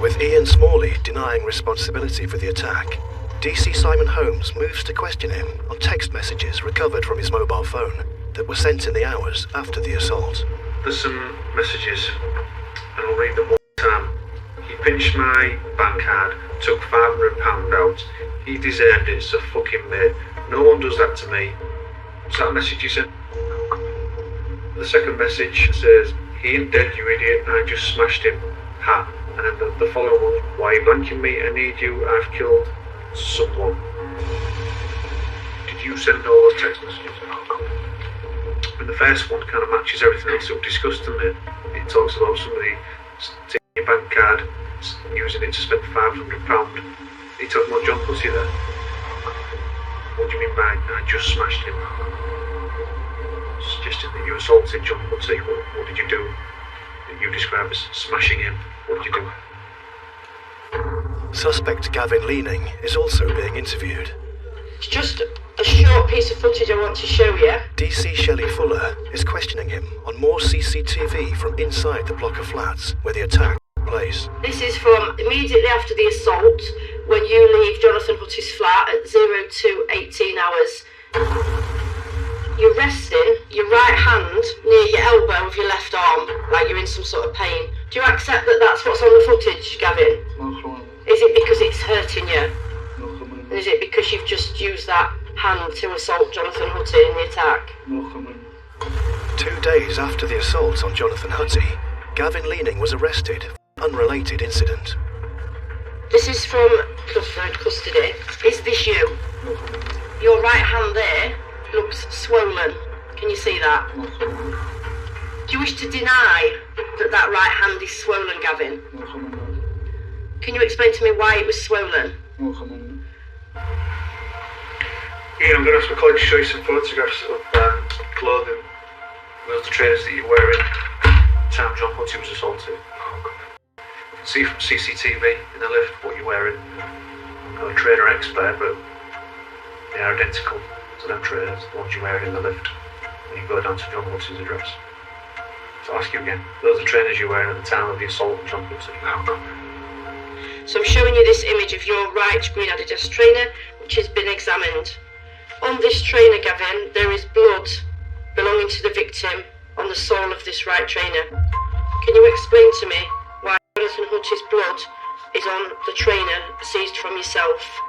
With Ian Smalley denying responsibility for the attack, DC Simon Holmes moves to question him on text messages recovered from his mobile phone that were sent in the hours after the assault. There's some messages, and I'll read them one time. He pinched my bank card, took £500 out. He deserved it, so fuck him, mate. No one does that to me. Was that a message you sent? The second message says, he ain't dead, you idiot, I just smashed him. Ha. And then the following one, why are you blanking me? I need you, I've killed someone. Did you send all those text messages? And the first one kind of matches everything else that we've discussed, doesn't it? It talks about somebody taking your bank card, using it to spend £500. Are you talking about John Pussy there? What do you mean by I just smashed him? Suggesting that you assaulted John Pussy. What did you do? That you describe as smashing him. What did you do? Suspect Gavin Leaning is also being interviewed. It's just a short piece of footage I want to show you. DC Shelley Fuller is questioning him on more CCTV from inside the block of flats where the attack took place. This is from immediately after the assault, when you leave Jonathan Hutty's flat at 02:18 hours. You're resting your right hand near your elbow with your left arm, like you're in some sort of pain. Do you accept that that's what's on the footage, Gavin? Is it because it's hurting you? Is it because you've just used that hand to assault Jonathan Hutty in the attack? 2 days after the assault on Jonathan Hutty, Gavin Leaning was arrested for an unrelated incident. This is from Clifford custody. Is this you? Your right hand there looks swollen. Can you see that? Do you wish to deny that that right hand is swollen, Gavin? Can you explain to me why it was swollen? Ian, I'm going to ask my colleague to show you some photographs of clothing, those trainers that you're wearing at the time John Hutty was assaulted. You can see from CCTV in the lift what you're wearing. I'm not a trainer expert, but they are identical to them trainers, the ones you're wearing in the lift when you go down to John Hutty's address. So I'll ask you again, those are trainers you're wearing at the time of the assault on John Hutty. So I'm showing you this image of your right green Adidas trainer, which has been examined. On this trainer, Gavin, there is blood belonging to the victim on the sole of this right trainer. Can you explain to me why Jonathan Hutty's blood is on the trainer seized from yourself?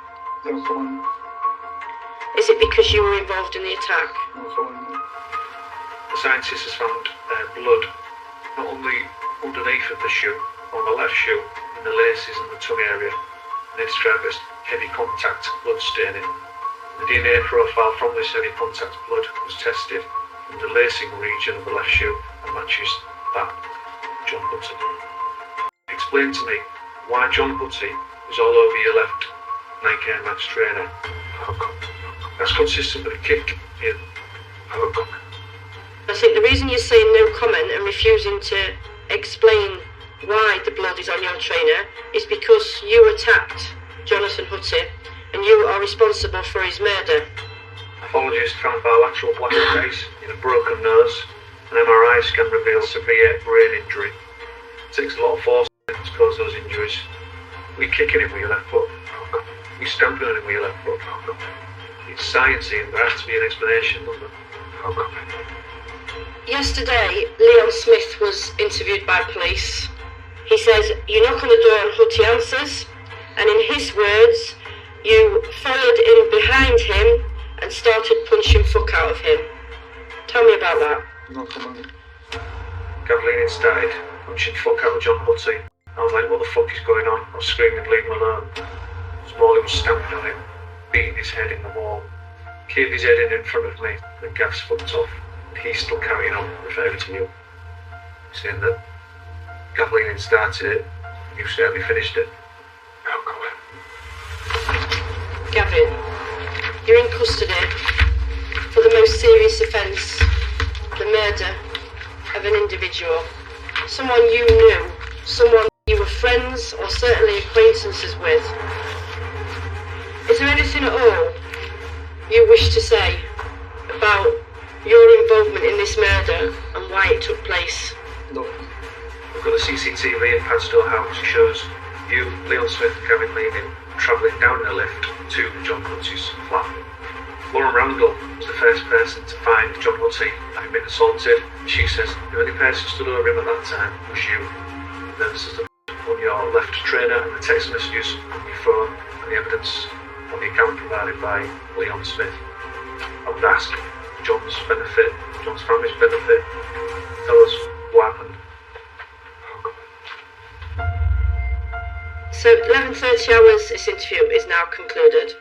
Is it because you were involved in the attack? The scientist has found blood not only underneath of the shoe, on the left shoe, in the laces and the tongue area, and they describe it as heavy contact blood staining. The DNA profile from this heavy contact blood was tested in the lacing region of the left shoe and matches that of John Hutty. Explain to me why John Hutty was all over your left Nike Air Max trainer. That's consistent with a kick, Ian. I think the reason you're saying no comment and refusing to explain why the blood is on your trainer is because you attacked Jonathan Hutty and you are responsible for his murder. Pathologist found bilateral black face in a broken nose. An MRI scan reveals severe brain injury. It takes a lot of force to cause those injuries. Were you kicking him with your left foot? Were you stamping on him with your left foot? It's science, Ian. There has to be an explanation, doesn't there? Yesterday, Leon Smith was interviewed by police. He says, you knock on the door and Hutty answers, and in his words, you followed in behind him and started punching fuck out of him. Tell me about that. Gavin started punching fuck out of John Hutty. I was like, what the fuck is going on? I was screaming, leave him alone. Smalley was stamping on him, beating his head in the wall, keep his head in front of me. The Gav's fucked off. He's still carrying on, referring to you. Saying that Gav Leaning started it, and you certainly finished it. Gavin, you're in custody for the most serious offence, the murder of an individual. Someone you knew, someone you were friends or certainly acquaintances with. Is there anything at all you wish to say about your involvement in this murder and why it took place? Look, we've got a CCTV in Padstow House. It shows you, Leon Smith and Gavin Leaning travelling down the lift to John Hunt's flat. Lauren Randall was the first person to find John Hunt having been assaulted. She says the only person stood over him at that time was you. Then there's the on your left trainer and the text messages on your phone and the evidence on the account provided by Leon Smith. I would ask John's benefit, John's family's benefit, tell us what happened. So 11:30 hours, this interview is now concluded.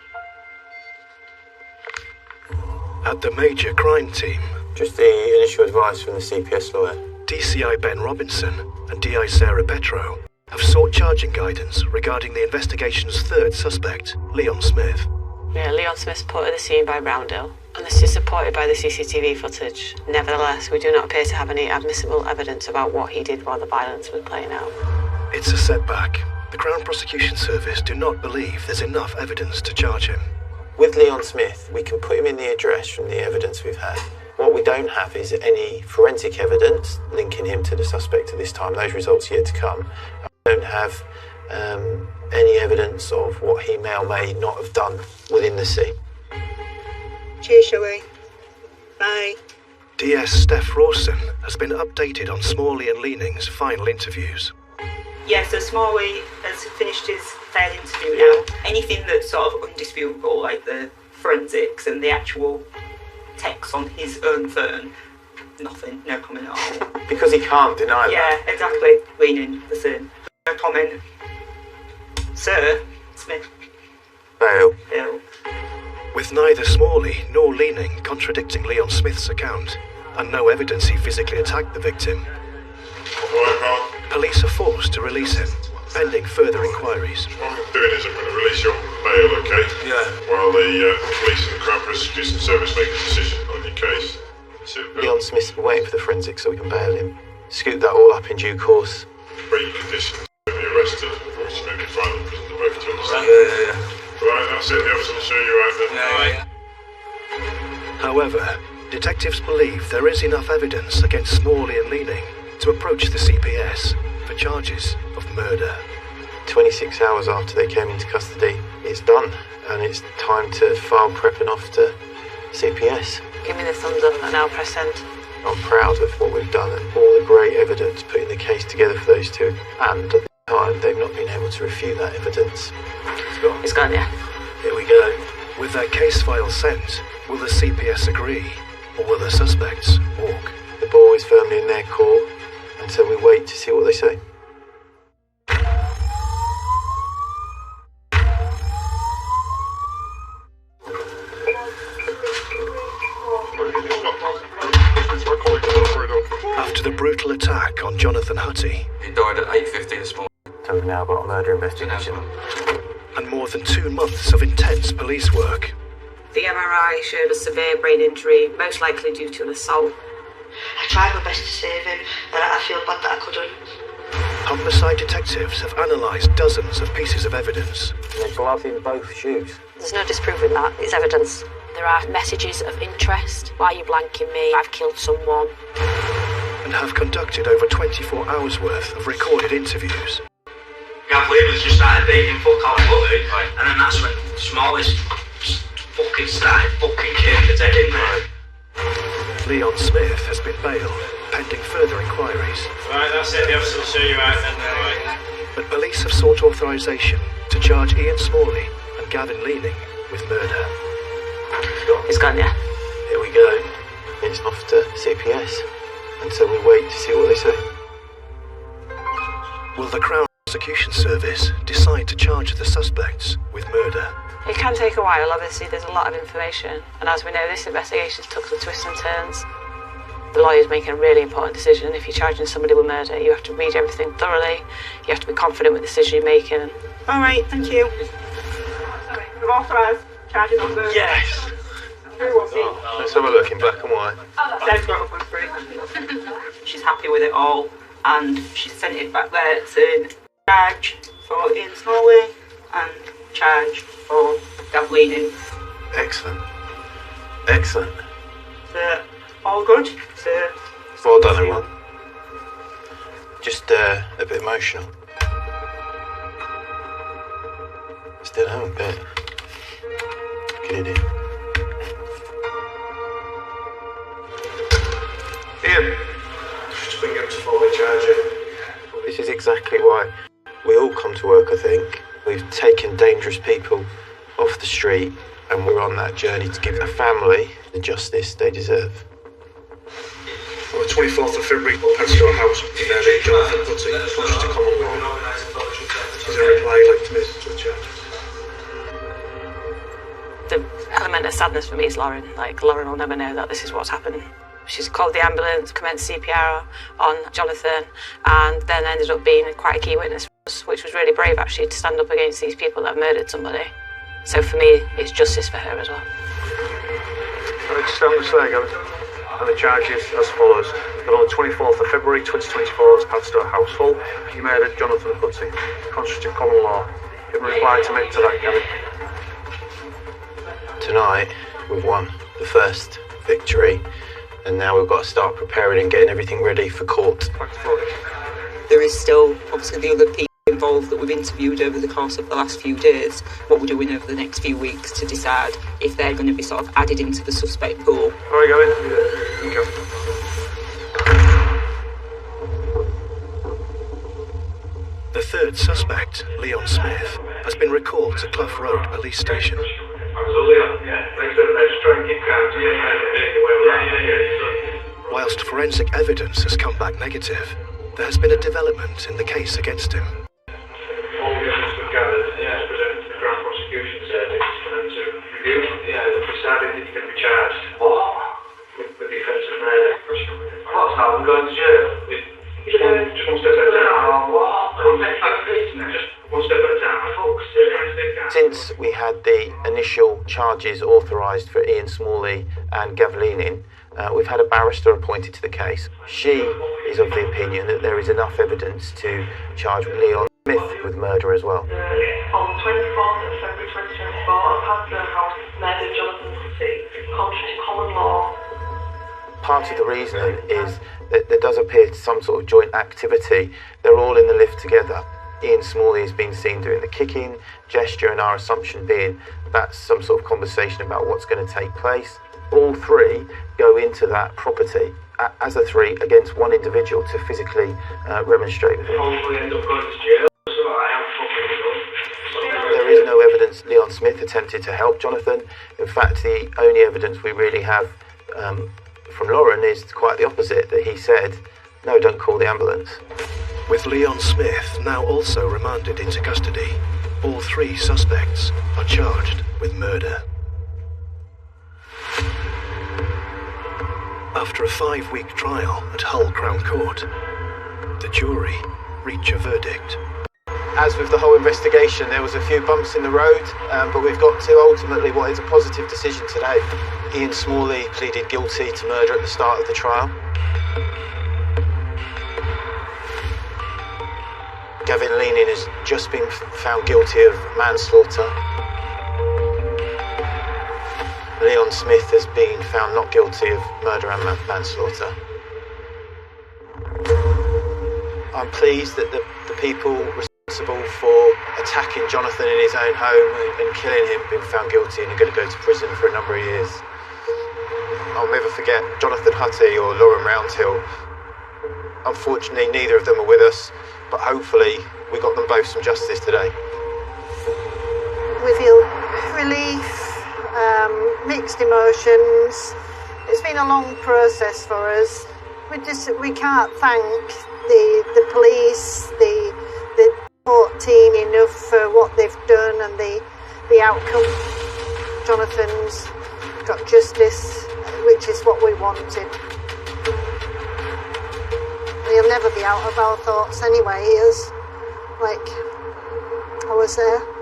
At the major crime team, just the initial advice from the CPS lawyer. DCI Ben Robinson and DI Sarah Petro have sought charging guidance regarding the investigation's third suspect, Leon Smith. Yeah, Leon Smith's put at the scene by Browndill, and this is supported by the CCTV footage. Nevertheless, we do not appear to have any admissible evidence about what he did while the violence was playing out. It's a setback. The Crown Prosecution Service do not believe there's enough evidence to charge him. With Leon Smith, we can put him in the address from the evidence we've had. What we don't have is any forensic evidence linking him to the suspect at this time. Those results are yet to come. We don't have any evidence of what he may or may not have done within the scene. Cheers, shall we? Bye. DS Steph Rawson has been updated on Smalley and Leaning's final interviews. Yeah, so Smalley has finished his failed interview now. Anything that's sort of undisputable, like the forensics and the actual text on his own phone, nothing, no comment at all. Because he can't deny that. Yeah, exactly. Leaning, the same. No comment. Sir Smith. Fail. Fail. With neither Smalley nor Leaning contradicting Leon Smith's account, and no evidence he physically attacked the victim, police are forced to release him, pending further inquiries. What I'm doing is I'm going to release you on bail, okay? Yeah. While the police and the Crown Prosecution Service make a decision on your case. Leon Smith's been waiting for the forensics so we can bail him. Scoop that all up in due course. Three conditions to be arrested, unfortunately, final prison to both to understand. Yeah. Right, that's it. The officer will show you out then. However, detectives believe there is enough evidence against Smalley and Leaning to approach the CPS for charges of murder. 26 hours after they came into custody, it's done, and it's time to file prepping off to CPS. Give me the thumbs up and I'll press send. I'm proud of what we've done and all the great evidence putting the case together for those two, and at the time they've not been able to refute that evidence. It's gone, yeah. Here we go. With their case file sent, will the CPS agree, or will the suspects walk? The ball is firmly in their court, and so we wait to see what they say. After the brutal attack on Jonathan Hutty, He died at 8:50 this morning. So we've now got a murder investigation. and more than 2 months of intense police work, The MRI showed a severe brain injury, most likely due to an assault. I tried my best to save him, but I feel bad that I couldn't. homicide detectives have analysed dozens of pieces of evidence. There's blood in both shoes. There's no disproving that. It's evidence. There are messages of interest. Why are you blanking me? I've killed someone. And have conducted over 24 hours worth of recorded interviews. Gav Leaman's just started beating fuck out Hutty, and then that's when Smalley's fucking started fucking kicking the dead in there. Leon Smith has been bailed, pending further inquiries. Right, that's it. The officer will show you out then. Right. But police have sought authorisation to charge Ian Smalley and Gavin Leaning with murder. It's gone, yeah. Here we go. It's off to CPS, and so we wait to see what they say. Will the Crown Prosecution Service decide to charge the suspects with murder? It can take a while, obviously there's a lot of information, and as we know, this investigation's took some twists and turns. The lawyer's making a really important decision. If you're charging somebody with murder, you have to read everything thoroughly, you have to be confident with the decision you're making. Alright, thank you. We've authorised charging on murder. Yes! Let's have a look in black and white. Sarah's got up on free. She's happy with it all, and she sent it back there saying charge for Ian Smalley and charge for Gav-Leaning. Excellent. Excellent. So, all good. So, Well done, everyone. Just a bit emotional. Still home, but get in. Ian, just bring him to formally charge it. This is exactly why we all come to work, I think. We've taken dangerous people off the street and we're on that journey to give the family the justice they deserve. On the 24th of February, Padstow House, Jonathan Hutty, conscious to common law. Is there a reply you'd like to make to the charges? The element of sadness for me is Lauren. Like, Lauren will never know that this is what's happened. She's called the ambulance, commenced CPR on Jonathan, and then ended up being quite a key witness for us, which was really brave actually to stand up against these people that have murdered somebody. So for me, it's justice for her as well. Right, just stand this there, Gavin. And the charges as follows. That on the 24th of February 2024 at Padstow House, Hull, you murdered Jonathan Hutty, conscious of common law. You have a reply to make to that, Gavin. Tonight, we've won the first victory, and now we've got to start preparing and getting everything ready for court. there is still obviously the other people involved that we've interviewed over the course of the last few days. What we're doing over the next few weeks to decide if they're going to be sort of added into the suspect pool. All right, Gavin. You go. The third suspect, Leon Smith, has been recalled to Clough Road Police Station. Whilst forensic evidence has come back negative, there has been a development in the case against him. All the evidence we've gathered is presented to the Crown Prosecution Service for them to review. They've decided that you're going to be charged with the offence of murder. What's that? I'm going to jail. Just one step at a time. Just one step at a time. Since we had the initial charges authorised for Ian Smalley and Gav-Leaning, we've had a barrister appointed to the case. She is of the opinion that there is enough evidence to charge Leon Smith with murder as well. On 24th of February 2024, at Padstow House, murdered Jonathan Hutty, contrary to common law. Part of the reasoning is that there does appear some sort of joint activity. They're all in the lift together. Ian Smalley has been seen doing the kicking gesture, and our assumption being that's some sort of conversation about what's going to take place. All three go into that property as a three against one individual to physically remonstrate with him. There is no evidence Leon Smith attempted to help Jonathan. In fact, the only evidence we really have from Lauren is quite the opposite, that he said, no, don't call the ambulance. With Leon Smith now also remanded into custody, all three suspects are charged with murder. After a 5-week trial at Hull Crown Court, the jury reach a verdict. As with the whole investigation, there was a few bumps in the road, but we've got to ultimately what is a positive decision today. Ian Smalley pleaded guilty to murder at the start of the trial. Gav-Leaning has just been found guilty of manslaughter. Leon Smith has been found not guilty of murder and manslaughter. I'm pleased that the people responsible for attacking Jonathan in his own home and killing him have been found guilty and are going to go to prison for a number of years. I'll never forget Jonathan Hutty or Lauren Roundhill. Unfortunately, neither of them are with us, but hopefully we got them both some justice today. We feel relief, mixed emotions. It's been a long process for us. We can't thank the police, the court team enough for what they've done, and the the outcome. Jonathan's got justice, which is what we wanted. He'll never be out of our thoughts anyway. He is. Like, I was there.